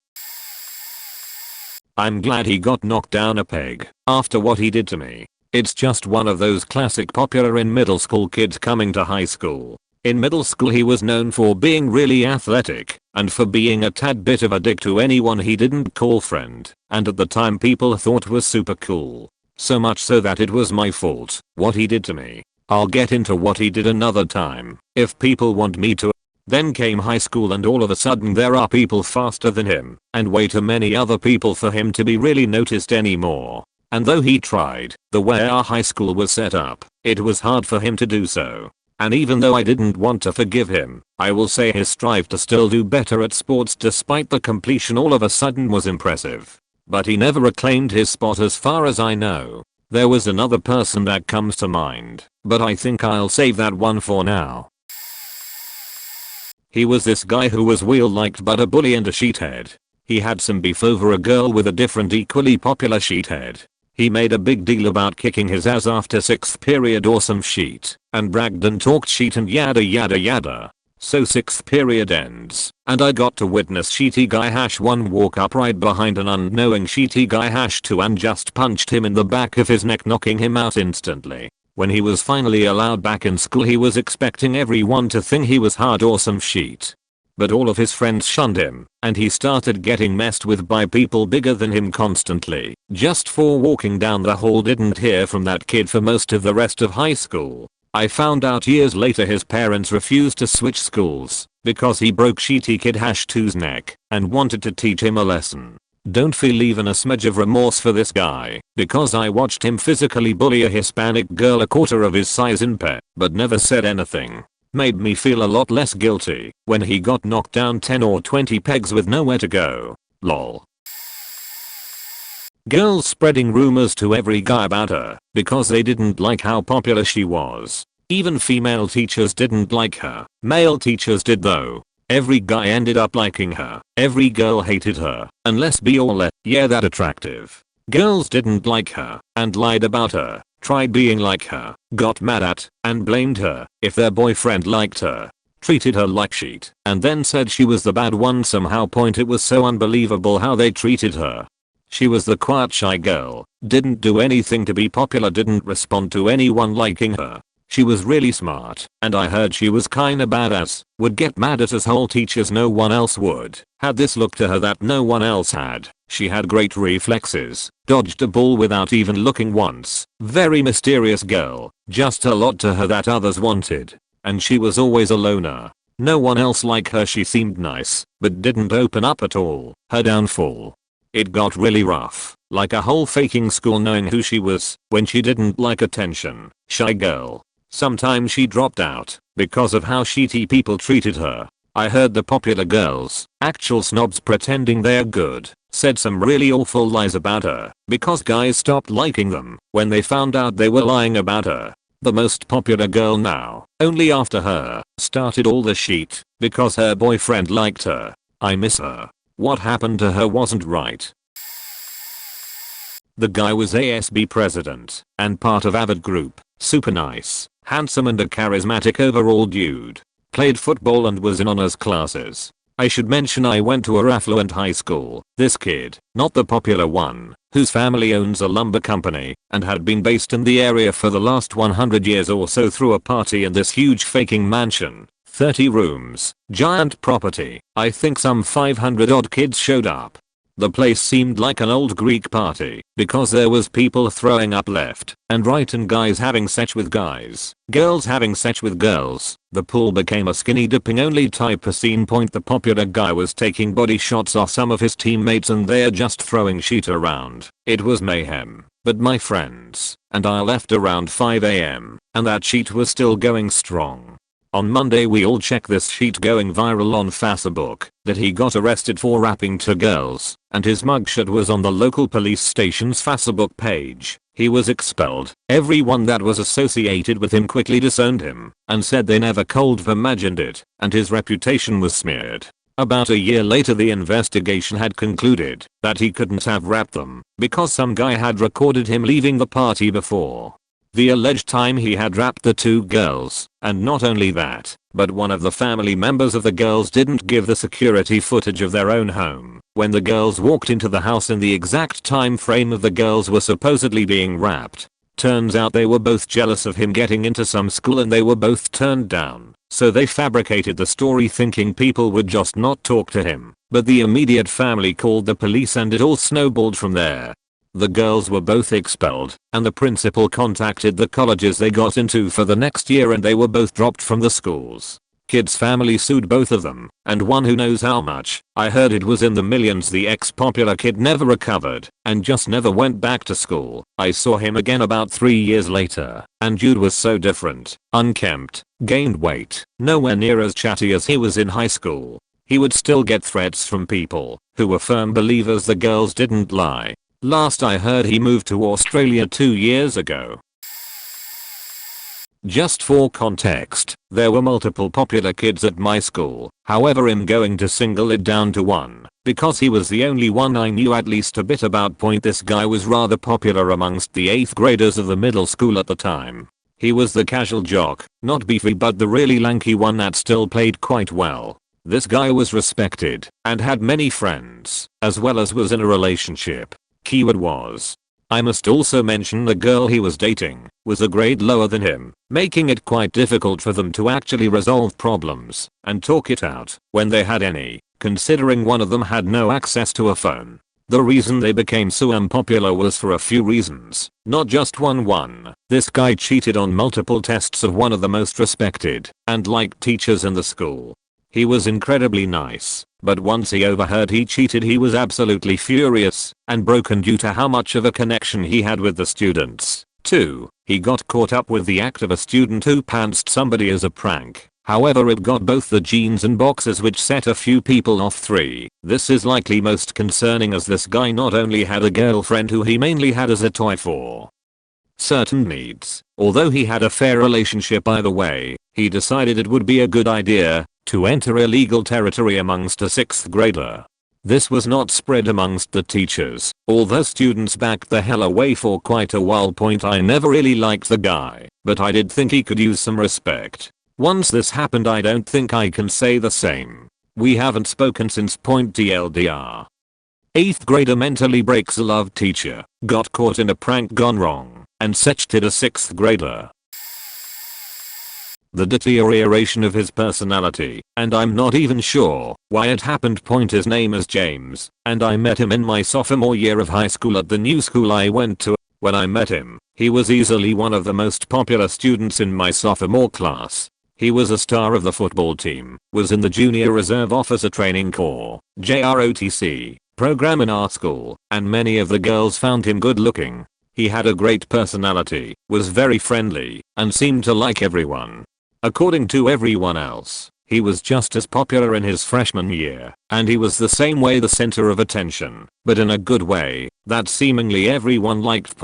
I'm glad he got knocked down a peg after what he did to me. It's just one of those classic popular in middle school kids coming to high school. In middle school he was known for being really athletic, and for being a tad bit of a dick to anyone he didn't call friend, and at the time people thought was super cool. So much so that it was my fault, what he did to me. I'll get into what he did another time, if people want me to. Then came high school and all of a sudden there are people faster than him, and way too many other people for him to be really noticed anymore. And though he tried, the way our high school was set up, it was hard for him to do so. And even though I didn't want to forgive him, I will say his strive to still do better at sports despite the completion all of a sudden was impressive. But he never reclaimed his spot as far as I know. There was another person that comes to mind, but I think I'll save that one for now. He was this guy who was well liked but a bully and a sheethead. He had some beef over a girl with a different equally popular sheethead. He made a big deal about kicking his ass after 6th period or some shit, and bragged and talked shit and yada yada yada. So 6th period ends, and I got to witness Sheety Guy #1 walk up right behind an unknowing Sheety Guy #2 and just punched him in the back of his neck, knocking him out instantly. When he was finally allowed back in school, he was expecting everyone to think he was hard awesome sheet. But all of his friends shunned him, and he started getting messed with by people bigger than him constantly. Just for walking down the hall. Didn't hear from that kid for most of the rest of high school. I found out years later his parents refused to switch schools because he broke Sheety Kid #2's neck and wanted to teach him a lesson. Don't feel even a smidge of remorse for this guy, because I watched him physically bully a Hispanic girl a quarter of his size in pet, but never said anything. Made me feel a lot less guilty when he got knocked down 10 or 20 pegs with nowhere to go. Lol. Girls spreading rumors to every guy about her because they didn't like how popular she was. Even female teachers didn't like her. Male teachers did though. Every guy ended up liking her. Every girl hated her. And let's be all yeah, that attractive. Girls didn't like her and lied about her. Tried being like her. Got mad at and blamed her if their boyfriend liked her. Treated her like shit and then said she was the bad one somehow. It was so unbelievable how they treated her. She was the quiet shy girl, didn't do anything to be popular, didn't respond to anyone liking her. She was really smart, and I heard she was kinda badass, would get mad at us whole teachers no one else would. Had this look to her that no one else had. She had great reflexes, dodged a ball without even looking once. Very mysterious girl, just a lot to her that others wanted. And she was always a loner. No one else liked her. She seemed nice, but didn't open up at all. Her downfall. It got really rough, like a whole faking school knowing who she was when she didn't like attention. Shy girl. Sometimes she dropped out because of how shitty people treated her. I heard the popular girls, actual snobs pretending they're good, said some really awful lies about her because guys stopped liking them when they found out they were lying about her. The most popular girl now, only after her, started all the shit because her boyfriend liked her. I miss her. What happened to her wasn't right. The guy was ASB president and part of Avid Group. Super nice, handsome and a charismatic overall dude. Played football and was in honors classes. I should mention I went to a affluent high school. This kid, not the popular one, whose family owns a lumber company and had been based in the area for the last 100 years or so, threw a party in this huge faking mansion. 30 rooms, giant property. I think some 500 odd kids showed up. The place seemed like an old Greek party because there was people throwing up left and right and guys having sex with guys, girls having sex with girls. The pool became a skinny dipping only type of scene. The popular guy was taking body shots off some of his teammates and they're just throwing shit around. It was mayhem. But my friends and I left around 5 AM and that shit was still going strong. On Monday we all checked this sheet going viral on Facebook that he got arrested for rapping to girls, and his mugshot was on the local police station's Facebook page. He was expelled. Everyone that was associated with him quickly disowned him and said they never cold imagined it, and his reputation was smeared. About a year later the investigation had concluded that he couldn't have rapped them because some guy had recorded him leaving the party before the alleged time he had rapped the two girls, and not only that, but one of the family members of the girls didn't give the security footage of their own home when the girls walked into the house in the exact time frame of the girls were supposedly being rapped. Turns out they were both jealous of him getting into some school and they were both turned down, so they fabricated the story thinking people would just not talk to him. But the immediate family called the police and it all snowballed from there. The girls were both expelled, and the principal contacted the colleges they got into for the next year and they were both dropped from the schools. Kid's family sued both of them, and one who knows how much. I heard it was in the millions. The ex-popular kid never recovered, and just never went back to school. I saw him again about 3 years later, and dude was so different. Unkempt, gained weight, nowhere near as chatty as he was in high school. He would still get threats from people who were firm believers the girls didn't lie. Last I heard he moved to Australia 2 years ago. Just for context, there were multiple popular kids at my school, however I'm going to single it down to one, because he was the only one I knew at least a bit about. This guy was rather popular amongst the 8th graders of the middle school at the time. He was the casual jock, not beefy but the really lanky one that still played quite well. This guy was respected and had many friends, as well as was in a relationship. Keyword was. I must also mention the girl he was dating was a grade lower than him, making it quite difficult for them to actually resolve problems and talk it out when they had any, considering one of them had no access to a phone. The reason they became so unpopular was for a few reasons, not just one. This guy cheated on multiple tests of one of the most respected and liked teachers in the school. He was incredibly nice, but once he overheard he cheated he was absolutely furious and broken due to how much of a connection he had with the students. 2. He got caught up with the act of a student who pantsed somebody as a prank. However, it got both the jeans and boxers, which set a few people off. 3. This is likely most concerning as this guy not only had a girlfriend who he mainly had as a toy for certain needs, although he had a fair relationship either way, he decided it would be a good idea to enter illegal territory amongst a 6th grader. This was not spread amongst the teachers, although students backed the hell away for quite a while. I never really liked the guy, but I did think he could use some respect. Once this happened I don't think I can say the same. We haven't spoken since. TLDR. 8th grader mentally breaks a love teacher, got caught in a prank gone wrong, and sexted a 6th grader. The deterioration of his personality, and I'm not even sure why it happened. His name is James, and I met him in my sophomore year of high school at the new school I went to. When I met him, he was easily one of the most popular students in my sophomore class. He was a star of the football team, was in the Junior Reserve Officer Training Corps, JROTC, program in our school, and many of the girls found him good looking. He had a great personality, was very friendly, and seemed to like everyone. According to everyone else, he was just as popular in his freshman year, and he was the same way the center of attention, but in a good way, that seemingly everyone liked.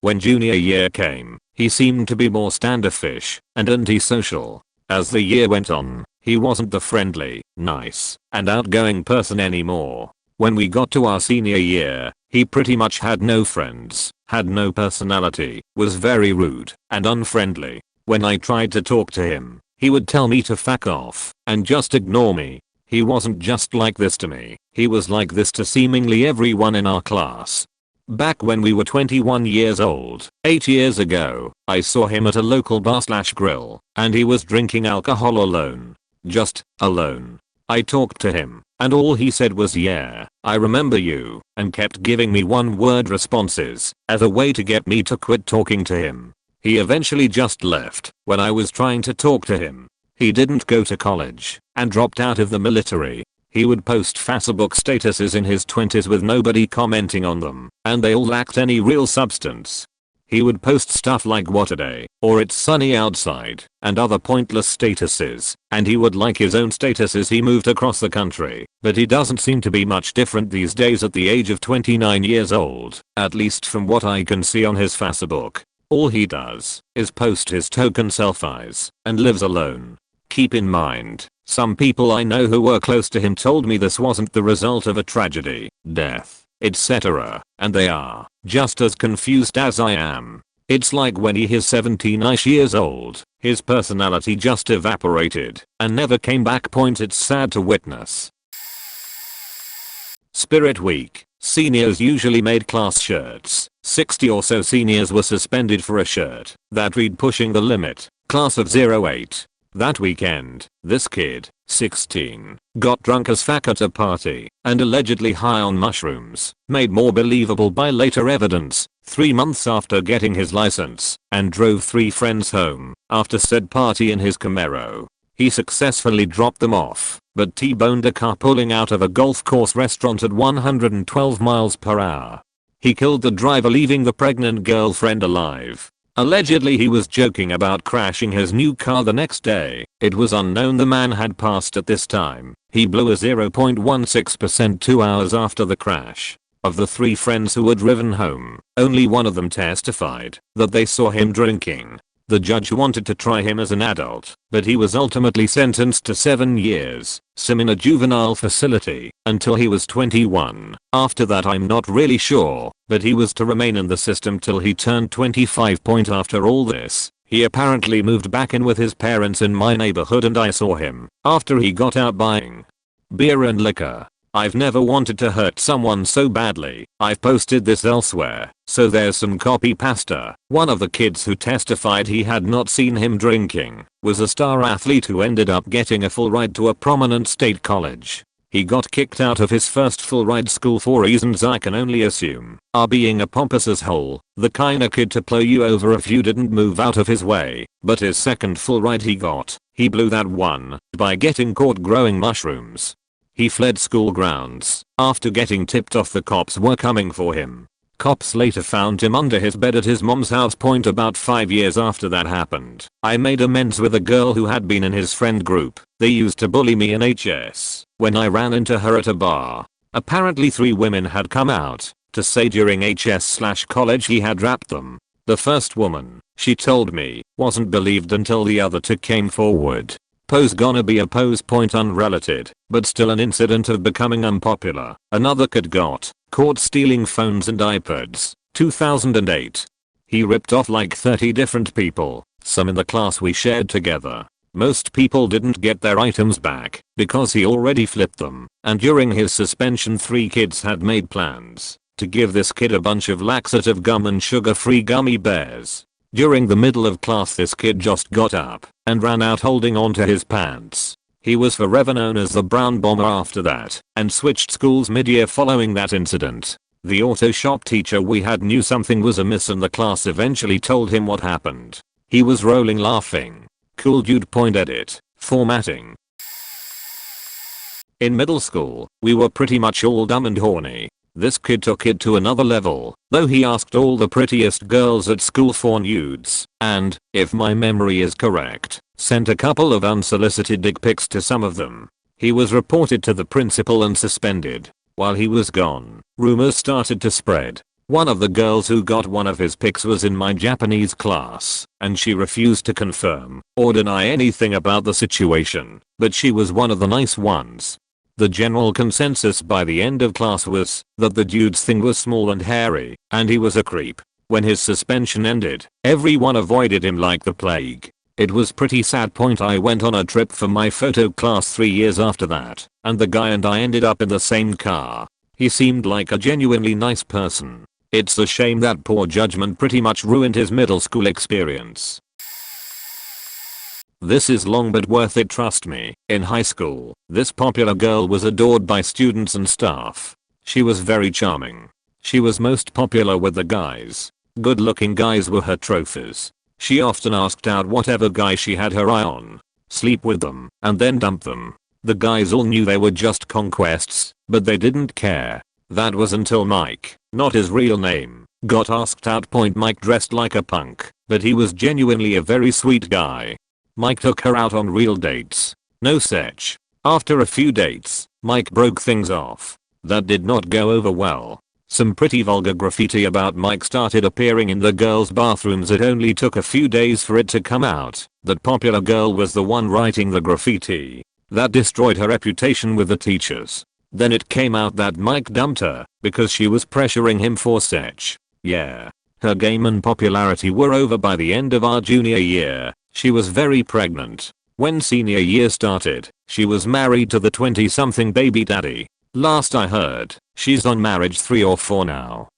When junior year came, he seemed to be more standoffish and antisocial. As the year went on, he wasn't the friendly, nice, and outgoing person anymore. When we got to our senior year, he pretty much had no friends, had no personality, was very rude and unfriendly. When I tried to talk to him, he would tell me to fuck off and just ignore me. He wasn't just like this to me, he was like this to seemingly everyone in our class. Back when we were 21 years old, 8 years ago, I saw him at a local bar/grill, and he was drinking alcohol alone. Just alone. I talked to him, and all he said was "yeah, I remember you," and kept giving me one-word responses as a way to get me to quit talking to him. He eventually just left when I was trying to talk to him. He didn't go to college and dropped out of the military. He would post Facebook statuses in his 20s with nobody commenting on them, and they all lacked any real substance. He would post stuff like "what a day" or "it's sunny outside" and other pointless statuses, and he would like his own statuses. He moved across the country, but he doesn't seem to be much different these days at the age of 29 years old, at least from what I can see on his Facebook. All he does is post his token selfies and lives alone. Keep in mind, some people I know who were close to him told me this wasn't the result of a tragedy, death, etc., and they are just as confused as I am. It's like when he is 17-ish years old, his personality just evaporated and never came back. It's sad to witness. Spirit Week. Seniors usually made class shirts. 60 or so seniors were suspended for a shirt that read "Pushing the Limit, Class of '08. That weekend, this kid, 16, got drunk as fuck at a party and allegedly high on mushrooms, made more believable by later evidence, 3 months after getting his license, and drove 3 friends home after said party in his Camaro. He successfully dropped them off, but T-boned a car pulling out of a golf course restaurant at 112 miles per hour. He killed the driver, leaving the pregnant girlfriend alive. Allegedly he was joking about crashing his new car the next day. It was unknown the man had passed at this time. He blew a 0.16% 2 hours after the crash. Of the 3 friends who were driven home, only one of them testified that they saw him drinking. The judge wanted to try him as an adult, but he was ultimately sentenced to 7 years, sim in a juvenile facility, until he was 21. After that I'm not really sure, but he was to remain in the system till he turned 25. After all this, He apparently moved back in with his parents in my neighborhood and I saw him after he got out buying beer and liquor. I've never wanted to hurt someone so badly. I've posted this elsewhere, so there's some copy pasta. One of the kids who testified he had not seen him drinking was a star athlete who ended up getting a full ride to a prominent state college. He got kicked out of his first full ride school for reasons I can only assume are being a pompous asshole, the kinda kid to blow you over if you didn't move out of his way. But his second full ride he blew that one by getting caught growing mushrooms. He fled school grounds after getting tipped off the cops were coming for him. Cops later found him under his bed at his mom's house. About 5 years after that happened, I made amends with a girl who had been in his friend group. They used to bully me in HS when I ran into her at a bar. Apparently 3 women had come out to say during HS/college he had rapped them. The first woman, she told me, wasn't believed until the other 2 came forward. Pose gonna be a pose point unrelated, but still an incident of becoming unpopular. Another kid got caught stealing phones and iPods. 2008. He ripped off like 30 different people, some in the class we shared together. Most people didn't get their items back because he already flipped them, and during his suspension 3 kids had made plans to give this kid a bunch of laxative gum and sugar-free gummy bears. During the middle of class this kid just got up and ran out holding onto his pants. He was forever known as the Brown Bomber after that and switched schools mid-year following that incident. The auto shop teacher we had knew something was amiss and the class eventually told him what happened. He was rolling laughing. Cool dude. Edit. Formatting. In middle school, we were pretty much all dumb and horny. This kid took it to another level, though he asked all the prettiest girls at school for nudes, and, if my memory is correct, sent a couple of unsolicited dick pics to some of them. He was reported to the principal and suspended. While he was gone, rumors started to spread. One of the girls who got one of his pics was in my Japanese class, and she refused to confirm or deny anything about the situation, but she was one of the nice ones. The general consensus by the end of class was that the dude's thing was small and hairy, and he was a creep. When his suspension ended, everyone avoided him like the plague. It was pretty sad. I went on a trip for my photo class 3 years after that, and the guy and I ended up in the same car. He seemed like a genuinely nice person. It's a shame that poor judgment pretty much ruined his middle school experience. This is long but worth it, trust me. In high school, this popular girl was adored by students and staff. She was very charming. She was most popular with the guys. Good looking guys were her trophies. She often asked out whatever guy she had her eye on, sleep with them, and then dump them. The guys all knew they were just conquests, but they didn't care. That was until Mike, not his real name, got asked out. Mike dressed like a punk, but he was genuinely a very sweet guy. Mike took her out on real dates. No such. After a few dates, Mike broke things off. That did not go over well. Some pretty vulgar graffiti about Mike started appearing in the girls' bathrooms. It only took a few days for it to come out that popular girl was the one writing the graffiti. That destroyed her reputation with the teachers. Then it came out that Mike dumped her because she was pressuring him for sex. Yeah. Her game and popularity were over by the end of our junior year. She was very pregnant. When senior year started, she was married to the 20-something baby daddy. Last I heard, she's on marriage 3 or 4 now.